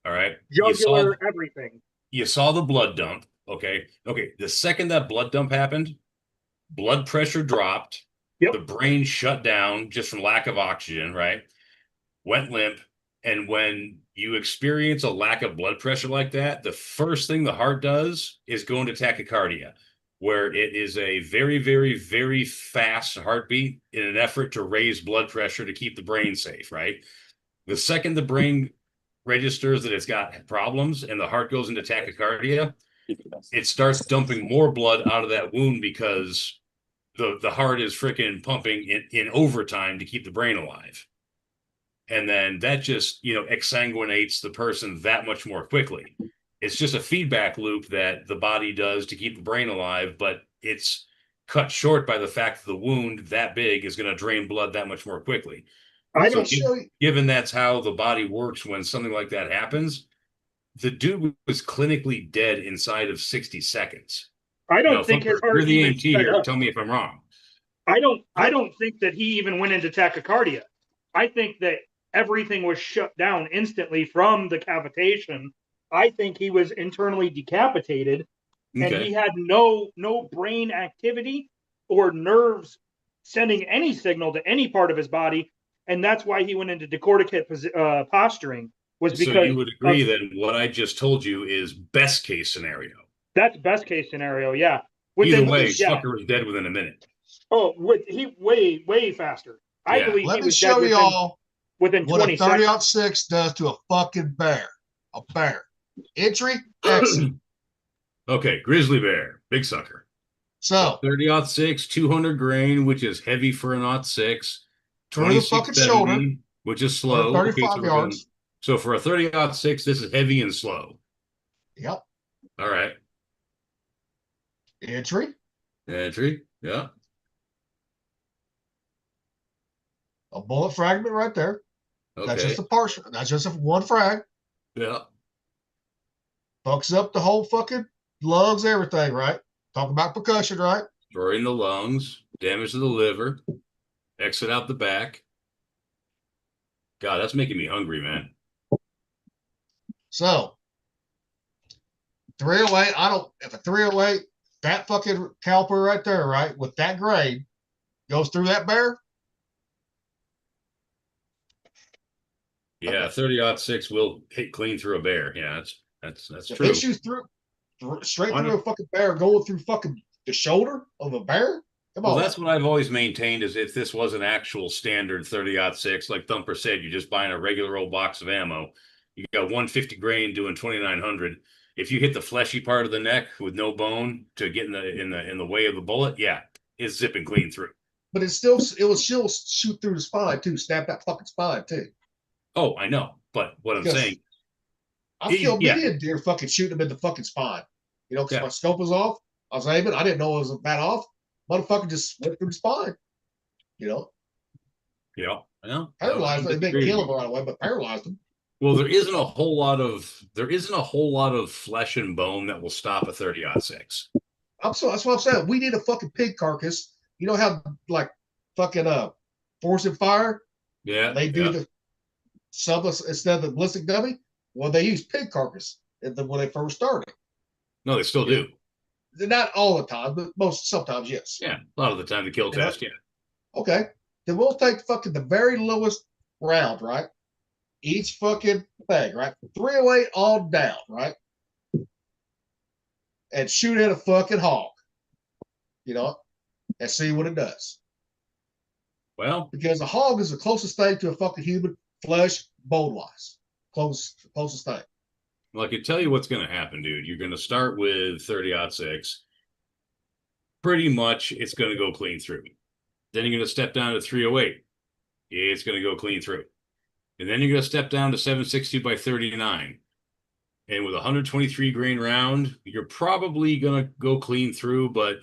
Speaker 3: All right.
Speaker 4: Jugular, everything.
Speaker 3: You saw the blood dump. Okay. The second that blood dump happened, blood pressure dropped.
Speaker 4: Yep.
Speaker 3: The brain shut down just from lack of oxygen, right? Went limp. And when you experience a lack of blood pressure like that, the first thing the heart does is go into tachycardia, where it is a very, very, very fast heartbeat in an effort to raise blood pressure to keep the brain safe, right? The second the brain registers that it's got problems and the heart goes into tachycardia, it starts dumping more blood out of that wound because the heart is freaking pumping in overtime to keep the brain alive. And then that just, exsanguinates the person that much more quickly. It's just a feedback loop that the body does to keep the brain alive, but it's cut short by the fact that the wound that big is going to drain blood that much more quickly. Given that's how the body works when something like that happens, the dude was clinically dead inside of 60 seconds.
Speaker 4: I don't think his heart.
Speaker 3: You're the EMT here. Tell me if I'm wrong.
Speaker 4: I don't think that he even went into tachycardia. I think that everything was shut down instantly from the cavitation. I think he was internally decapitated, and he had no brain activity or nerves sending any signal to any part of his body, and that's why he went into decorticate posturing. Was because
Speaker 3: so you would agree that what I just told you is best case scenario.
Speaker 4: That's best case scenario, yeah.
Speaker 3: Either way, fucker was dead within a minute.
Speaker 4: Oh, he way faster. I believe
Speaker 2: Let
Speaker 4: he
Speaker 2: me
Speaker 4: was
Speaker 2: show
Speaker 4: dead
Speaker 2: y'all
Speaker 4: within
Speaker 2: what
Speaker 4: 20
Speaker 2: a
Speaker 4: seconds.
Speaker 2: 30-06 does to a fucking bear. A bear. Entry, exit.
Speaker 3: Okay, grizzly bear, big sucker.
Speaker 2: So
Speaker 3: 30-06, 200 grain, which is heavy for an 06.
Speaker 2: through the fucking shoulder,
Speaker 3: 2670, which is slow.
Speaker 2: 35
Speaker 3: we're
Speaker 2: yards.
Speaker 3: going- so for a 30-06, this is heavy and slow.
Speaker 2: Yep.
Speaker 3: All right.
Speaker 2: Entry.
Speaker 3: Yeah.
Speaker 2: A bullet fragment right there.
Speaker 3: Okay.
Speaker 2: That's just a partial. That's just a one frag.
Speaker 3: Yeah.
Speaker 2: Fucks up the whole fucking lungs, everything, right? Talk about percussion, right?
Speaker 3: Destroying the lungs, damage to the liver, exit out the back. God, that's making me hungry, man.
Speaker 2: So 308, if a 308, that fucking caliper right there, right, with that grade goes through that bear.
Speaker 3: Yeah, 30-06 will hit clean through a bear. Yeah, that's
Speaker 2: If
Speaker 3: true.
Speaker 2: it shoots straight through a fucking bear, going through fucking the shoulder of a bear. Come
Speaker 3: Well,
Speaker 2: on.
Speaker 3: that's what I've always maintained is if this was an actual standard 30-06, like Thumper said, you're just buying a regular old box of ammo. You got 150 grain doing 2,900. If you hit the fleshy part of the neck with no bone to get in the way of the bullet, yeah, it's zipping clean through.
Speaker 2: But it will still shoot through the spine too, snap that fucking spine too.
Speaker 3: Oh, I know, but what I'm saying,
Speaker 2: I killed many a deer fucking shooting them in the fucking spine. You know, because my scope was off. I was aiming. I didn't know it was that off. Motherfucker just went through the spine. You know?
Speaker 3: Yeah, I know.
Speaker 2: Paralyzed them. They didn't kill him right away, but paralyzed them.
Speaker 3: Well, there isn't a whole lot of flesh and bone that will stop a 30-06.
Speaker 2: That's what I'm saying. We need a fucking pig carcass. You know how like fucking Force and Fire?
Speaker 3: Yeah.
Speaker 2: They do the subless instead of the ballistic dummy. Well, they use pig carcass when they first started.
Speaker 3: No, they still do.
Speaker 2: Not all the time, but sometimes, yes.
Speaker 3: Yeah, a lot of the time the kill test, yeah.
Speaker 2: Okay. Then we'll take fucking the very lowest round, right? Each fucking thing, right? 308 all down, right? And shoot at a fucking hog. You know? And see what it does.
Speaker 3: Well,
Speaker 2: because a hog is the closest thing to a fucking human, flesh, bone wise. Closest thing.
Speaker 3: Well, I can tell you what's going to happen, dude. You're going to start with 30-06. Pretty much, it's going to go clean through. Then you're going to step down to 308. It's going to go clean through. And then you're going to step down to 760 by 39. And with 123 grain round, you're probably going to go clean through, but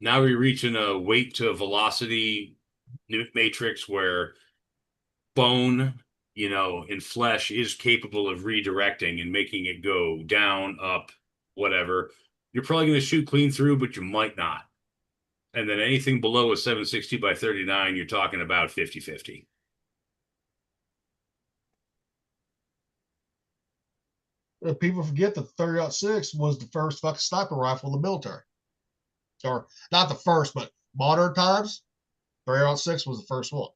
Speaker 3: now we're reaching a weight to velocity matrix where bone, in flesh is capable of redirecting and making it go down, up, whatever. You're probably going to shoot clean through, but you might not. And then anything below a 760 by 39, you're talking about 50-50.
Speaker 2: People forget that the 30-06 was the first fucking sniper rifle in the military. Or not the first, but modern times, 30-06 was the first one.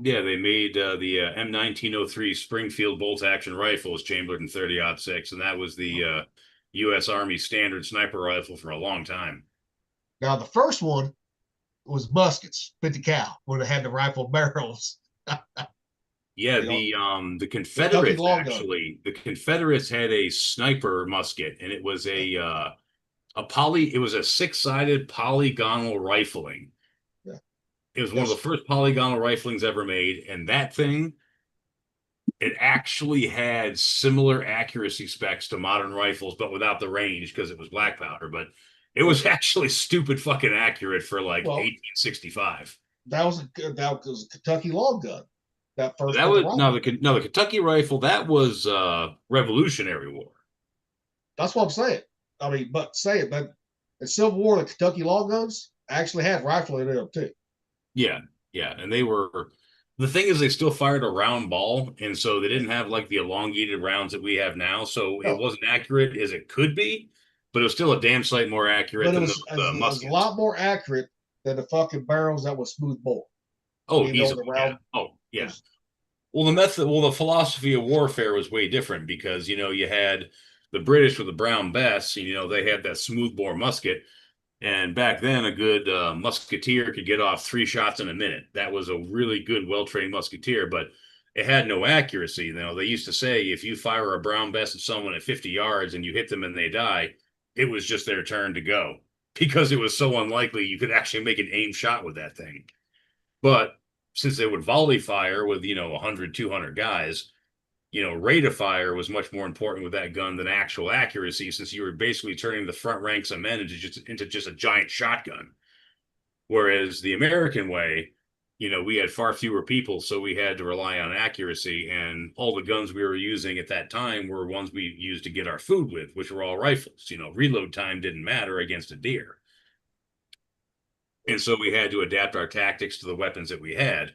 Speaker 3: Yeah, they made the M1903 Springfield bolt-action rifles chambered in 30-06, and that was the U.S. Army standard sniper rifle for a long time.
Speaker 2: Now, the first one was muskets, 50 cal, when it had the rifle barrels.
Speaker 3: Yeah, the Confederates the Confederates had a sniper musket, and it was it was a 6-sided polygonal rifling.
Speaker 2: Yeah.
Speaker 3: It was one of the first polygonal riflings ever made, and that thing, it actually had similar accuracy specs to modern rifles, but without the range because it was black powder. But it was actually stupid fucking accurate for 1865.
Speaker 2: That was a Kentucky long gun. The
Speaker 3: Kentucky rifle, that was Revolutionary War.
Speaker 2: That's what I'm saying. I mean, but in Civil War, the Kentucky long guns actually had rifle in them too.
Speaker 3: Yeah, and the thing is they still fired a round ball, and so they didn't have like the elongated rounds that we have now, so it wasn't accurate as it could be, but it was still a damn sight more accurate than the muskets.
Speaker 2: It was a lot more accurate than the fucking barrels that was smooth bore.
Speaker 3: Oh, easily. Yeah. Oh, yeah. Well, the philosophy of warfare was way different because, you had the British with the Brown Bess, they had that smoothbore musket. And back then, a good musketeer could get off 3 shots in a minute. That was a really good, well-trained musketeer, but it had no accuracy. They used to say if you fire a Brown Bess at someone at 50 yards and you hit them and they die, it was just their turn to go. because it was so unlikely you could actually make an aim shot with that thing. But since they would volley fire with, 100, 200 guys, rate of fire was much more important with that gun than actual accuracy, since you were basically turning the front ranks of men into just a giant shotgun. Whereas the American way, we had far fewer people, so we had to rely on accuracy, and all the guns we were using at that time were ones we used to get our food with, which were all rifles. Reload time didn't matter against a deer. And so we had to adapt our tactics to the weapons that we had.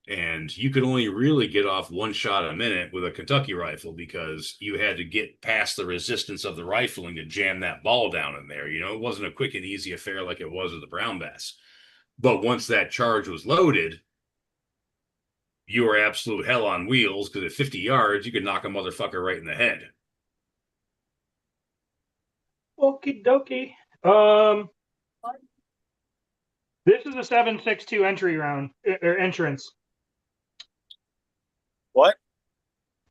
Speaker 3: And you could only really get off one shot a minute with a Kentucky rifle, because you had to get past the resistance of the rifling to jam that ball down in there. It wasn't a quick and easy affair like it was with the brown bass. But once that charge was loaded, you were absolute hell on wheels, because at 50 yards, you could knock a motherfucker right in the head.
Speaker 4: Okie dokie. This is a 7.62 entry round or entrance.
Speaker 1: What?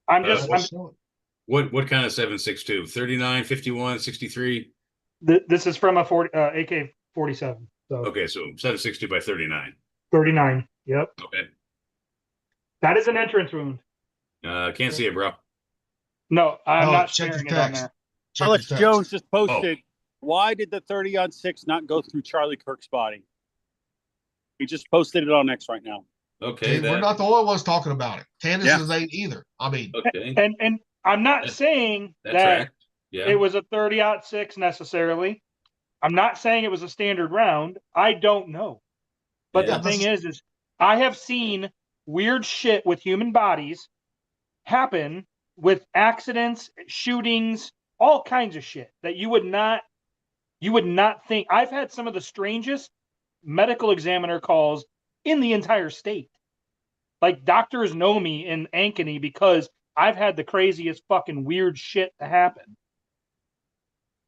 Speaker 4: I'm just.
Speaker 3: What kind of 7.62? 39, 51, 63?
Speaker 4: This is from a AK-47. So.
Speaker 3: Okay, so 7.60 by 39.
Speaker 4: 39. Yep.
Speaker 3: Okay.
Speaker 4: That is an entrance wound.
Speaker 3: Can't see it, bro.
Speaker 4: No, I'm not
Speaker 2: check
Speaker 4: sharing
Speaker 2: your
Speaker 4: it on
Speaker 2: text.
Speaker 4: there.
Speaker 1: Alex Jones just posted, why did the 30-06 not go through Charlie Kirk's body? He just posted it on X right now.
Speaker 3: Okay.
Speaker 2: We're not the only ones talking about it. Candace's ain't either. I mean,
Speaker 3: okay.
Speaker 4: And I'm not saying that it was a 30-06 necessarily. I'm not saying it was a standard round. I don't know. But the thing is I have seen weird shit with human bodies happen with accidents, shootings, all kinds of shit that you would not think. I've had some of the strangest medical examiner calls in the entire state. Like, doctors know me in Ankeny because I've had the craziest fucking weird shit to happen.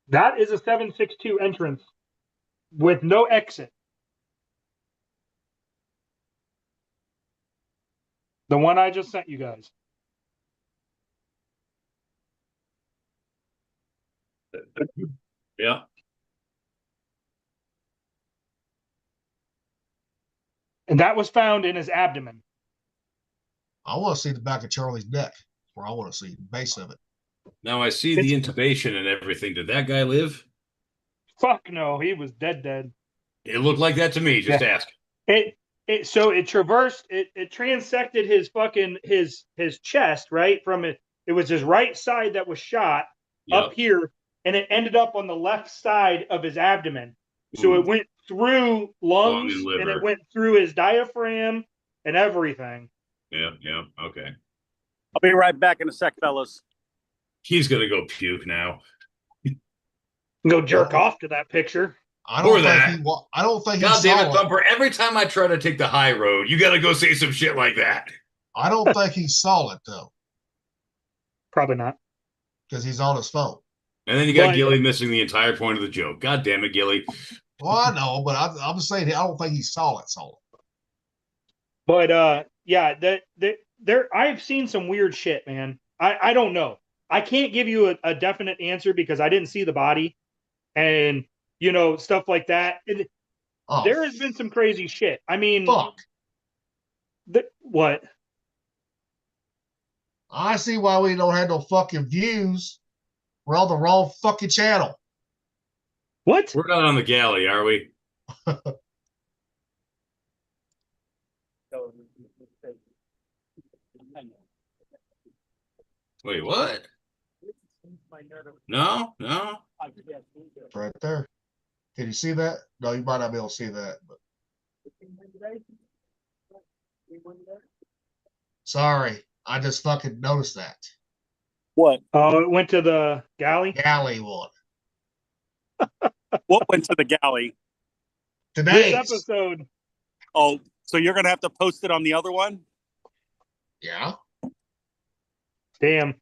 Speaker 4: That is a 7.62 entrance with no exit. The one I just sent you guys.
Speaker 3: Yeah.
Speaker 4: And that was found in his abdomen.
Speaker 2: I want to see the back of Charlie's neck, where I want to see the base of it.
Speaker 3: Now I see the intubation and everything. Did that guy live?
Speaker 4: Fuck no, he was dead.
Speaker 3: It looked like that to me. Just ask.
Speaker 4: So it traversed, it transected his fucking his chest, right? From it was his right side that was shot up here, and it ended up on the left side of his abdomen. So it went through lungs and it went through his diaphragm and everything.
Speaker 3: Yeah, okay.
Speaker 1: I'll be right back in a sec, fellas.
Speaker 3: He's gonna go puke now.
Speaker 4: Go jerk off to that picture.
Speaker 2: I don't think
Speaker 3: God
Speaker 2: he's
Speaker 3: damn it,
Speaker 2: solid.
Speaker 3: Thumper. Every time I try to take the high road, you gotta go say some shit like that.
Speaker 2: I don't think he's solid, though.
Speaker 4: Probably not.
Speaker 2: Because he's on his phone.
Speaker 3: And then you got Gilly missing the entire point of the joke. God damn it, Gilly.
Speaker 2: Well, I know, but I'm just saying, I don't think he's solid.
Speaker 4: But yeah, I've seen some weird shit, man. I don't know. I can't give you a definite answer because I didn't see the body, and stuff like that. And there has been some crazy shit. I mean, what?
Speaker 2: I see why we don't have no fucking views. We're on the wrong fucking channel.
Speaker 4: What?
Speaker 3: We're not on the galley, are we? Wait, what? No.
Speaker 2: Right there. Can you see that? No, you might not be able to see that. But... Sorry, I just fucking noticed that.
Speaker 1: What?
Speaker 4: Oh, it went to the galley?
Speaker 2: Galley one.
Speaker 1: What went to the galley?
Speaker 2: Today's
Speaker 4: episode.
Speaker 1: Oh, so you're going to have to post it on the other one?
Speaker 2: Yeah.
Speaker 4: Damn.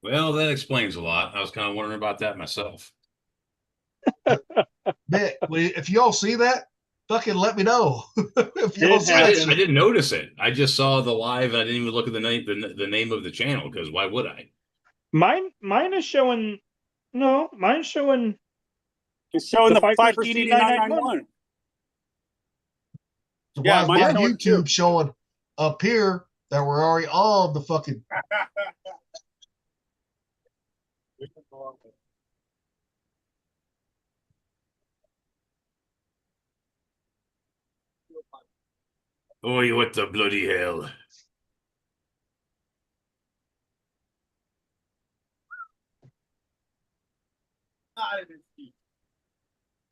Speaker 3: Well, that explains a lot. I was kind of wondering about that myself.
Speaker 2: If y'all see that, fucking let me know.
Speaker 3: I didn't notice it. I just saw the live, and I didn't even look at the name of the channel, because why would I?
Speaker 4: Mine is showing. No, mine's showing.
Speaker 1: It's showing
Speaker 4: The
Speaker 1: the
Speaker 4: Pfeiffer's
Speaker 1: Pfeiffer
Speaker 4: DD991.
Speaker 1: CD991.
Speaker 2: So
Speaker 1: Yeah,
Speaker 2: why is
Speaker 1: mine's
Speaker 2: my
Speaker 1: showing
Speaker 2: YouTube
Speaker 1: too.
Speaker 2: showing up here that we're already on the fucking?
Speaker 3: Oi, what the bloody hell?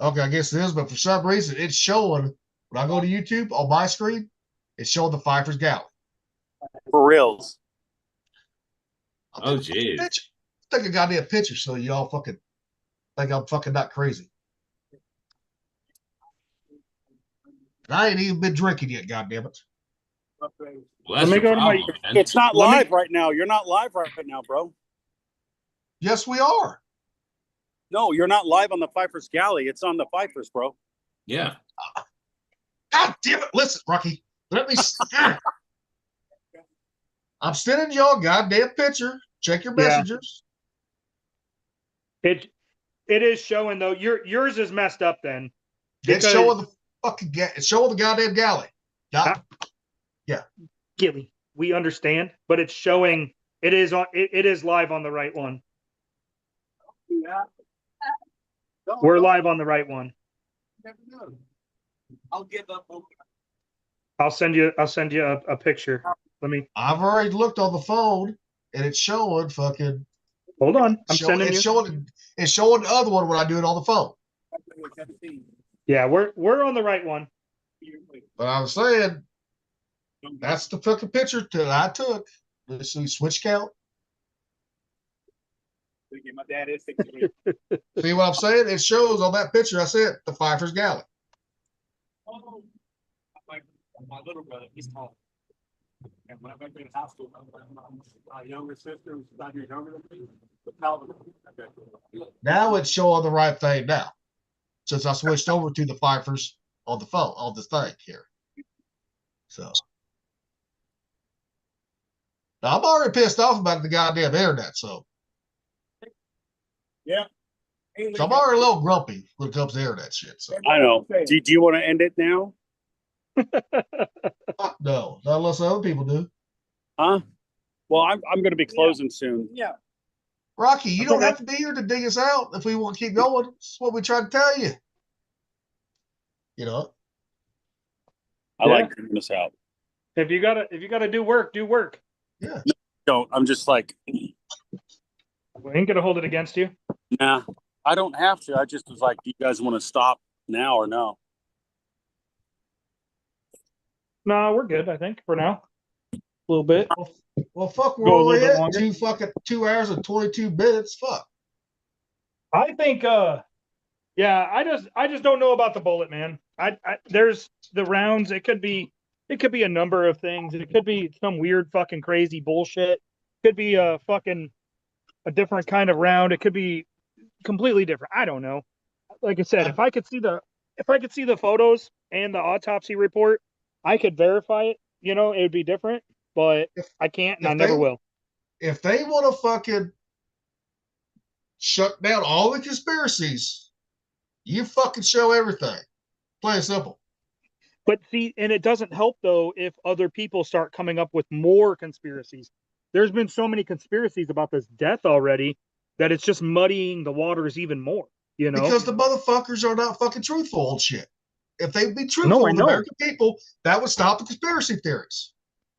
Speaker 2: Okay, I guess it is, but for some reason it's showing when I go to YouTube on my screen, it's showing the Pfeiffer's Galley.
Speaker 1: For reals.
Speaker 3: Oh, jeez.
Speaker 2: Take a goddamn picture so y'all fucking think I'm fucking not crazy. And I ain't even been drinking yet, goddammit.
Speaker 3: Well,
Speaker 4: Let
Speaker 3: that's
Speaker 4: me
Speaker 3: your
Speaker 4: go to my-
Speaker 3: problem, man.
Speaker 1: It's not
Speaker 4: Let me-
Speaker 1: live right now. You're not live right now, bro.
Speaker 2: Yes, we are.
Speaker 1: No, you're not live on the Pfeiffer's Galley. It's on the Pfeiffer's, bro.
Speaker 3: Yeah.
Speaker 2: God damn it. Listen, Rocky, let me. I'm sending y'all a goddamn picture. Check your
Speaker 4: Yeah.
Speaker 2: messengers.
Speaker 4: It is showing though. Yours is messed up then.
Speaker 2: It's
Speaker 4: Because-
Speaker 2: showing the fucking it's showing the goddamn galley.
Speaker 4: Gilly, we understand, but it's showing. It is on. It is live on the right one. We're live on the right one.
Speaker 13: I'll give up.
Speaker 4: I'll send you a picture. Let me
Speaker 2: I've already looked on the phone and it's showing fucking.
Speaker 4: hold on. I'm
Speaker 2: Showing,
Speaker 4: sending
Speaker 2: it's
Speaker 4: you.
Speaker 2: showing the other one when I do it on the phone.
Speaker 4: Yeah, we're on the right one.
Speaker 2: But I was saying that's the fucking picture that I took. Let's see, switch count.
Speaker 1: My dad is 63.
Speaker 2: See what I'm saying? It shows on that picture. I said the Pfeiffer's Galley.
Speaker 12: My little brother, he's tall. And when I went to high school, my younger sister was 5 years younger than me. But Calvin,
Speaker 2: Now it's showing the right thing now. Since I switched over to the Pfeiffer's on the phone, on the thing here. So now I'm already pissed off about the goddamn internet, so
Speaker 12: yeah.
Speaker 2: I'm already a little grumpy when it comes to internet shit. So
Speaker 1: I know. Do you want to end it now?
Speaker 2: fuck no, not unless other people do.
Speaker 1: Huh? Well, I'm going to be closing soon.
Speaker 12: Yeah.
Speaker 2: Rocky, you
Speaker 4: That's
Speaker 2: don't
Speaker 4: okay.
Speaker 2: have to be here to dig us out if we want to keep going. That's what we try to tell you. You know,
Speaker 1: I
Speaker 4: Yeah.
Speaker 1: like bringing this out.
Speaker 4: If you gotta do work, do work.
Speaker 2: yeah.
Speaker 1: Don't. I'm just like,
Speaker 4: We ain't gonna hold it against you.
Speaker 1: nah, I don't have to. I just was like, do you guys want to stop now or no?
Speaker 4: No, we're good. I think for now. A little bit.
Speaker 2: Well, fuck, we're
Speaker 4: Go a
Speaker 2: only
Speaker 4: little bit
Speaker 2: at
Speaker 4: longer.
Speaker 2: 2 hours and 22 minutes. Fuck.
Speaker 4: I think. Yeah. I just don't know about the bullet, man. There's the rounds. It could be a number of things. It could be some weird fucking crazy bullshit. Could be a different kind of round. It could be completely different. I don't know. Like I said, if I could see the photos and the autopsy report, I could verify it. You know, it would be different, but I can't and
Speaker 2: if
Speaker 4: I never
Speaker 2: they-
Speaker 4: will.
Speaker 2: If they want to fucking shut down all the conspiracies, you fucking show everything. Plain and simple.
Speaker 4: But see, and it doesn't help though if other people start coming up with more conspiracies. There's been so many conspiracies about this death already that it's just muddying the waters even more. You know,
Speaker 2: Because the motherfuckers are not fucking truthful on shit. If they'd be truthful
Speaker 4: No, I
Speaker 2: to the
Speaker 4: know.
Speaker 2: American people, that would stop the conspiracy theories.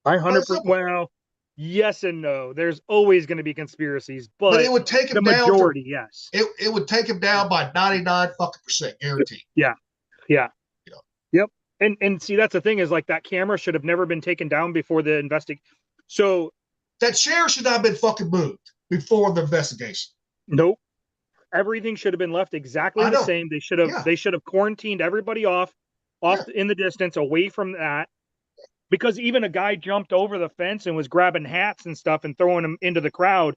Speaker 4: I 100%.
Speaker 2: simple.
Speaker 4: Well, yes and no. There's always going to be conspiracies, but
Speaker 2: it would take
Speaker 4: the
Speaker 2: them down.
Speaker 4: majority, yes.
Speaker 2: It would take them down by 99 fucking percent, guaranteed.
Speaker 4: Yeah.
Speaker 2: You know.
Speaker 4: Yep. And see, that's the thing is like that camera should have never been taken down before the So
Speaker 2: that chair should not have been fucking moved before the investigation.
Speaker 4: Nope. Everything should have been left exactly
Speaker 2: I
Speaker 4: the
Speaker 2: know.
Speaker 4: same. They should have quarantined everybody off in the distance, away from that. Because even a guy jumped over the fence and was grabbing hats and stuff and throwing them into the crowd.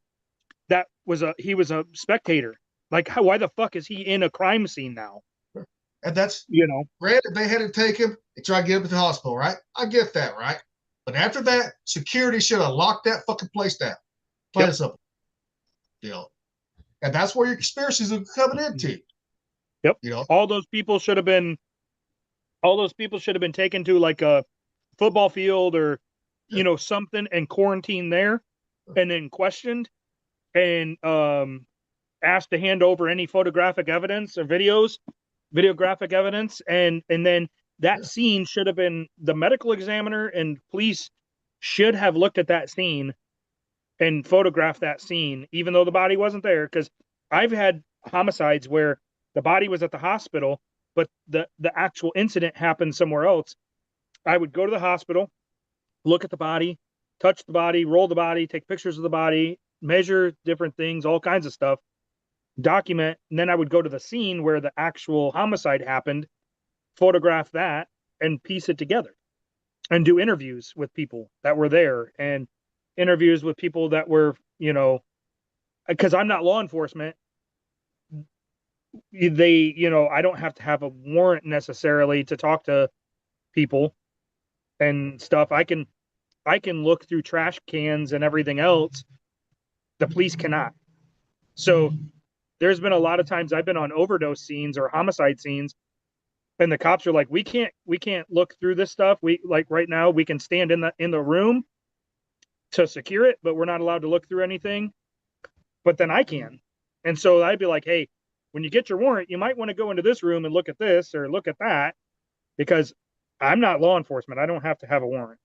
Speaker 4: He was a spectator. Like, why the fuck is he in a crime scene now?
Speaker 2: And that's, granted, they had to take him and try to get him to the hospital, right? I get that, right? But after that, security should have locked that fucking place down. Plain and simple. You know, and that's where your conspiracies are coming into.
Speaker 4: Yep.
Speaker 2: You know,
Speaker 4: all those people should have been taken to like a football field or something and quarantined there, and then questioned and asked to hand over any photographic evidence or videographic evidence, and then that scene should have been, the medical examiner and police should have looked at that scene and photographed that scene, even though the body wasn't there. Because I've had homicides where the body was at the hospital, but the actual incident happened somewhere else. I would go to the hospital, look at the body, touch the body, roll the body, take pictures of the body, measure different things, all kinds of stuff, document, and then I would go to the scene where the actual homicide happened, photograph that, and piece it together, and do interviews with people that were there, and interviews with people that were, because I'm not law enforcement. I don't have to have a warrant necessarily to talk to people and stuff. I can look through trash cans and everything else. The police cannot. So there's been a lot of times I've been on overdose scenes or homicide scenes, and the cops are like, we can't look through this stuff. We, like, right now we can stand in the room to secure it, but we're not allowed to look through anything. But then I can. And so I'd be like, hey, when you get your warrant, you might want to go into this room and look at this or look at that, because I'm not law enforcement. I don't have to have a warrant.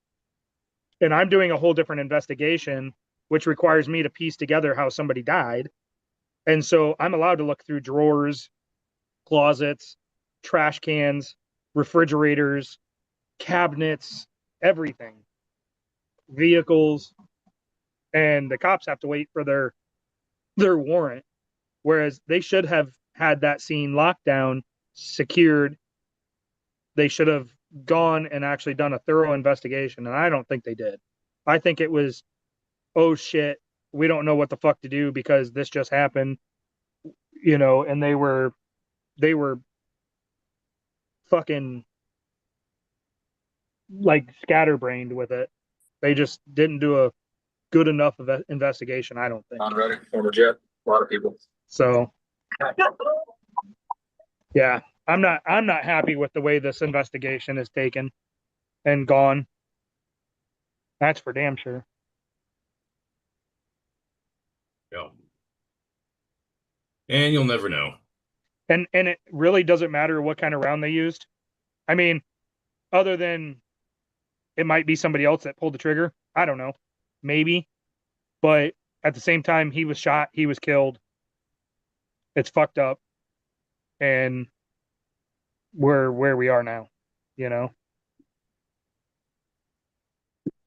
Speaker 4: And I'm doing a whole different investigation, which requires me to piece together how somebody died. And so I'm allowed to look through drawers, closets, trash cans, refrigerators, cabinets, everything, vehicles, and the cops have to wait for their warrant, whereas they should have had that scene locked down, secured. They should have gone and actually done a thorough investigation, and I don't think they did. I think it was, oh shit, we don't know what the fuck to do because this just happened, and they were fucking like scatterbrained with it. They just didn't do a good enough of an investigation, I don't think.
Speaker 18: On Reddit, former jet, a lot of people.
Speaker 4: So yeah, I'm not happy with the way this investigation is taken and gone. That's for damn sure.
Speaker 3: Yeah. And you'll never know.
Speaker 4: And it really doesn't matter what kind of round they used. I mean, other than it might be somebody else that pulled the trigger. I don't know. Maybe. But at the same time, he was shot. He was killed. It's fucked up. And we're where we are now,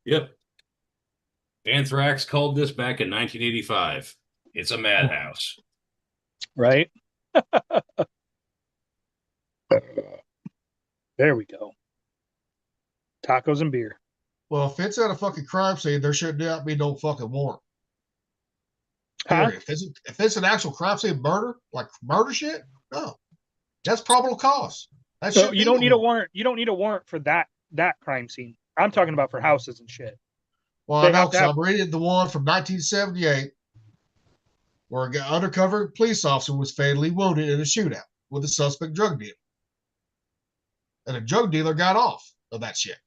Speaker 3: Yep. Anthrax called this back in 1985. It's a madhouse.
Speaker 4: Right? There we go. Tacos and beer.
Speaker 2: Well, if it's at a fucking crime scene, there should not be no fucking warrant.
Speaker 4: Huh?
Speaker 2: If it's an actual crime scene murder, like murder shit, no. That's probable cause.
Speaker 4: So you don't need a warrant. You don't need a warrant for that crime scene. I'm talking about for houses and shit.
Speaker 2: Well, I know, because I'm reading the one from 1978 where an undercover police officer was fatally wounded in a shootout with a suspect drug dealer. And a drug dealer got off of that shit.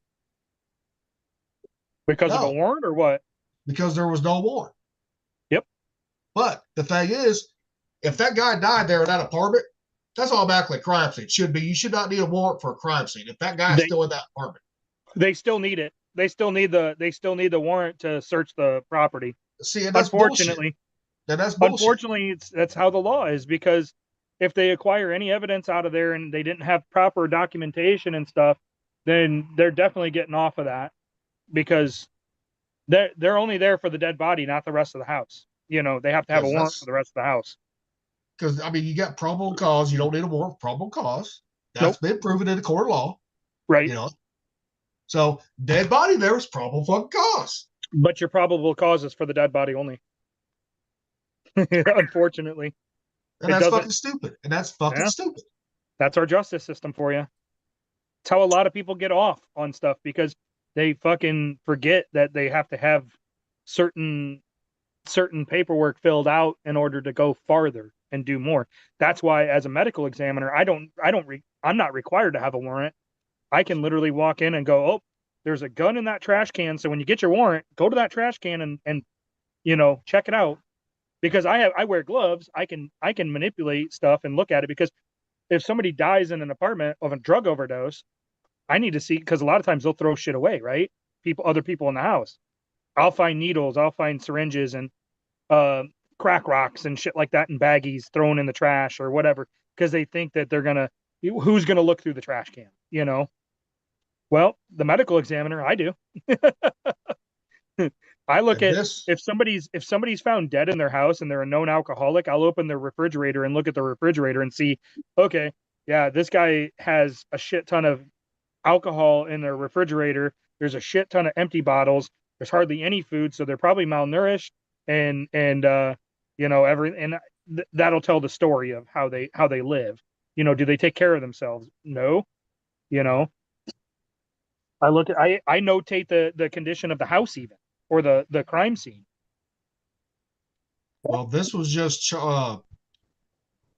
Speaker 4: Because of a warrant or what?
Speaker 2: Because there was no warrant.
Speaker 4: Yep.
Speaker 2: But the thing is, if that guy died there in that apartment, that's automatically a crime scene. It should be. You should not need a warrant for a crime scene. If that guy's still in that apartment.
Speaker 4: They still need it. They still need the warrant to search the property.
Speaker 2: See, and that's
Speaker 4: unfortunately.
Speaker 2: That's bullshit.
Speaker 4: Unfortunately, that's how the law is, because if they acquire any evidence out of there and they didn't have proper documentation and stuff, then they're definitely getting off of that, because they're only there for the dead body, not the rest of the house. They have to have a warrant for the rest of the house.
Speaker 2: Because, I mean, you got probable cause. You don't need a warrant for probable cause. That's been proven in the court of law.
Speaker 4: Right.
Speaker 2: So, dead body there is probable fucking cause.
Speaker 4: But your probable cause is for the dead body only. Unfortunately.
Speaker 2: And that's fucking stupid. And that's fucking stupid.
Speaker 4: That's our justice system for you. It's how a lot of people get off on stuff, because they fucking forget that they have to have certain paperwork filled out in order to go farther. and do more. That's why, as a medical examiner, I'm not required to have a warrant. I can literally walk in and go, oh, there's a gun in that trash can. So when you get your warrant, go to that trash can and check it out. Because I wear gloves, I can manipulate stuff and look at it. Because if somebody dies in an apartment of a drug overdose, I need to see, because a lot of times they'll throw shit away, right? Other people in the house. I'll find needles, I'll find syringes and crack rocks and shit like that in baggies thrown in the trash or whatever, because they think that who's gonna look through the trash can, Well, the medical examiner, I do. I look at if somebody's found dead in their house and they're a known alcoholic, I'll open their refrigerator and look at the refrigerator and see, okay, yeah, this guy has a shit ton of alcohol in their refrigerator. There's a shit ton of empty bottles. There's hardly any food, so they're probably malnourished, and that'll tell the story of how they live. Do they take care of themselves? No. I notate the condition of the house even, or the crime scene.
Speaker 2: Well, this was just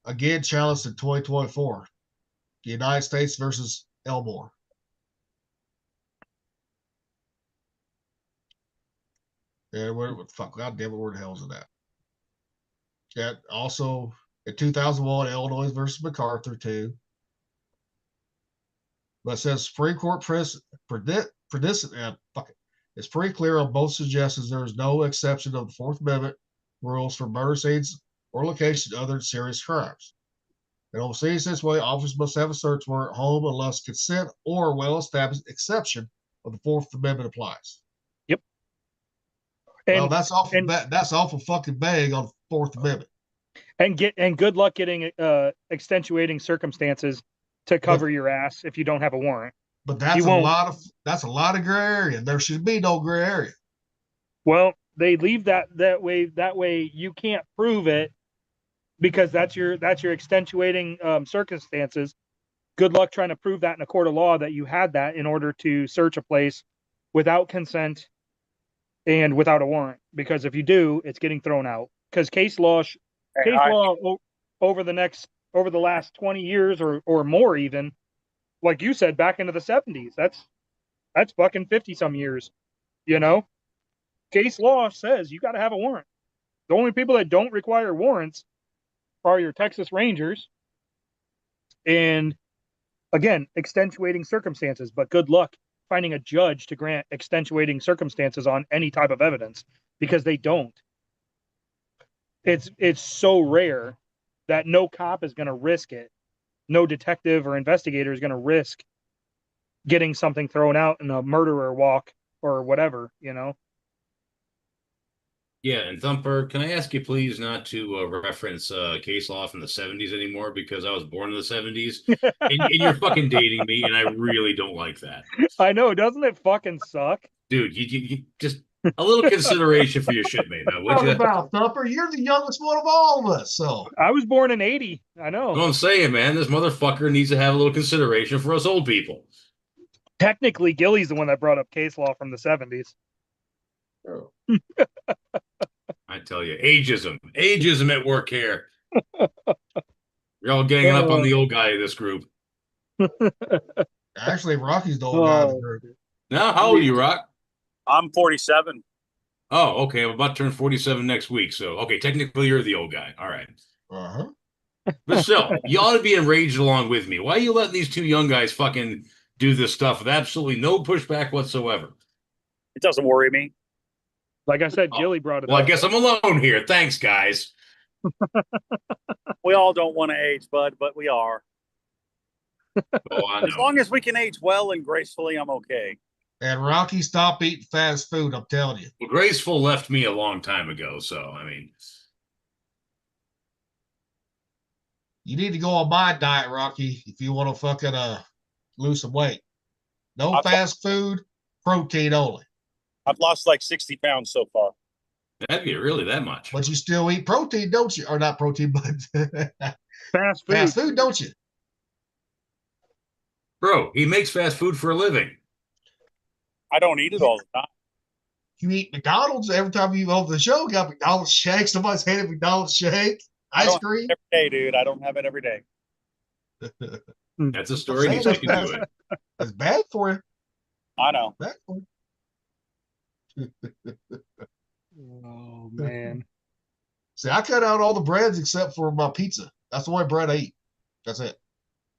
Speaker 2: again challenged in 2024. The United States versus Elmore. And where the hell is it at? Yeah, also in 2001, Illinois versus MacArthur too. But it says Supreme Court it's pretty clear on both suggestions there is no exception of the Fourth Amendment rules for murder scenes or locations other than serious crimes. In overseas this way, officers must have a search warrant at home unless consent or well-established exception of the Fourth Amendment applies.
Speaker 4: Yep.
Speaker 2: Well, that's awful fucking vague on the Fourth Amendment.
Speaker 4: And good luck getting extenuating circumstances to cover your ass if you don't have a warrant.
Speaker 2: But that's a lot of gray area. There should be no gray area.
Speaker 4: Well, they leave that way. That way you can't prove it because that's your extenuating circumstances. Good luck trying to prove that in a court of law that you had that in order to search a place without consent and without a warrant. Because if you do, it's getting thrown out. Because case law over the last 20 years or more, even like you said, back into the 70s, that's fucking 50 some years, case law says you got to have a warrant. The only people that don't require warrants are your Texas Rangers. And again, extenuating circumstances, but good luck finding a judge to grant extenuating circumstances on any type of evidence, because they don't. It's so rare that no cop is going to risk it. No detective or investigator is going to risk getting something thrown out in a murderer walk or whatever,
Speaker 3: Yeah, and Thumper, can I ask you please not to reference case law from the 70s anymore, because I was born in the 70s, and you're fucking dating me, and I really don't like that.
Speaker 4: I know, doesn't it fucking suck?
Speaker 3: Dude, you just a little consideration for your shitmate, man, would you?
Speaker 2: About Thumper, you're the youngest one of all of us, so.
Speaker 4: I was born in 80, I know.
Speaker 3: What I'm saying, man, this motherfucker needs to have a little consideration for us old people.
Speaker 4: Technically, Gilly's the one that brought up case law from the 70s.
Speaker 3: Oh. I tell you, ageism at work here. You're all ganging up on the old guy of this group.
Speaker 2: Actually, Rocky's the old guy of the group.
Speaker 3: Now, how old are you, Rock?
Speaker 1: I'm 47.
Speaker 3: Oh, okay. I'm about to turn 47 next week. So, okay, technically you're the old guy. All right.
Speaker 2: Uh-huh.
Speaker 3: But still, you ought to be enraged along with me. Why are you letting these two young guys fucking do this stuff with absolutely no pushback whatsoever?
Speaker 1: It doesn't worry me.
Speaker 4: Like I said, Gilly brought it up.
Speaker 3: Well, I guess I'm alone here. Thanks, guys.
Speaker 1: We all don't want to age, bud, but we are.
Speaker 3: Oh, I know.
Speaker 1: As long as we can age well and gracefully, I'm okay.
Speaker 2: And Rocky, stop eating fast food, I'm telling you.
Speaker 3: Well, Graceful left me a long time ago, so, I mean.
Speaker 2: You need to go on my diet, Rocky, if you want to fucking lose some weight. No fast food, protein only.
Speaker 1: I've lost like 60 pounds so far.
Speaker 3: That'd be really that much.
Speaker 2: But you still eat protein, don't you? Or not protein, but
Speaker 4: fast food.
Speaker 2: Fast food, don't you?
Speaker 3: Bro, he makes fast food for a living.
Speaker 1: I don't eat it all the time.
Speaker 2: You eat McDonald's every time you open the show. You got McDonald's shake. Somebody's handed McDonald's shake. Ice cream.
Speaker 1: Every day, dude. I don't have it every day.
Speaker 3: That's a story. He's
Speaker 2: That's
Speaker 3: sticking to it.
Speaker 2: It's bad for you.
Speaker 1: I know.
Speaker 2: Bad for you.
Speaker 4: Oh man.
Speaker 2: See, I cut out all the breads except for my pizza. That's the only bread I eat. That's it.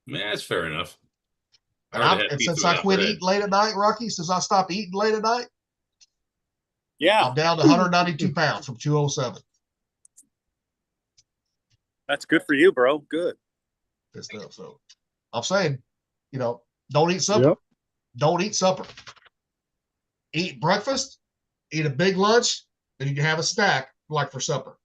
Speaker 3: Man, that's fair enough.
Speaker 2: And since I quit eating late at night, Rocky, since I stopped eating late at night,
Speaker 1: yeah,
Speaker 2: I'm down to 192 pounds from 207.
Speaker 1: That's good for you, bro. Good.
Speaker 2: Good stuff. So I'm saying, don't eat supper.
Speaker 4: Yep.
Speaker 2: Don't eat supper. Eat breakfast, eat a big lunch, then you can have a snack like for supper.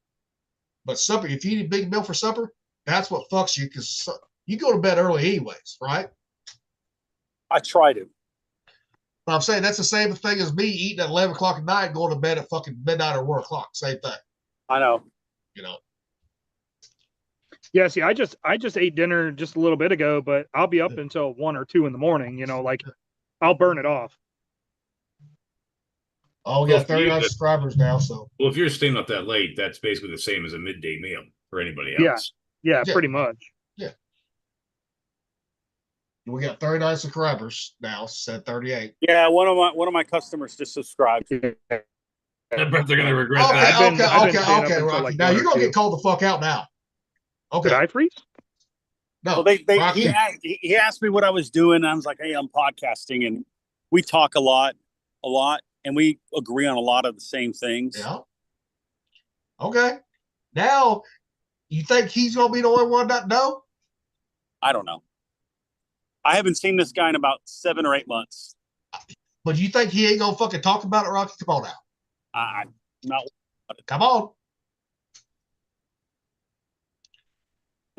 Speaker 2: But supper, if you eat a big meal for supper, that's what fucks you because you go to bed early anyways, right?
Speaker 1: I try to.
Speaker 2: But I'm saying that's the same thing as me eating at 11 o'clock at night and going to bed at fucking midnight or 1 o'clock. Same thing.
Speaker 1: I know.
Speaker 4: Yeah, see, I just ate dinner just a little bit ago, but I'll be up until 1 or 2 in the morning, like I'll burn it off.
Speaker 2: Oh, we got 39 subscribers now, so.
Speaker 3: Well, if you're staying up that late, that's basically the same as a midday meal for anybody else.
Speaker 4: Yeah, pretty much.
Speaker 2: Yeah. We got 39 subscribers now, said 38.
Speaker 1: Yeah, one of my customers just subscribed.
Speaker 3: I bet they're gonna regret that.
Speaker 2: Okay, Rocky. Now you're gonna get called the fuck out now. Okay.
Speaker 4: Did I freeze?
Speaker 2: No.
Speaker 1: Well, he asked me what I was doing. And I was like, hey, I'm podcasting, and we talk a lot, and we agree on a lot of the same things.
Speaker 2: Yeah. Okay. Now, you think he's gonna be the only one that know?
Speaker 1: I don't know. I haven't seen this guy in about 7 or 8 months.
Speaker 2: But you think he ain't gonna fucking talk about it, Rocky? Come on now.
Speaker 1: I'm not.
Speaker 2: Come on.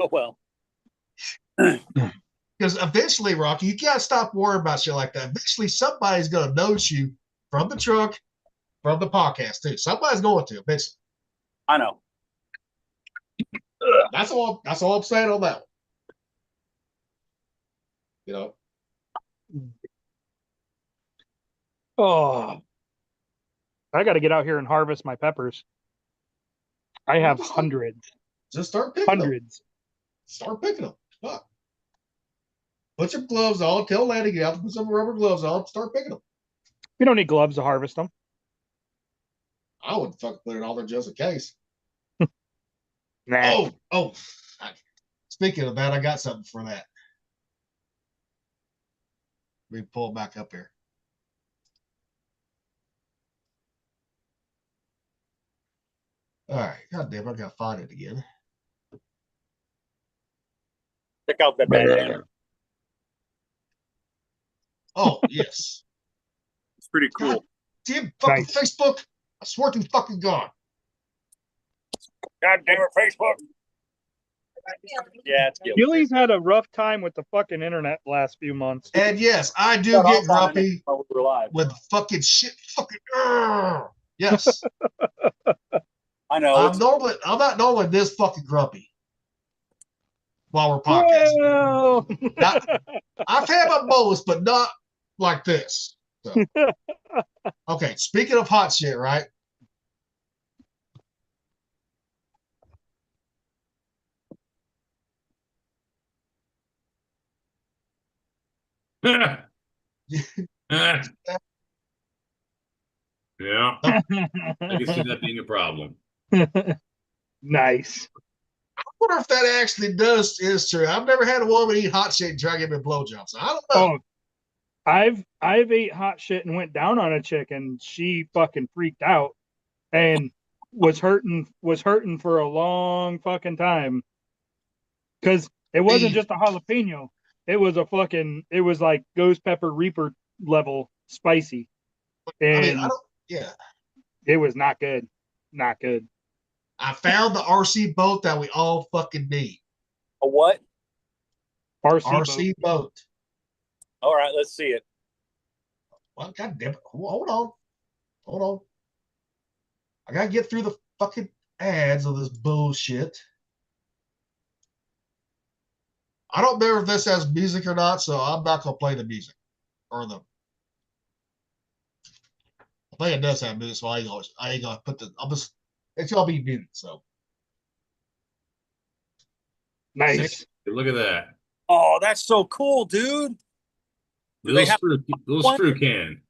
Speaker 1: Oh well.
Speaker 2: Because eventually, Rocky, you gotta stop worrying about shit like that. Eventually, somebody's gonna notice you from the truck, from the podcast too. Somebody's going to eventually.
Speaker 1: I know.
Speaker 2: That's all I'm saying on that one.
Speaker 4: Oh, I got to get out here and harvest my peppers. I have hundreds.
Speaker 2: Just start picking
Speaker 4: hundreds.
Speaker 2: Them. Start picking them. Fuck. Put your gloves on. Tell Lanny get out to put some rubber gloves on. Start picking them.
Speaker 4: You don't need gloves to harvest them.
Speaker 2: I would fucking put it on there just in case.
Speaker 4: Nah.
Speaker 2: Oh. Speaking of that, I got something for that. Let me pull it back up here. All right. God damn, I gotta find it again.
Speaker 1: Check out that bandana.
Speaker 2: Oh, yes.
Speaker 1: It's pretty cool.
Speaker 2: God damn fucking Facebook. I swear to fucking God.
Speaker 1: God damn it, Facebook. Yeah, it's guilty.
Speaker 4: Gilly's had a rough time with the fucking internet the last few months.
Speaker 2: And yes, I do get grumpy with fucking shit. Fucking yes.
Speaker 1: I know.
Speaker 2: I'm not normally this fucking grumpy while we're podcasting.
Speaker 4: Well.
Speaker 2: Now, I've had my moments, but not like this. So. Okay, speaking of hot shit, right?
Speaker 3: Yeah. I can see that being a problem.
Speaker 4: Nice.
Speaker 2: I wonder if that actually is true. I've never had a woman eat hot shit and try to give me a blowjob. So I don't know.
Speaker 4: Oh, I've ate hot shit and went down on a chick and she fucking freaked out and was hurting for a long fucking time. Cause it wasn't just a jalapeno. It was like ghost pepper reaper level spicy. And it was not good. Not good.
Speaker 2: I found the RC boat that we all fucking need.
Speaker 1: A what?
Speaker 2: RC boat.
Speaker 1: All right, let's see it.
Speaker 2: Well, God damn it. Hold on. I gotta get through the fucking ads of this bullshit. I don't remember if this has music or not, so I'm not gonna play the music. I think it does have music, so I ain't gonna put it's gonna be muted, so.
Speaker 4: Nice.
Speaker 3: Look at that.
Speaker 1: Oh, that's so cool, dude.
Speaker 3: Little
Speaker 1: have
Speaker 3: screw can.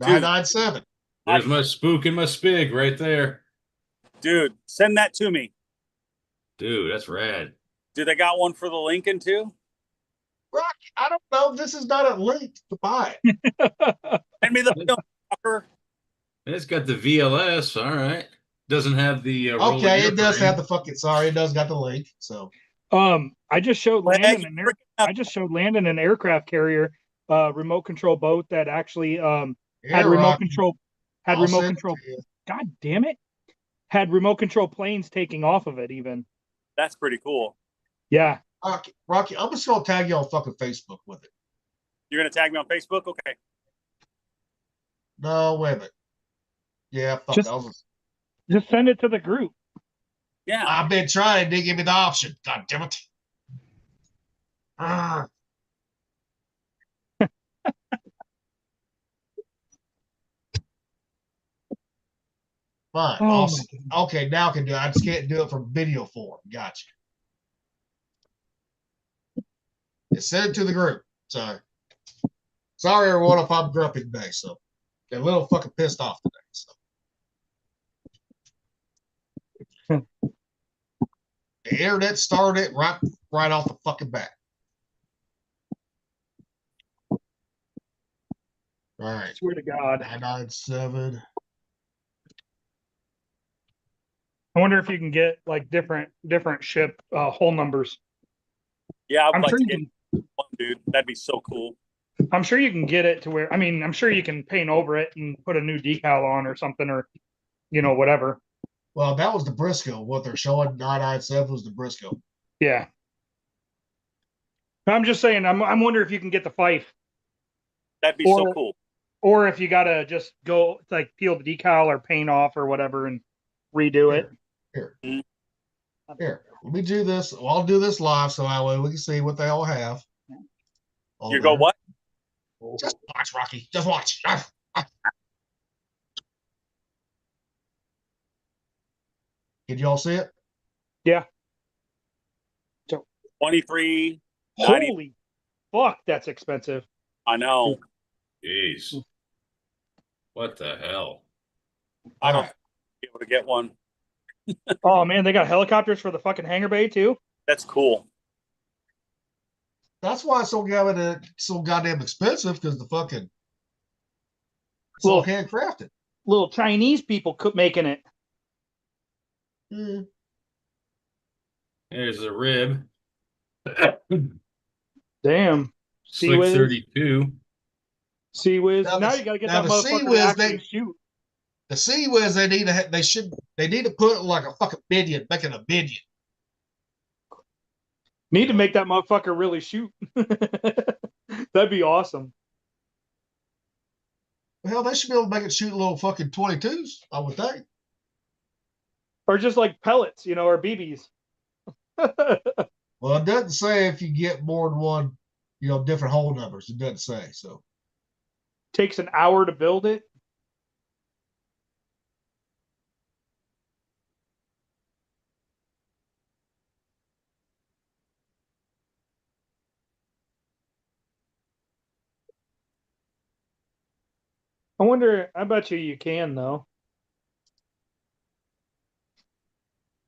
Speaker 2: 997.
Speaker 3: There's my spook and my spig right there.
Speaker 1: Dude, send that to me.
Speaker 3: Dude, that's rad.
Speaker 1: Do they got one for the Lincoln too?
Speaker 2: Rocky, I don't know. This is not a link to buy it.
Speaker 1: Send me the film, fucker.
Speaker 3: It's got the VLS. All right. Doesn't have the
Speaker 2: Okay, it does have the fucking. Sorry, it does got the link. So,
Speaker 4: I just showed Landon an aircraft carrier, remote control boat that actually had remote control. Had
Speaker 2: I'll
Speaker 4: remote
Speaker 2: send it
Speaker 4: control.
Speaker 2: to you.
Speaker 4: God damn it! Had remote control planes taking off of it. Even
Speaker 1: That's pretty cool.
Speaker 4: yeah.
Speaker 2: Rocky, I'm just gonna tag you on fucking Facebook with it.
Speaker 1: You're gonna tag me on Facebook? Okay.
Speaker 2: No, wait a minute. Yeah, fuck.
Speaker 4: Just send it to the group.
Speaker 1: Yeah.
Speaker 2: I've been trying. They give me the option. God damn it. Ah. Fine.
Speaker 4: Oh,
Speaker 2: Okay, now I can do it. I just can't do it from video form. Gotcha. Send it to the group. Sorry, everyone, if I'm grumpy today. So, get a little fucking pissed off today. So. The internet started it right off the fucking bat. All right.
Speaker 4: Swear to God.
Speaker 2: 997.
Speaker 4: I wonder if you can get like different ship hull numbers.
Speaker 1: Yeah,
Speaker 4: I'm
Speaker 1: I'd like
Speaker 4: sure
Speaker 1: to
Speaker 4: you
Speaker 1: get one, dude. That'd be so cool.
Speaker 4: I'm sure you can get it to where, I mean, I'm sure you can paint over it and put a new decal on or something, or, whatever.
Speaker 2: Well, that was the Briscoe. What they're showing 997 was the Briscoe.
Speaker 4: Yeah. I'm just saying, I'm wondering if you can get the Fife.
Speaker 1: That'd be so cool.
Speaker 4: Or if you got to just go, like, peel the decal or paint off or whatever and redo it.
Speaker 2: Here. Let me do this. Well, I'll do this live so that way we can see what they all have.
Speaker 1: You go what?
Speaker 2: Just watch, Rocky. Just watch. Did you all see it?
Speaker 4: Yeah.
Speaker 1: 23.
Speaker 4: Holy fuck, that's expensive.
Speaker 1: I know.
Speaker 3: Jeez. What the hell?
Speaker 1: I don't be able to get one.
Speaker 4: Oh man, they got helicopters for the fucking hangar bay too.
Speaker 1: That's cool.
Speaker 2: That's why it's so goddamn expensive, because the fucking it's all handcrafted.
Speaker 4: Little Chinese people making it.
Speaker 3: There's a rib.
Speaker 4: Damn.
Speaker 3: Slick 32.
Speaker 4: Sea-Wiz. Now you got to get that motherfucker to actually shoot.
Speaker 2: The Sea-Wiz, they need to put like a fucking minion, making a minion.
Speaker 4: Need to make that motherfucker really shoot. That'd be awesome.
Speaker 2: Hell, they should be able to make it shoot little fucking 22s, I would think.
Speaker 4: Or just like pellets, or BBs.
Speaker 2: Well, it doesn't say if you get more than one, different hole numbers. It doesn't say. So
Speaker 4: takes an hour to build it. I wonder, I bet you can though.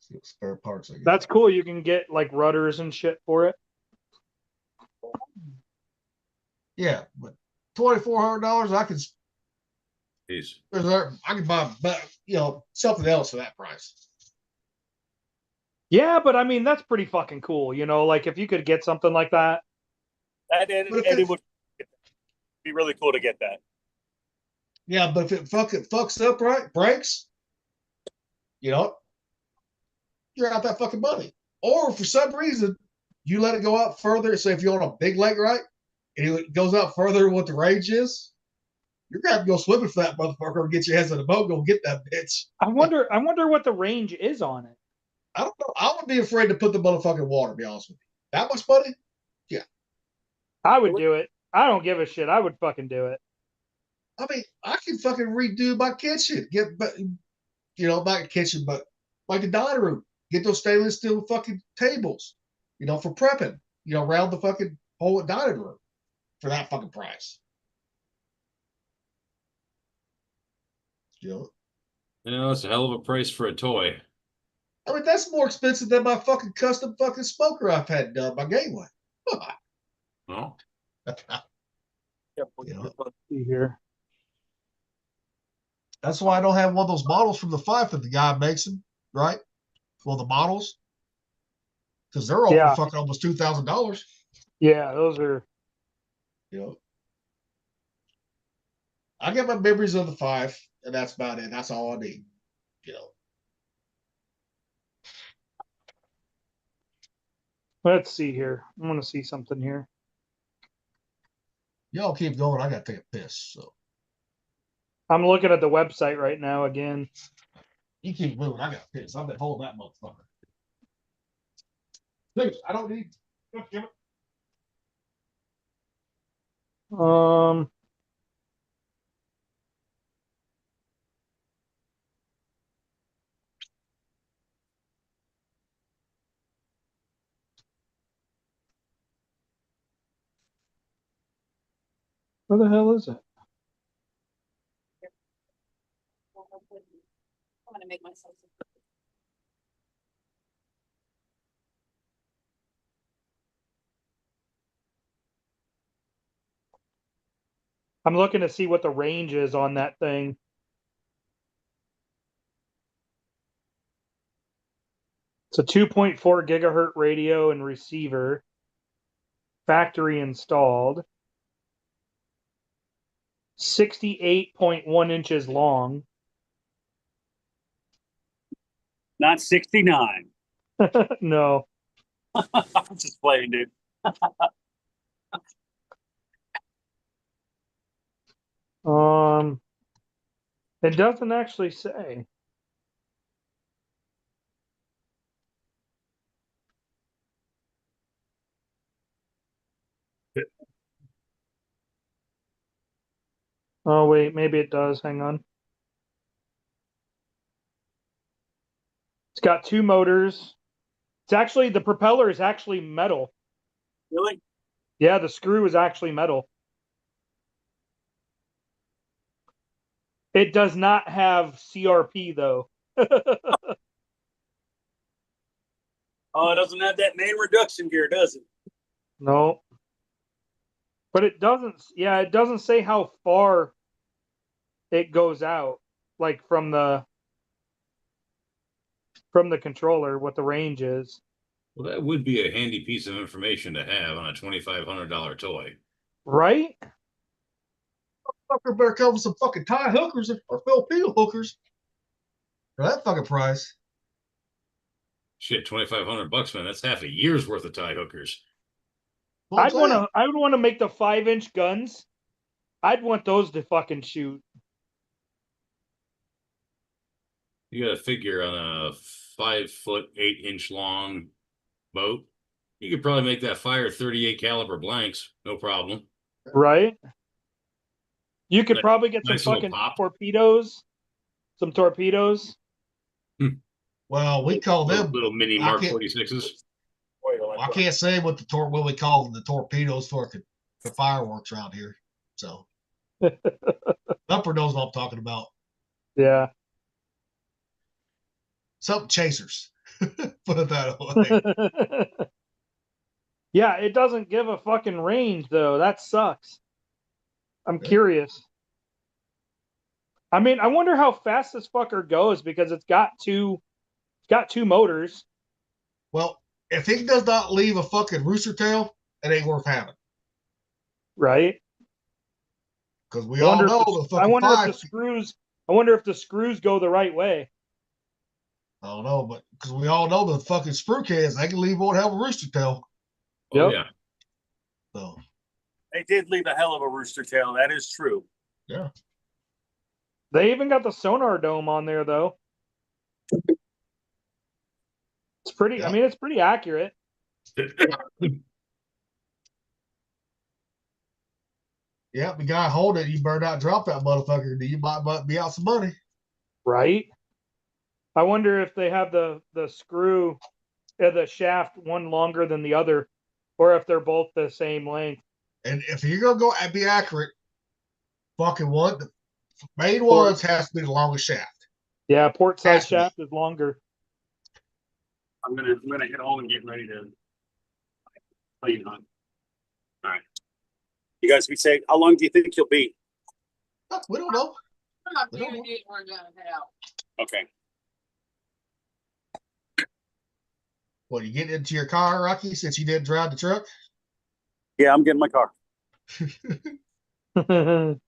Speaker 2: See what spare parts I get.
Speaker 4: That's cool. You can get like rudders and shit for it.
Speaker 2: Yeah, but $2,400, I can.
Speaker 3: Jeez.
Speaker 2: I can buy, something else for that price.
Speaker 4: Yeah, but I mean that's pretty fucking cool. Like if you could get something like that.
Speaker 1: It would be really cool to get that.
Speaker 2: Yeah, but if it fucks up right, breaks, you're out that fucking money. Or for some reason, you let it go out further. So if you're on a big lake, right, and it goes out further than what the range is, you're gonna have to go swimming for that motherfucker and get your hands on the boat, go get that bitch.
Speaker 4: I wonder what the range is on it.
Speaker 2: I don't know. I would be afraid to put the motherfucking water, to be honest with you. That much money? Yeah.
Speaker 4: I would do it. I don't give a shit. I would fucking do it.
Speaker 2: I mean, I can fucking redo my kitchen. Not a kitchen, but like the dining room. Get those stainless steel fucking tables. for prepping, around the fucking whole dining room for that fucking price.
Speaker 3: It's a hell of a price for a toy.
Speaker 2: I mean, that's more expensive than my fucking custom fucking smoker I've had done by Gateway.
Speaker 3: Well,
Speaker 4: See here.
Speaker 2: That's why I don't have one of those models from the Fife that the guy makes them, right? Well, the models, because they're over fucking almost $2,000.
Speaker 4: Yeah, those are.
Speaker 2: I get my memories of the Fife, and that's about it. That's all I need.
Speaker 4: Let's see here. I want to see something here.
Speaker 2: Y'all keep going. I got to take a piss. So
Speaker 4: I'm looking at the website right now again.
Speaker 2: You keep moving. I got to piss. I've been holding that motherfucker. I don't need.
Speaker 4: Where the hell is it?
Speaker 13: I'm gonna make myself some.
Speaker 4: I'm looking to see what the range is on that thing. It's a 2.4 gigahertz radio and receiver, factory installed, 68.1 inches long.
Speaker 1: Not 69.
Speaker 4: No.
Speaker 1: I'm just playing, dude.
Speaker 4: It doesn't actually say. Oh wait, maybe it does. Hang on. It's got two motors. It's actually, the propeller is actually metal.
Speaker 1: Really?
Speaker 4: Yeah, the screw is actually metal. It does not have CRP though.
Speaker 1: Oh, it doesn't have that main reduction gear, does it?
Speaker 4: No. But it doesn't, yeah, it doesn't say how far it goes out, like from the controller, what the range is.
Speaker 3: Well, that would be a handy piece of information to have on a $2,500 toy.
Speaker 4: Right?
Speaker 2: Fucker better come with some fucking tie hookers or Filipino hookers for that fucking price.
Speaker 3: Shit, $2,500, man. That's half a year's worth of tie hookers.
Speaker 4: I would want to make the 5-inch guns. I'd want those to fucking shoot.
Speaker 3: You got to figure on a 5-foot, 8-inch long boat. You could probably make that fire 38 caliber blanks, no problem.
Speaker 4: Right? You could probably get some
Speaker 3: nice little
Speaker 4: fucking
Speaker 3: pop.
Speaker 4: torpedoes. Some torpedoes.
Speaker 2: Well, we call them
Speaker 3: little mini Mark 46s.
Speaker 2: I can't say what what we call the torpedoes for the fireworks around here. So Upper knows what I'm talking about.
Speaker 4: Yeah.
Speaker 2: Something chasers. Put it that way.
Speaker 4: Yeah, it doesn't give a fucking range though. That sucks. I'm curious. I mean, I wonder how fast this fucker goes because it's got two motors.
Speaker 2: Well, if it does not leave a fucking rooster tail, it ain't worth having.
Speaker 4: Right?
Speaker 2: Because we all know the fucking
Speaker 4: I wonder if the screws go the right way.
Speaker 2: I don't know, but because we all know the fucking sprue cans, they can leave one hell of a rooster tail.
Speaker 3: Oh, yeah.
Speaker 2: So
Speaker 1: they did leave a hell of a rooster tail. That is true.
Speaker 2: Yeah.
Speaker 4: They even got the sonar dome on there though. It's pretty. Yeah. I mean, it's pretty accurate.
Speaker 2: Yeah, the guy hold it. You better not drop that motherfucker. You might be out some money.
Speaker 4: Right. I wonder if they have the screw the shaft one longer than the other, or if they're both the same length.
Speaker 2: And if you're gonna go and be accurate, fucking one, the main ones has to be the longest shaft.
Speaker 4: Yeah, port side shaft is longer.
Speaker 1: I'm gonna hit home and get ready to clean hunt. All right. You guys be safe. How long do you think you'll be?
Speaker 2: We don't know.
Speaker 13: We're gonna head out.
Speaker 1: Okay.
Speaker 2: Well, you get into your car, Rocky, since you didn't drive the truck?
Speaker 1: Yeah, I'm getting my car.
Speaker 2: Come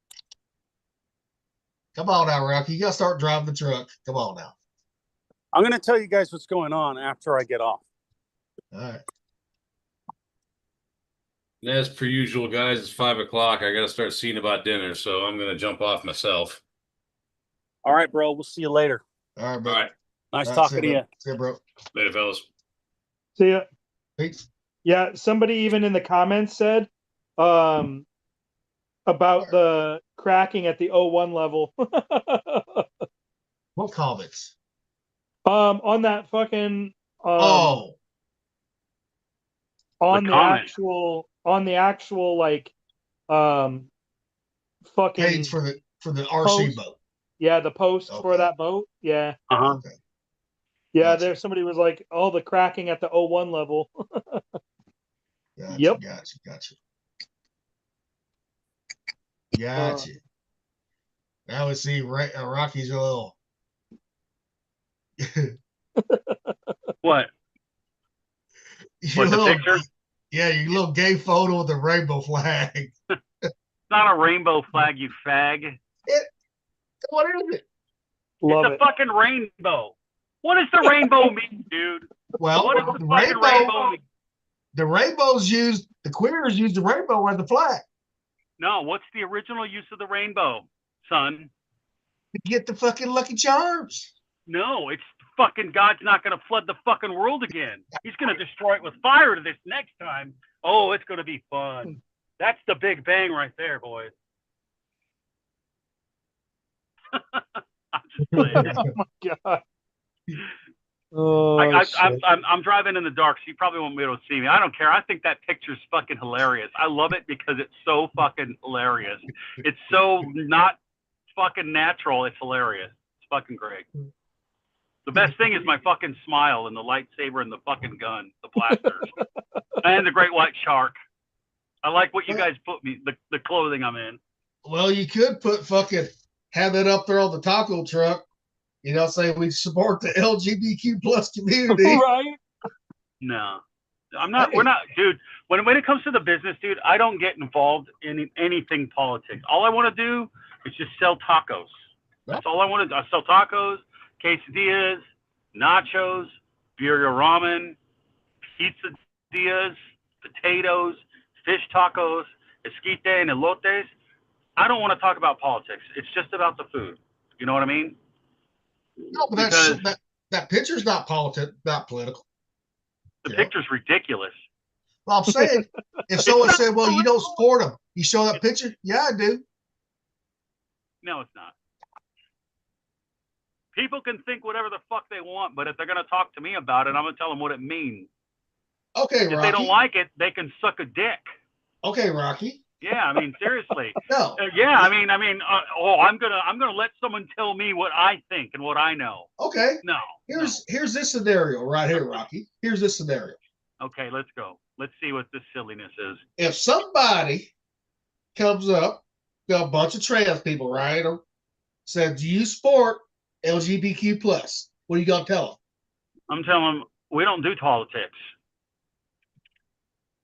Speaker 2: on now, Rocky. You gotta start driving the truck. Come on now.
Speaker 1: I'm gonna tell you guys what's going on after I get off.
Speaker 2: All right.
Speaker 3: As per usual, guys, it's 5 o'clock. I got to start seeing about dinner, so I'm going to jump off myself.
Speaker 1: All right, bro. We'll see you later.
Speaker 2: All right, bro.
Speaker 3: All right.
Speaker 1: Nice talking to you.
Speaker 2: See you, bro.
Speaker 3: Later, fellas.
Speaker 4: See ya.
Speaker 2: Peace.
Speaker 4: Yeah, somebody even in the comments said about the cracking at the 01 level.
Speaker 2: What comments?
Speaker 4: On that fucking
Speaker 2: oh.
Speaker 4: On the actual like fucking
Speaker 2: page for the RC boat.
Speaker 4: Yeah, the post for that boat. Yeah.
Speaker 2: Okay.
Speaker 4: Yeah,
Speaker 2: Gotcha.
Speaker 4: there somebody was like, oh, the cracking at the 01 level.
Speaker 2: Gotcha,
Speaker 4: Yep.
Speaker 2: Gotcha. Now we see Rocky's little.
Speaker 1: What?
Speaker 2: What,
Speaker 1: the picture?
Speaker 2: Yeah, your little gay photo with the rainbow flag.
Speaker 1: It's not a rainbow flag, you fag.
Speaker 2: What is it?
Speaker 1: It's a fucking rainbow. What does the rainbow mean, dude?
Speaker 2: Well,
Speaker 1: what does the fucking rainbow mean?
Speaker 2: The rainbows used, the queers used the rainbow as the flag.
Speaker 1: No, what's the original use of the rainbow, son?
Speaker 2: To get the fucking Lucky Charms.
Speaker 1: No, it's fucking God's not going to flood the fucking world again. He's going to destroy it with fire to this next time. Oh, it's going to be fun. That's the Big Bang right there, boys. I'm just playing.
Speaker 4: Oh my god. Oh,
Speaker 1: I'm driving in the dark, so you probably won't be able to see me. I don't care. I think that picture's fucking hilarious. I love it because it's so fucking hilarious. It's so not fucking natural. It's hilarious. It's fucking great. The best thing is my fucking smile and the lightsaber and the fucking gun, the blasters, and the great white shark. I like what you guys put me, the clothing I'm in.
Speaker 2: Well, you could have that up there on the taco truck. You know, say we support the LGBTQ plus community.
Speaker 4: Right.
Speaker 1: No, I'm not. We're not, dude. When it comes to the business, dude, I don't get involved in anything politics. All I want to do is just sell tacos. That's all I want to do. I sell tacos, quesadillas, nachos, birria ramen, pizzadillas, potatoes, fish tacos, esquite and elotes. I don't want to talk about politics. It's just about the food. You know what I mean?
Speaker 2: No, but that picture's not not political.
Speaker 1: The picture's ridiculous.
Speaker 2: Well, I'm saying, if someone said, well, you don't support them, you show that picture? Yeah, I do.
Speaker 1: No, it's not. People can think whatever the fuck they want, but if they're going to talk to me about it, I'm going to tell them what it means.
Speaker 2: Okay, Rocky.
Speaker 1: If they don't like it, they can suck a dick.
Speaker 2: Okay, Rocky.
Speaker 1: Yeah, I mean, seriously.
Speaker 2: No.
Speaker 1: Yeah, I mean, I'm gonna let someone tell me what I think and what I know.
Speaker 2: Okay.
Speaker 1: No.
Speaker 2: Here's this scenario right here, Rocky. Here's this scenario.
Speaker 1: Okay, let's go. Let's see what this silliness is.
Speaker 2: If somebody comes up, got a bunch of trans people, right? Or said, do you support LGBTQ plus? What are you gonna tell them?
Speaker 1: I'm telling them we don't do politics.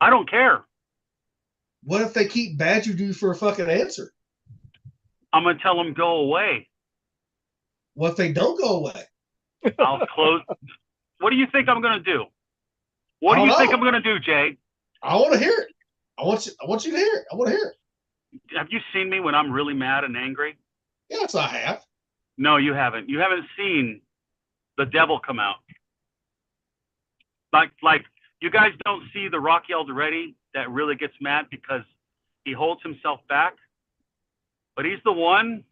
Speaker 1: I don't care.
Speaker 2: What if they keep badgering you for a fucking answer?
Speaker 1: I'm going to tell them go away.
Speaker 2: What if they don't go away?
Speaker 1: I'll close. What do you think I'm going to do? What do you think I'm going to do, Jay?
Speaker 2: I want to hear it. I want you to hear it. I want to hear it.
Speaker 1: Have you seen me when I'm really mad and angry?
Speaker 2: Yes, I have.
Speaker 1: No, you haven't. You haven't seen the devil come out. Like you guys don't see the Rocky Alderete that really gets mad because he holds himself back. But he's the one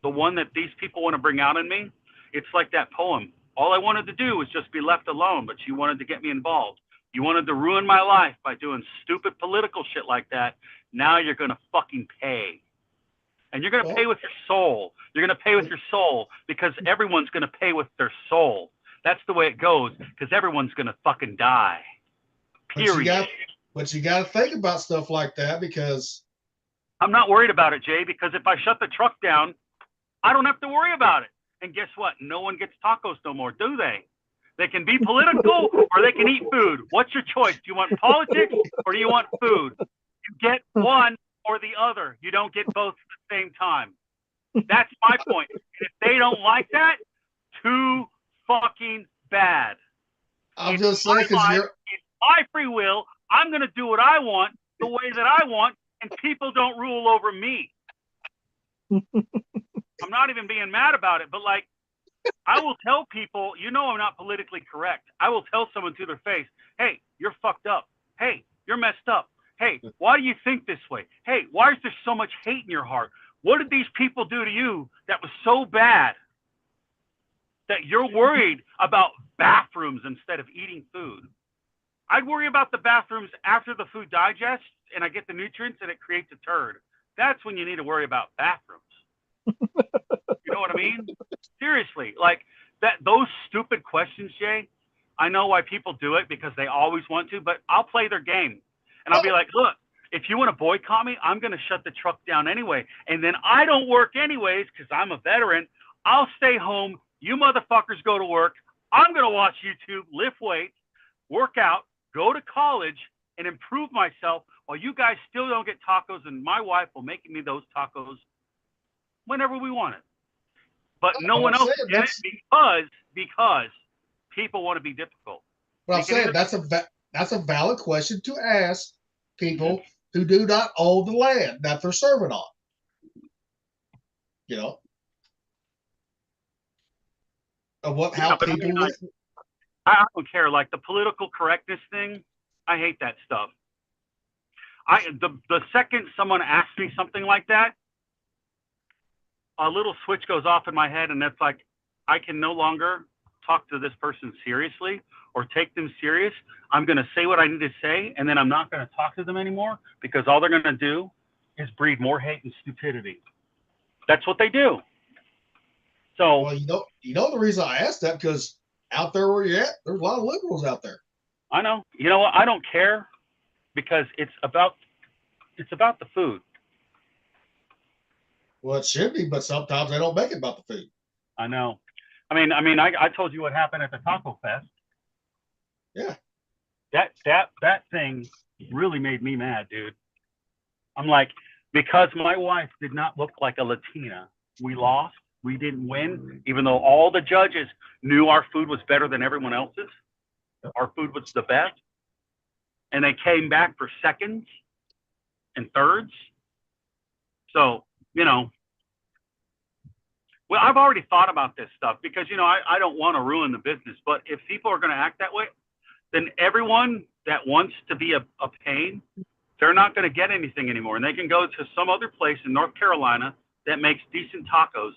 Speaker 1: that these people want to bring out in me. It's like that poem, All I wanted to do was just be left alone, but you wanted to get me involved. You wanted to ruin my life by doing stupid political shit like that. Now you're going to fucking pay. And you're going to pay with your soul. You're going to pay with your soul because everyone's going to pay with their soul. That's the way it goes because everyone's going to fucking die. Period.
Speaker 2: But you got to think about stuff like that because
Speaker 1: I'm not worried about it, Jay, because if I shut the truck down, I don't have to worry about it. And guess what? No one gets tacos no more, do they? They can be political or they can eat food. What's your choice? Do you want politics or do you want food? You get one or the other. You don't get both at the same time. That's my point. And if they don't like that, too fucking bad.
Speaker 2: I'm just saying because
Speaker 1: it's my free will. I'm going to do what I want the way that I want, and people don't rule over me. I'm not even being mad about it, but like, I will tell people, you know, I'm not politically correct. I will tell someone to their face, hey, you're fucked up. Hey, you're messed up. Hey, why do you think this way? Hey, why is there so much hate in your heart? What did these people do to you that was so bad that you're worried about bathrooms instead of eating food? I'd worry about the bathrooms after the food digests and I get the nutrients and it creates a turd. That's when you need to worry about bathrooms. You know what I mean? Seriously, like those stupid questions, Jay, I know why people do it because they always want to, but I'll play their game. And I'll be like, look, if you want to boycott me, I'm going to shut the truck down anyway. And then I don't work anyways because I'm a veteran. I'll stay home. You motherfuckers go to work. I'm going to watch YouTube, lift weights, work out, go to college, and improve myself while you guys still don't get tacos. And my wife will make me those tacos whenever we want it. But no one else will get it because people want to be difficult.
Speaker 2: But I'm saying that's a valid question to ask people who do not own the land that they're serving on. You know, of how people.
Speaker 1: I don't care. Like the political correctness thing, I hate that stuff. The second someone asks me something like that, a little switch goes off in my head, and that's like, I can no longer talk to this person seriously or take them serious. I'm going to say what I need to say, and then I'm not going to talk to them anymore because all they're going to do is breed more hate and stupidity. That's what they do. So,
Speaker 2: well, you know the reason I asked that because out there where you're at, there's a lot of liberals out there.
Speaker 1: I know. You know what? I don't care because it's about the food.
Speaker 2: Well, it should be, but sometimes they don't make it about the food.
Speaker 1: I know. I mean, I told you what happened at the Taco Fest.
Speaker 2: Yeah.
Speaker 1: That thing really made me mad, dude. I'm like, because my wife did not look like a Latina, we lost. We didn't win, even though all the judges knew our food was better than everyone else's. Our food was the best. And they came back for seconds and thirds. So, you know, well, I've already thought about this stuff because, you know, I don't want to ruin the business. But if people are going to act that way, then everyone that wants to be a pain, they're not going to get anything anymore. And they can go to some other place in North Carolina that makes decent tacos,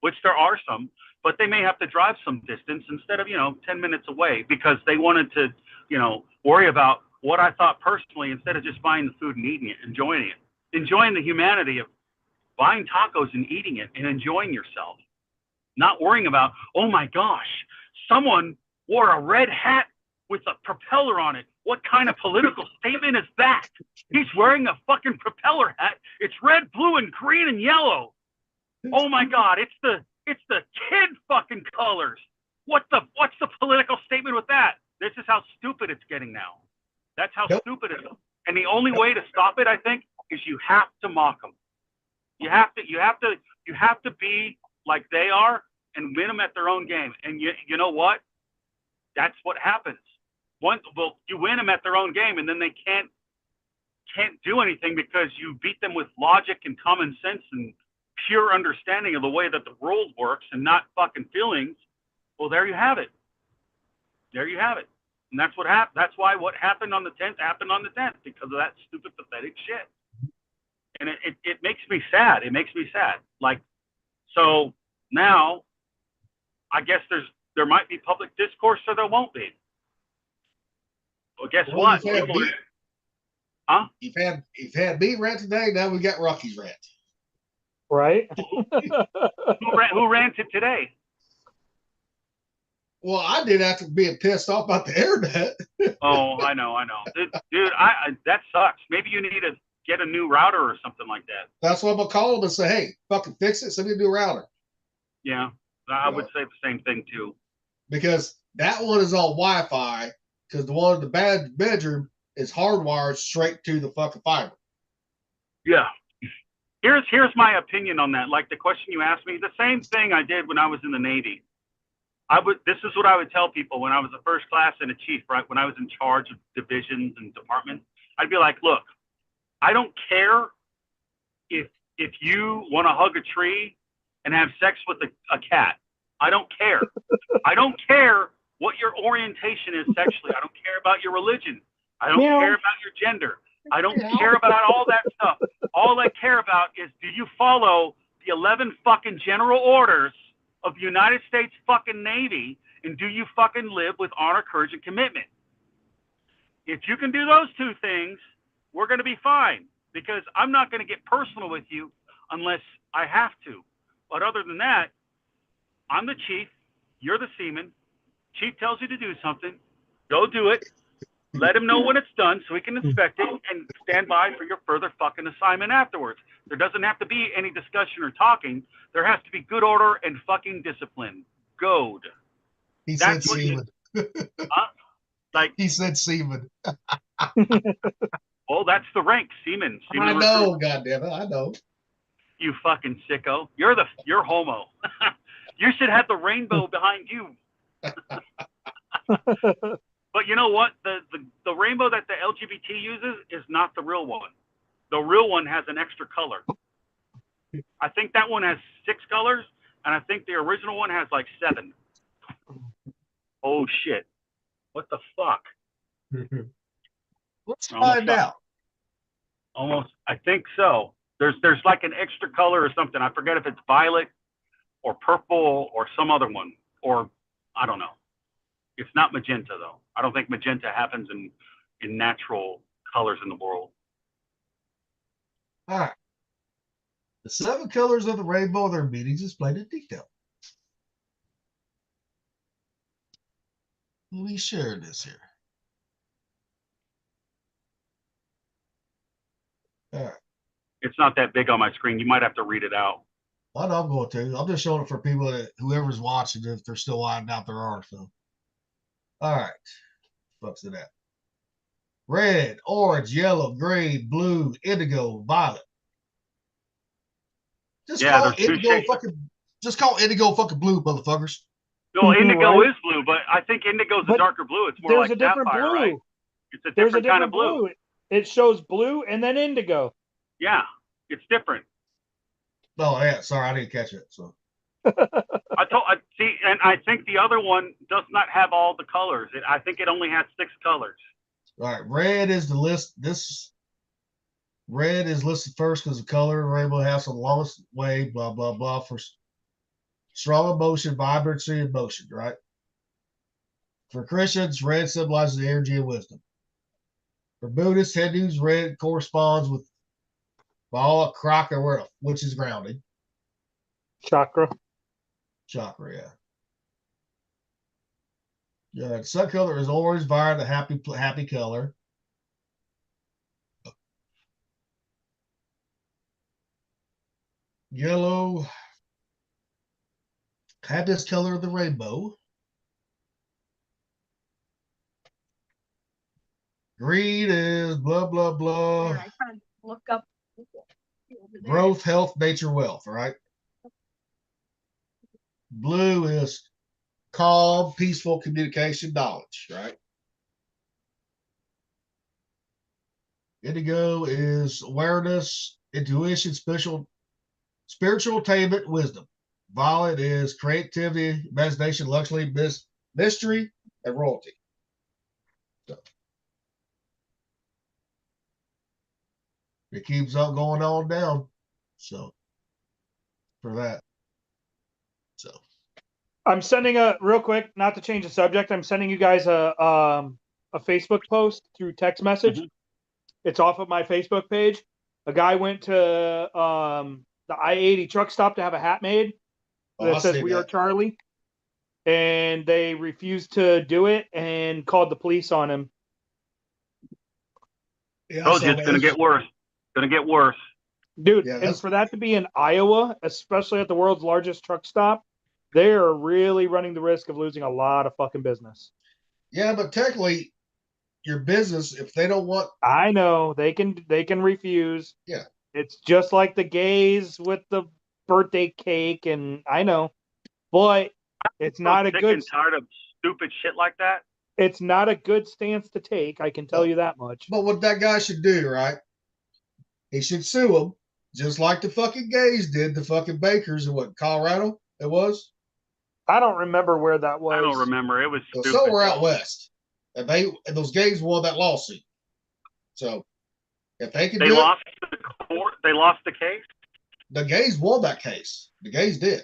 Speaker 1: which there are some, but they may have to drive some distance instead of, 10 minutes away because they wanted to, worry about what I thought personally instead of just buying the food and eating it, enjoying the humanity of buying tacos and eating it and enjoying yourself. Not worrying about, oh my gosh, someone wore a red hat with a propeller on it. What kind of political statement is that? He's wearing a fucking propeller hat. It's red, blue, and green and yellow. Oh my God, it's the kid fucking colors. What's the political statement with that? This is how stupid it's getting now. That's how stupid it is. And the only way to stop it, I think, is you have to mock them. You have to be like they are and win them at their own game. And you know what? That's what happens. You win them at their own game, and then they can't do anything because you beat them with logic and common sense and pure understanding of the way that the world works and not fucking feelings. Well, there you have it. There you have it. And that's what happened. That's why what happened on the 10th happened on the 10th because of that stupid, pathetic shit. And it makes me sad. It makes me sad. Like, so now I guess there might be public discourse or there won't be. Well, guess
Speaker 2: Well,
Speaker 1: what?
Speaker 2: you've had
Speaker 1: People
Speaker 2: me-
Speaker 1: Huh?
Speaker 2: You've had me rant today. Now we got Rocky's rant.
Speaker 4: Right?
Speaker 1: Who ranted today?
Speaker 2: Well, I did after being pissed off about the internet.
Speaker 1: Oh, I know. Dude, I that sucks. Maybe you need to get a new router or something like that.
Speaker 2: That's what I'm gonna call them and say, "Hey, fucking fix it. Send me a new router."
Speaker 1: Yeah, I would say the same thing too.
Speaker 2: Because that one is on Wi-Fi. Because the one in the bedroom is hardwired straight to the fucking fiber.
Speaker 1: Yeah. Here's my opinion on that. Like the question you asked me, the same thing I did when I was in the Navy. This is what I would tell people when I was a first class and a chief, right? When I was in charge of divisions and departments, I'd be like, look, I don't care if you want to hug a tree and have sex with a cat. I don't care. I don't care what your orientation is sexually. I don't care about your religion. I don't care about your gender. I don't care about all that stuff. All I care about is, do you follow the 11 fucking general orders of the United States fucking Navy, and do you fucking live with honor, courage, and commitment? If you can do those two things, we're going to be fine, because I'm not going to get personal with you unless I have to. But other than that, I'm the chief, you're the seaman. Chief tells you to do something, go do it. Let him know when it's done so he can inspect it and stand by for your further fucking assignment afterwards. There doesn't have to be any discussion or talking. There has to be good order and fucking discipline. Goad.
Speaker 2: He said seaman.
Speaker 1: Huh? Like
Speaker 2: he said seaman.
Speaker 1: Well, that's the rank, seaman.
Speaker 2: I know, goddammit, I know.
Speaker 1: You fucking sicko. You're homo. You should have the rainbow behind you. But you know what? The rainbow that the LGBT uses is not the real one. The real one has an extra color. I think that one has 6 colors, and I think the original one has like 7. Oh shit! What the fuck?
Speaker 2: Let's find out.
Speaker 1: Almost, I think so. There's like an extra color or something. I forget if it's violet or purple or some other one, or I don't know. It's not magenta though. I don't think magenta happens in natural colors in the world.
Speaker 2: All right. The 7 colors of the rainbow of their meanings displayed in detail. Let me share this here. All right.
Speaker 1: It's not that big on my screen. You might have to read it out.
Speaker 2: I know I'm going to. I'm just showing it for people that whoever's watching, if they're still lying out there are. So, all right. Fucks it out. Red, orange, yellow, green, blue, indigo, violet. Just call indigo fucking. Just call indigo fucking blue, motherfuckers.
Speaker 1: No, indigo is blue, but I think indigo's a darker blue. It's more like
Speaker 4: a different
Speaker 1: sapphire,
Speaker 4: blue.
Speaker 1: right? It's a
Speaker 4: There's
Speaker 1: different kind of blue.
Speaker 4: It shows blue and then indigo.
Speaker 1: Yeah, it's different.
Speaker 2: Oh yeah, sorry, I didn't catch it. So
Speaker 1: see, and I think the other one does not have all the colors. I think it only has 6 colors.
Speaker 2: All right, red is the list. Red is listed first because the color rainbow has the longest way. Blah blah blah for strong emotion, vibrancy, and motion. Right. For Christians, red symbolizes energy and wisdom. For Buddhists, Hindus, red corresponds with Bala Kraka, which is grounding.
Speaker 4: Chakra,
Speaker 2: yeah. The sun color is orange, via the happy color. Yellow, happiest color of the rainbow. Green is blah blah blah.
Speaker 5: I tried to look up
Speaker 2: Growth, health, nature, wealth, right? Blue is calm, peaceful communication, knowledge, right? Indigo is awareness, intuition, spiritual attainment, wisdom. Violet is creativity, imagination, luxury, mystery, and royalty. So it keeps on going on down. So for that. So
Speaker 4: I'm sending real quick, not to change the subject. I'm sending you guys a Facebook post through text message.
Speaker 1: Mm-hmm.
Speaker 4: It's off of my Facebook page. A guy went to the I-80 truck stop to have a hat made that says "We are Charlie," and they refused to do it and called the police on him.
Speaker 2: Yeah,
Speaker 12: Told you it's going to get worse. Going to get worse.
Speaker 4: Dude,
Speaker 2: Yeah,
Speaker 4: and for that to be in Iowa, especially at the world's largest truck stop, they are really running the risk of losing a lot of fucking business.
Speaker 2: Yeah, but technically, your business, if they don't want,
Speaker 4: I know they can refuse.
Speaker 2: Yeah,
Speaker 4: it's just like the gays with the birthday cake, and I know, but it's not a
Speaker 12: sick
Speaker 4: good.
Speaker 12: and tired of stupid shit like that.
Speaker 4: It's not a good stance to take. I can tell you that much.
Speaker 2: But what that guy should do, right? He should sue them, just like the fucking gays did, the fucking bakers in what, Colorado it was?
Speaker 4: I don't remember where that was.
Speaker 12: I don't remember. It was stupid.
Speaker 2: Somewhere out west. And those gays won that lawsuit. So if they can do
Speaker 12: lost the court. They lost the case.
Speaker 2: The gays won that case. The gays did.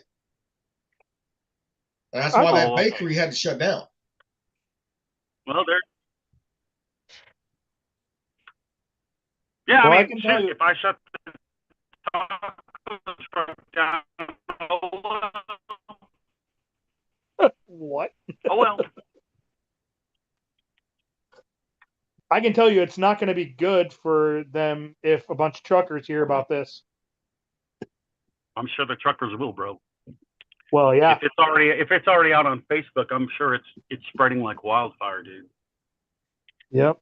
Speaker 2: And that's why that bakery had to shut down.
Speaker 12: Well, they're. Yeah,
Speaker 4: Well,
Speaker 12: I
Speaker 4: I
Speaker 12: mean,
Speaker 4: can tell you-
Speaker 12: if I shut the tacos down,
Speaker 4: What?
Speaker 12: oh well.
Speaker 4: I can tell you it's not going to be good for them if a bunch of truckers hear about this.
Speaker 12: I'm sure the truckers will, bro.
Speaker 4: Well, yeah.
Speaker 12: If it's already out on Facebook, I'm sure it's spreading like wildfire, dude.
Speaker 4: Yep.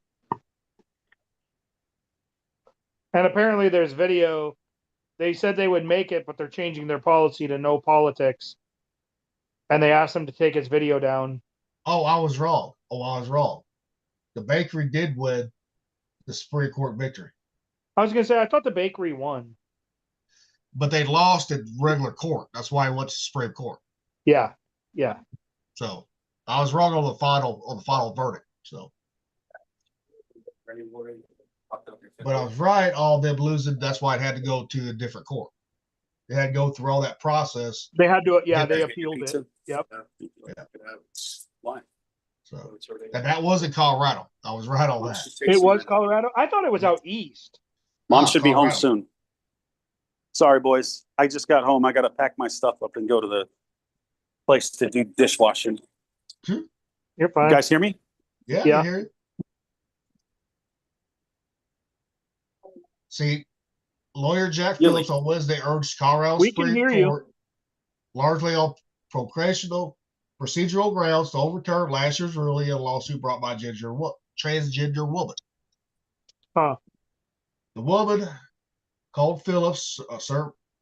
Speaker 4: And apparently there's video. They said they would make it, but they're changing their policy to no politics. And they asked him to take his video down.
Speaker 2: Oh, I was wrong. The bakery did win the Supreme Court victory.
Speaker 4: I was going to say, I thought the bakery won.
Speaker 2: But they lost at regular court. That's why I went to Supreme Court.
Speaker 4: Yeah. Yeah.
Speaker 2: So I was wrong on the final verdict. So, but I was right. All of them losing. That's why it had to go to a different court. They had to go through all that process.
Speaker 4: They had to. Yeah, they appealed it. Yep.
Speaker 2: Yeah.
Speaker 1: Why?
Speaker 2: So, and that was in Colorado. I was right on that.
Speaker 4: It was Colorado. I thought it was out east.
Speaker 1: Mom should be home
Speaker 2: Colorado.
Speaker 1: soon. Sorry, boys. I just got home. I got to pack my stuff up and go to the place to do dishwashing.
Speaker 4: You're fine.
Speaker 1: You guys hear me?
Speaker 2: Yeah,
Speaker 4: Yeah.
Speaker 2: I hear you. See, lawyer Jack
Speaker 1: Yeah,
Speaker 2: Phillips on Wednesday urged Colorado
Speaker 4: We can
Speaker 2: Supreme
Speaker 4: hear you.
Speaker 2: Court, largely on procedural grounds, to overturn last year's ruling in a lawsuit brought by a transgender woman.
Speaker 4: Huh.
Speaker 2: The woman called Phillips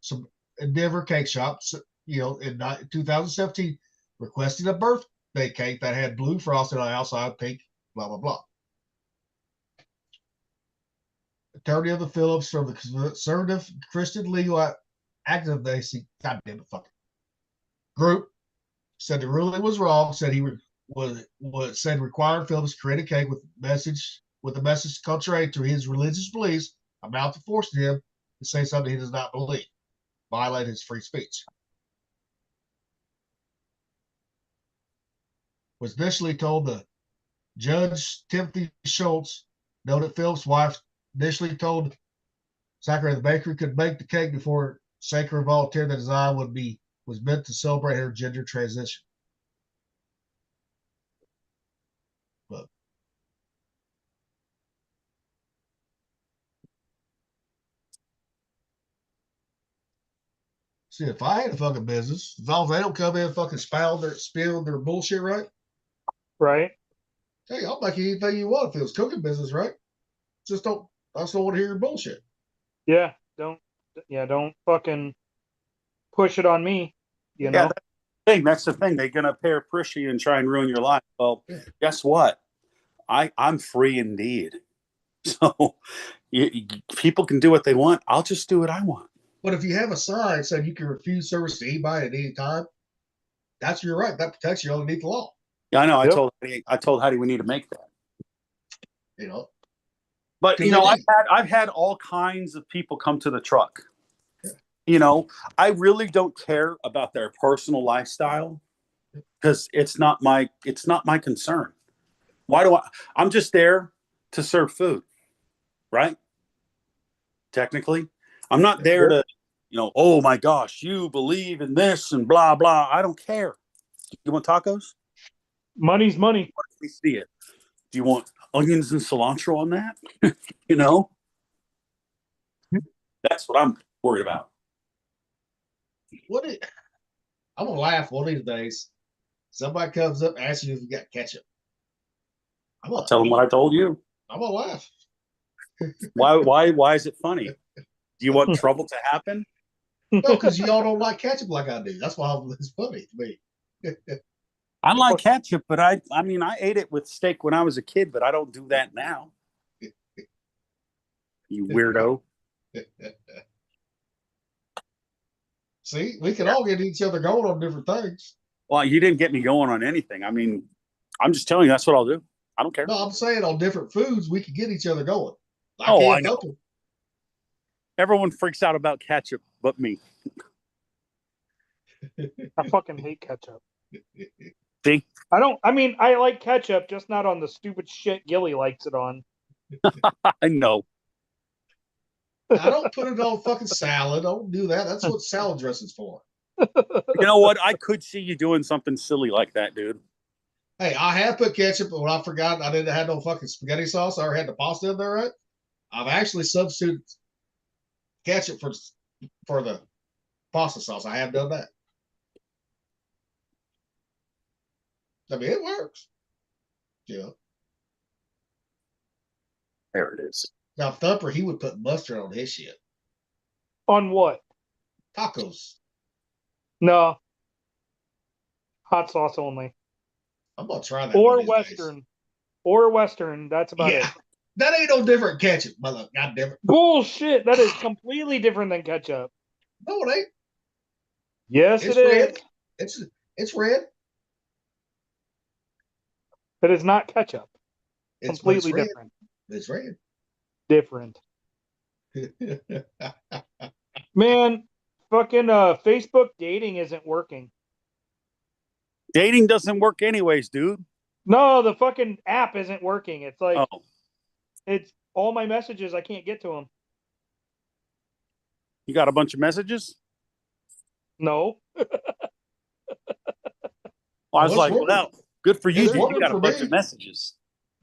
Speaker 2: some Denver cake shop, in 2017, requesting a birthday cake that had blue frosting on the outside, pink, blah, blah, blah. Attorney of the Phillips from the conservative Christian legal activist group said the ruling was wrong. Said he said required Phillips create a cake with a message contrary to his religious beliefs, amount to forcing him to say something he does not believe, violate his free speech. Was initially told the judge Timothy Schultz, noted Phillips' wife, initially told Zachary the bakery could make the cake before Zachary volunteered that design was meant to celebrate her gender transition. But see, if I had a fucking business, as long as they don't come in and fucking spill their bullshit, right?
Speaker 4: Right.
Speaker 2: Hey, I'll make you anything you want if it was cooking business, right? I just don't want to hear your bullshit.
Speaker 4: Yeah. Don't fucking push it on me. You know?
Speaker 1: That's the thing. They're going to pear push you and try and ruin your life. Well, guess what? I'm free indeed. So people can do what they want. I'll just do what I want.
Speaker 2: But if you have a sign saying you can refuse service to anybody at any time, that's your right. That protects you underneath the law.
Speaker 1: Yeah, I know.
Speaker 4: Yep.
Speaker 1: I told Heidi we need to make that.
Speaker 2: You know.
Speaker 1: But I've had all kinds of people come to the truck. I really don't care about their personal lifestyle. because it's not my concern. Why do I'm just there to serve food, right? Technically, I'm not there to, oh my gosh, you believe in this and blah blah. I don't care. You want tacos?
Speaker 4: Money's money.
Speaker 1: Let me see it. Do you want onions and cilantro on that? You know, that's what I'm worried about.
Speaker 2: I'm gonna laugh one of these days. Somebody comes up and asks you if you got ketchup.
Speaker 1: I'll tell them what I told you.
Speaker 2: I'm gonna laugh.
Speaker 1: Why is it funny? Do you want trouble to happen?
Speaker 2: No, because y'all don't like ketchup like I do. That's why it's funny to me.
Speaker 1: I like ketchup, but I mean, I ate it with steak when I was a kid, but I don't do that now. You weirdo.
Speaker 2: See, we can all get each other going on different things.
Speaker 1: Well, you didn't get me going on anything. I mean, I'm just telling you that's what I'll do. I don't care.
Speaker 2: No, I'm saying on different foods, we can get each other going.
Speaker 1: I know. Everyone freaks out about ketchup but me.
Speaker 4: I fucking hate ketchup.
Speaker 1: See?
Speaker 4: I like ketchup, just not on the stupid shit Gilly likes it on.
Speaker 1: I know.
Speaker 2: I don't put it on fucking salad. I don't do that. That's what salad dressing's for.
Speaker 1: You know what? I could see you doing something silly like that, dude.
Speaker 2: Hey, I have put ketchup, but when I forgot I didn't have no fucking spaghetti sauce, I already had the pasta in there, right? I've actually substituted ketchup for the pasta sauce. I have done that. I mean, it works. Yeah.
Speaker 1: There it is.
Speaker 2: Now, Thumper, he would put mustard on his shit.
Speaker 4: On what?
Speaker 2: Tacos.
Speaker 4: No. Hot sauce only.
Speaker 2: I'm gonna try that.
Speaker 4: Or Western.
Speaker 2: Days.
Speaker 4: Or Western. That's about it.
Speaker 2: That ain't no different ketchup, mother. God damn it.
Speaker 4: Bullshit. That is completely different than ketchup.
Speaker 2: No, it ain't.
Speaker 4: Yes,
Speaker 2: it's
Speaker 4: it
Speaker 2: red.
Speaker 4: is.
Speaker 2: It's red.
Speaker 4: It is not ketchup.
Speaker 2: It's
Speaker 4: completely
Speaker 2: red.
Speaker 4: different.
Speaker 2: It's red.
Speaker 4: Different. Man, fucking Facebook dating isn't working.
Speaker 1: Dating doesn't work anyways, dude.
Speaker 4: No, the fucking app isn't working. It's like
Speaker 1: Oh.
Speaker 4: It's all my messages. I can't get to them.
Speaker 1: You got a bunch of messages?
Speaker 4: No.
Speaker 1: Well, I was like, well, good for you. You got a bunch of messages.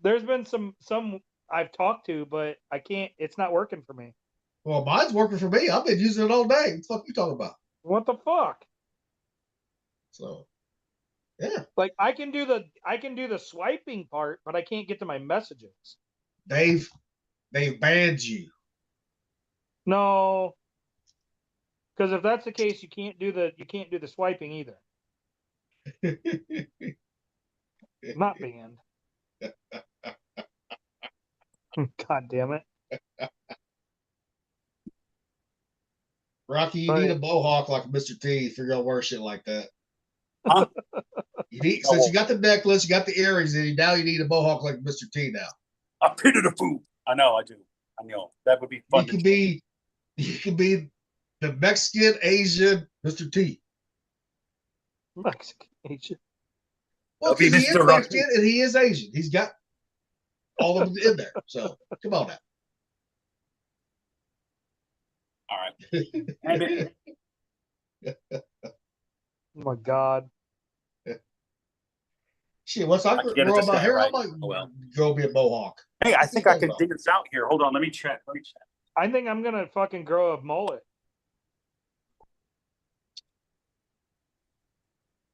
Speaker 4: There's been some I've talked to, but I can't. It's not working for me.
Speaker 2: Well, mine's working for me. I've been using it all day. What the fuck you talking about?
Speaker 4: What the fuck?
Speaker 2: So, yeah.
Speaker 4: Like I can do the swiping part, but I can't get to my messages.
Speaker 2: They've banned you.
Speaker 4: No. Because if that's the case, you can't do the swiping either. Not banned. God damn it.
Speaker 2: Rocky, you need a mohawk like Mr. T if you're gonna wear shit like that.
Speaker 1: Huh?
Speaker 2: Since you got the necklace, you got the earrings, and now you need a mohawk like Mr. T now.
Speaker 1: A pit of the food. I know, I do. I know. That would be fun.
Speaker 2: You could be the Mexican Asian Mr. T.
Speaker 4: Mexican Asian.
Speaker 2: Well, because he is Mexican and he is Asian. He's got all of them in there. So come on now.
Speaker 1: All right.
Speaker 4: Oh my God.
Speaker 2: Shit, once I grow my hair, I might go be a mohawk.
Speaker 1: Hey, I think I can dig this out here. Hold on, let me check.
Speaker 4: I think I'm gonna fucking grow a mullet.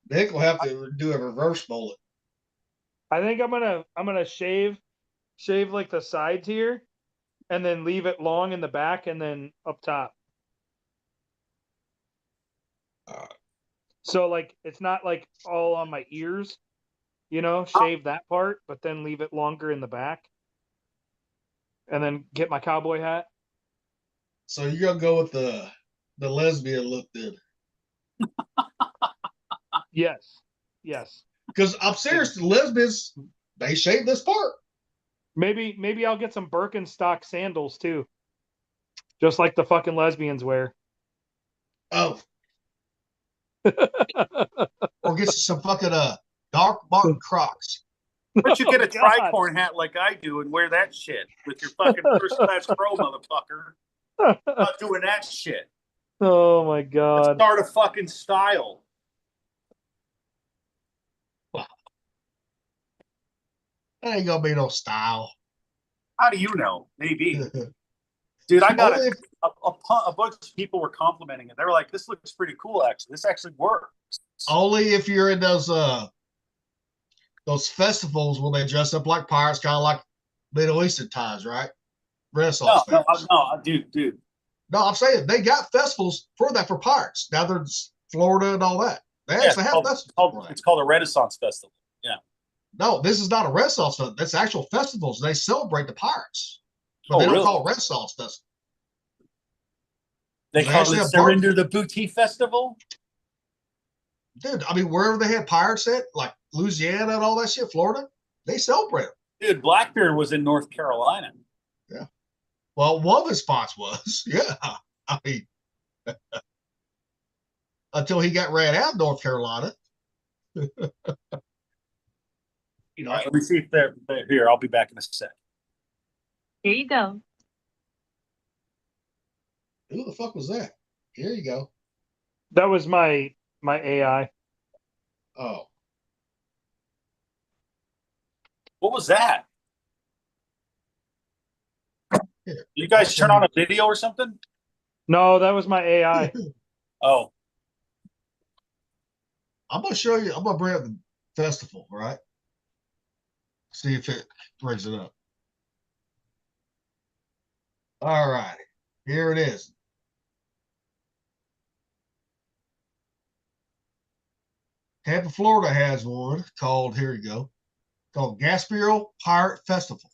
Speaker 2: Nick will have to do a reverse mullet.
Speaker 4: I think I'm gonna shave like the sides here, and then leave it long in the back and then up top. So like it's not like all on my ears, shave that part, but then leave it longer in the back. And then get my cowboy hat.
Speaker 2: So you're gonna go with the lesbian look then?
Speaker 4: Yes.
Speaker 2: Because I'm serious, the lesbians, they shave this part.
Speaker 4: Maybe I'll get some Birkenstock sandals too. Just like the fucking lesbians wear.
Speaker 2: Oh. Or get some fucking Dark Martin Crocs.
Speaker 1: But you get a
Speaker 4: Oh, God.
Speaker 1: tricorn hat like I do and wear that shit with your fucking first class pro, motherfucker. I'm not doing that shit.
Speaker 4: Oh my God.
Speaker 1: Start a fucking style.
Speaker 2: That ain't gonna be no style.
Speaker 1: How do you know? Maybe. Dude, I got
Speaker 2: Only
Speaker 1: a bunch of people were complimenting it. They were like, this looks pretty cool, actually. This actually works.
Speaker 2: Only if you're in those festivals when they dress up like pirates, kind of like Middle Eastern times, right? Renaissance.
Speaker 1: No, dude.
Speaker 2: No, I'm saying they got festivals for that for pirates. Now there's Florida and all that. They actually have festivals.
Speaker 1: It's called a Renaissance Festival. Yeah.
Speaker 2: No, this is not a Renaissance festival. That's actual festivals. They celebrate the pirates, but they don't call it Renaissance Festival.
Speaker 1: They call it Surrender the Booty Festival?
Speaker 2: Dude, I mean, wherever they had pirates at, like Louisiana and all that shit, Florida, they celebrate them.
Speaker 1: Dude, Blackbeard was in North Carolina.
Speaker 2: Yeah. Well, one of his spots was, yeah. I mean, until he got ran out of North Carolina.
Speaker 1: You know, let me see if they're here. I'll be back in a sec.
Speaker 5: Here you go.
Speaker 2: Who the fuck was that? Here you go.
Speaker 4: That was my AI.
Speaker 2: Oh.
Speaker 1: What was that? You guys turn on a video or something?
Speaker 4: No, that was my AI.
Speaker 1: Oh.
Speaker 2: I'm gonna show you. I'm gonna bring up the festival, right? See if it brings it up. All right, here it is. Tampa, Florida has one called, here you go, called Gasparilla Pirate Festival.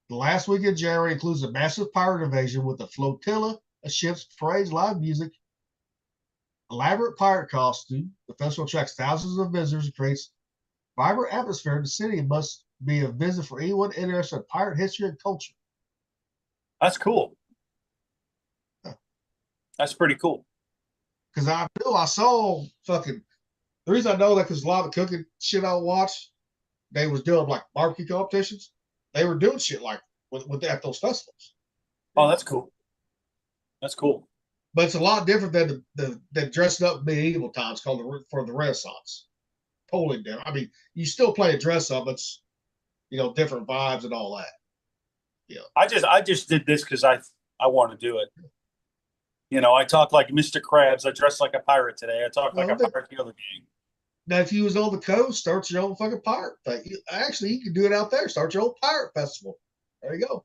Speaker 2: The last week of January includes a massive pirate invasion with a flotilla of ships, parades, live music, elaborate pirate costume. The festival attracts thousands of visitors and creates a vibrant atmosphere. The city must be a visit for anyone interested in pirate history and culture.
Speaker 1: That's cool. That's pretty cool.
Speaker 2: Because I saw fucking, the reason I know that because a lot of the cooking shit I watched, they was doing like barbecue competitions. They were doing shit like with at those festivals.
Speaker 1: Oh, that's cool. That's cool.
Speaker 2: But it's a lot different than the dressing up medieval times called for the Renaissance. Totally different. I mean, you still play a dress up, it's different vibes and all that. Yeah.
Speaker 1: I just did this because I want to do it. You know, I talk like Mr. Krabs. I dress like a pirate today. I talk like a pirate the other day.
Speaker 2: Now, if you was on the coast, start your own fucking pirate thing. Actually, you can do it out there. Start your own pirate festival. There you go.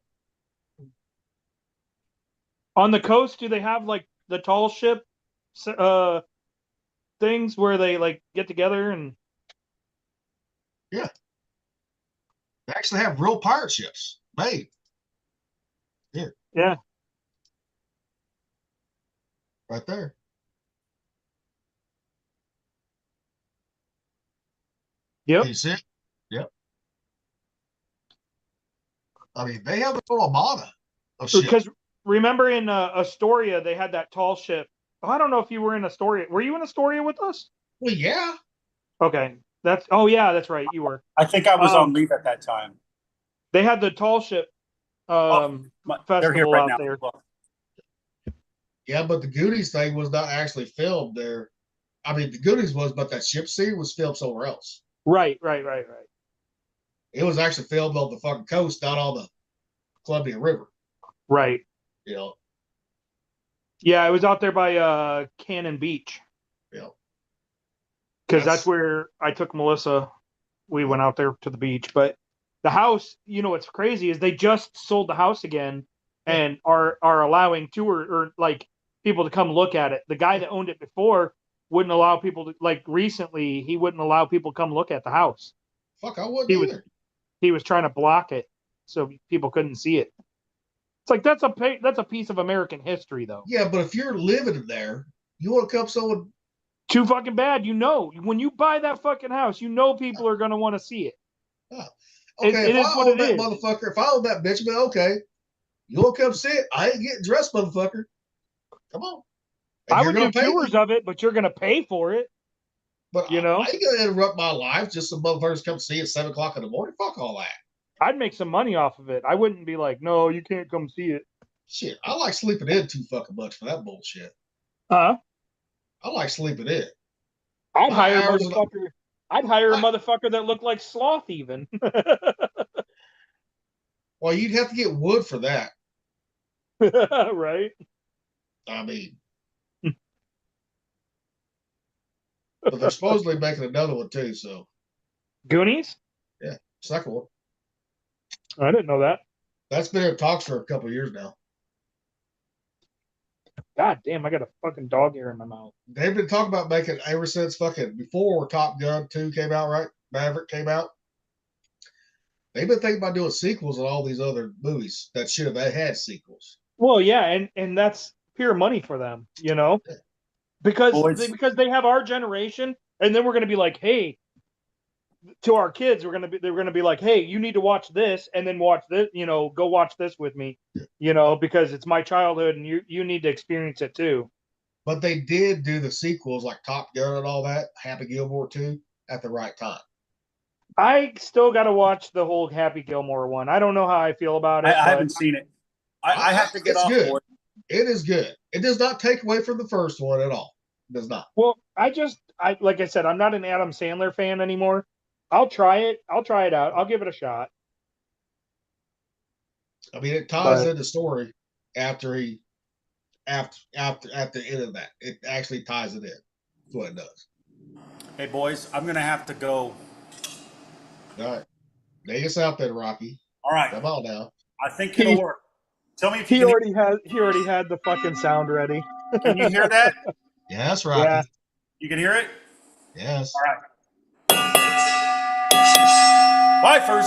Speaker 4: On the coast, do they have like the tall ship things where they like get together and?
Speaker 2: Yeah. They actually have real pirate ships made. Here.
Speaker 4: Yeah.
Speaker 2: Right there.
Speaker 4: Yep.
Speaker 2: Can you see it? Yep. I mean, they have the full armada of ships.
Speaker 4: Because remember in Astoria, they had that tall ship. Oh, I don't know if you were in Astoria. Were you in Astoria with us?
Speaker 2: Well, yeah.
Speaker 4: Okay. Yeah, that's right. You were.
Speaker 1: I think I was on leave at that time.
Speaker 4: They had the tall ship festival
Speaker 1: they're here right
Speaker 4: out
Speaker 1: now.
Speaker 4: there.
Speaker 2: Yeah, but the Goonies thing was not actually filmed there. I mean, the Goonies was, but that ship scene was filmed somewhere else.
Speaker 4: Right.
Speaker 2: It was actually filmed on the fucking coast, not on the Columbia River.
Speaker 4: Right.
Speaker 2: You know.
Speaker 4: Yeah, it was out there by Cannon Beach.
Speaker 2: Yeah.
Speaker 4: Because that's where I took Melissa. We went out there to the beach. But the house, what's crazy is they just sold the house again and are allowing tour or like people to come look at it. The guy that owned it before wouldn't allow people to, like recently, he wouldn't allow people to come look at the house.
Speaker 2: Fuck, I wouldn't either.
Speaker 4: He was trying to block it so people couldn't see it. It's like that's a piece of American history, though.
Speaker 2: Yeah, but if you're living there, you want to come someone
Speaker 4: too fucking bad. When you buy that fucking house, people are going to want to see it.
Speaker 2: Yeah. Okay,
Speaker 4: it
Speaker 2: if
Speaker 4: is
Speaker 2: I
Speaker 4: what
Speaker 2: own
Speaker 4: it
Speaker 2: that
Speaker 4: is.
Speaker 2: motherfucker, if I own that bitch, but okay, you want to come see it? I ain't getting dressed, motherfucker. Come on. And
Speaker 4: I
Speaker 2: you're
Speaker 4: would
Speaker 2: gonna
Speaker 4: do
Speaker 2: pay
Speaker 4: tours
Speaker 2: me.
Speaker 4: of it, but you're gonna pay for it.
Speaker 2: But
Speaker 4: you know,
Speaker 2: I ain't gonna interrupt my life just some motherfuckers come see it at 7:00 in the morning. Fuck all that.
Speaker 4: I'd make some money off of it. I wouldn't be like, no, you can't come see it.
Speaker 2: Shit, I like sleeping in too fucking much for that bullshit.
Speaker 4: Huh?
Speaker 2: I like sleeping in.
Speaker 4: I'd
Speaker 2: My
Speaker 4: hire a
Speaker 2: hours of-
Speaker 4: motherfucker. I'd hire a motherfucker that looked like Sloth even.
Speaker 2: Well, you'd have to get wood for that.
Speaker 4: Right?
Speaker 2: I mean, but they're supposedly making another one too. So
Speaker 4: Goonies?
Speaker 2: yeah, second one.
Speaker 4: I didn't know that.
Speaker 2: That's been in talks for a couple of years now.
Speaker 4: God damn, I got a fucking dog hair in my mouth.
Speaker 2: They've been talking about making ever since fucking before Top Gun 2 came out, right? Maverick came out. They've been thinking about doing sequels on all these other movies that should have had sequels.
Speaker 4: Well, yeah, and that's pure money for them, you know, because they have our generation, and then we're gonna be like, hey, to our kids, they're gonna be like, hey, you need to watch this, and then watch this, you know, go watch this with me, you know, because it's my childhood, and you need to experience it too.
Speaker 2: But they did do the sequels like Top Gun and all that, Happy Gilmore 2, at the right time.
Speaker 4: I still got to watch the whole Happy Gilmore one. I don't know how I feel about it.
Speaker 1: I haven't seen it. I have to get
Speaker 2: it's
Speaker 1: off
Speaker 2: good.
Speaker 1: for it.
Speaker 2: It is good. It does not take away from the first one at all. It does not.
Speaker 4: Well, like I said, I'm not an Adam Sandler fan anymore. I'll try it. I'll try it out. I'll give it a shot.
Speaker 2: I mean, it ties in the story after the end of that. It actually ties it in. That's what it does.
Speaker 1: Hey boys, I'm gonna have to go.
Speaker 2: All right. Take us out there, Rocky.
Speaker 1: All right.
Speaker 2: Come on now.
Speaker 1: I think it'll work. Tell me if you
Speaker 4: He already had the fucking sound ready.
Speaker 1: Can you hear that?
Speaker 2: Yes, Rocky.
Speaker 4: Yeah.
Speaker 1: You can hear it?
Speaker 2: Yes.
Speaker 1: All right. Bye, first.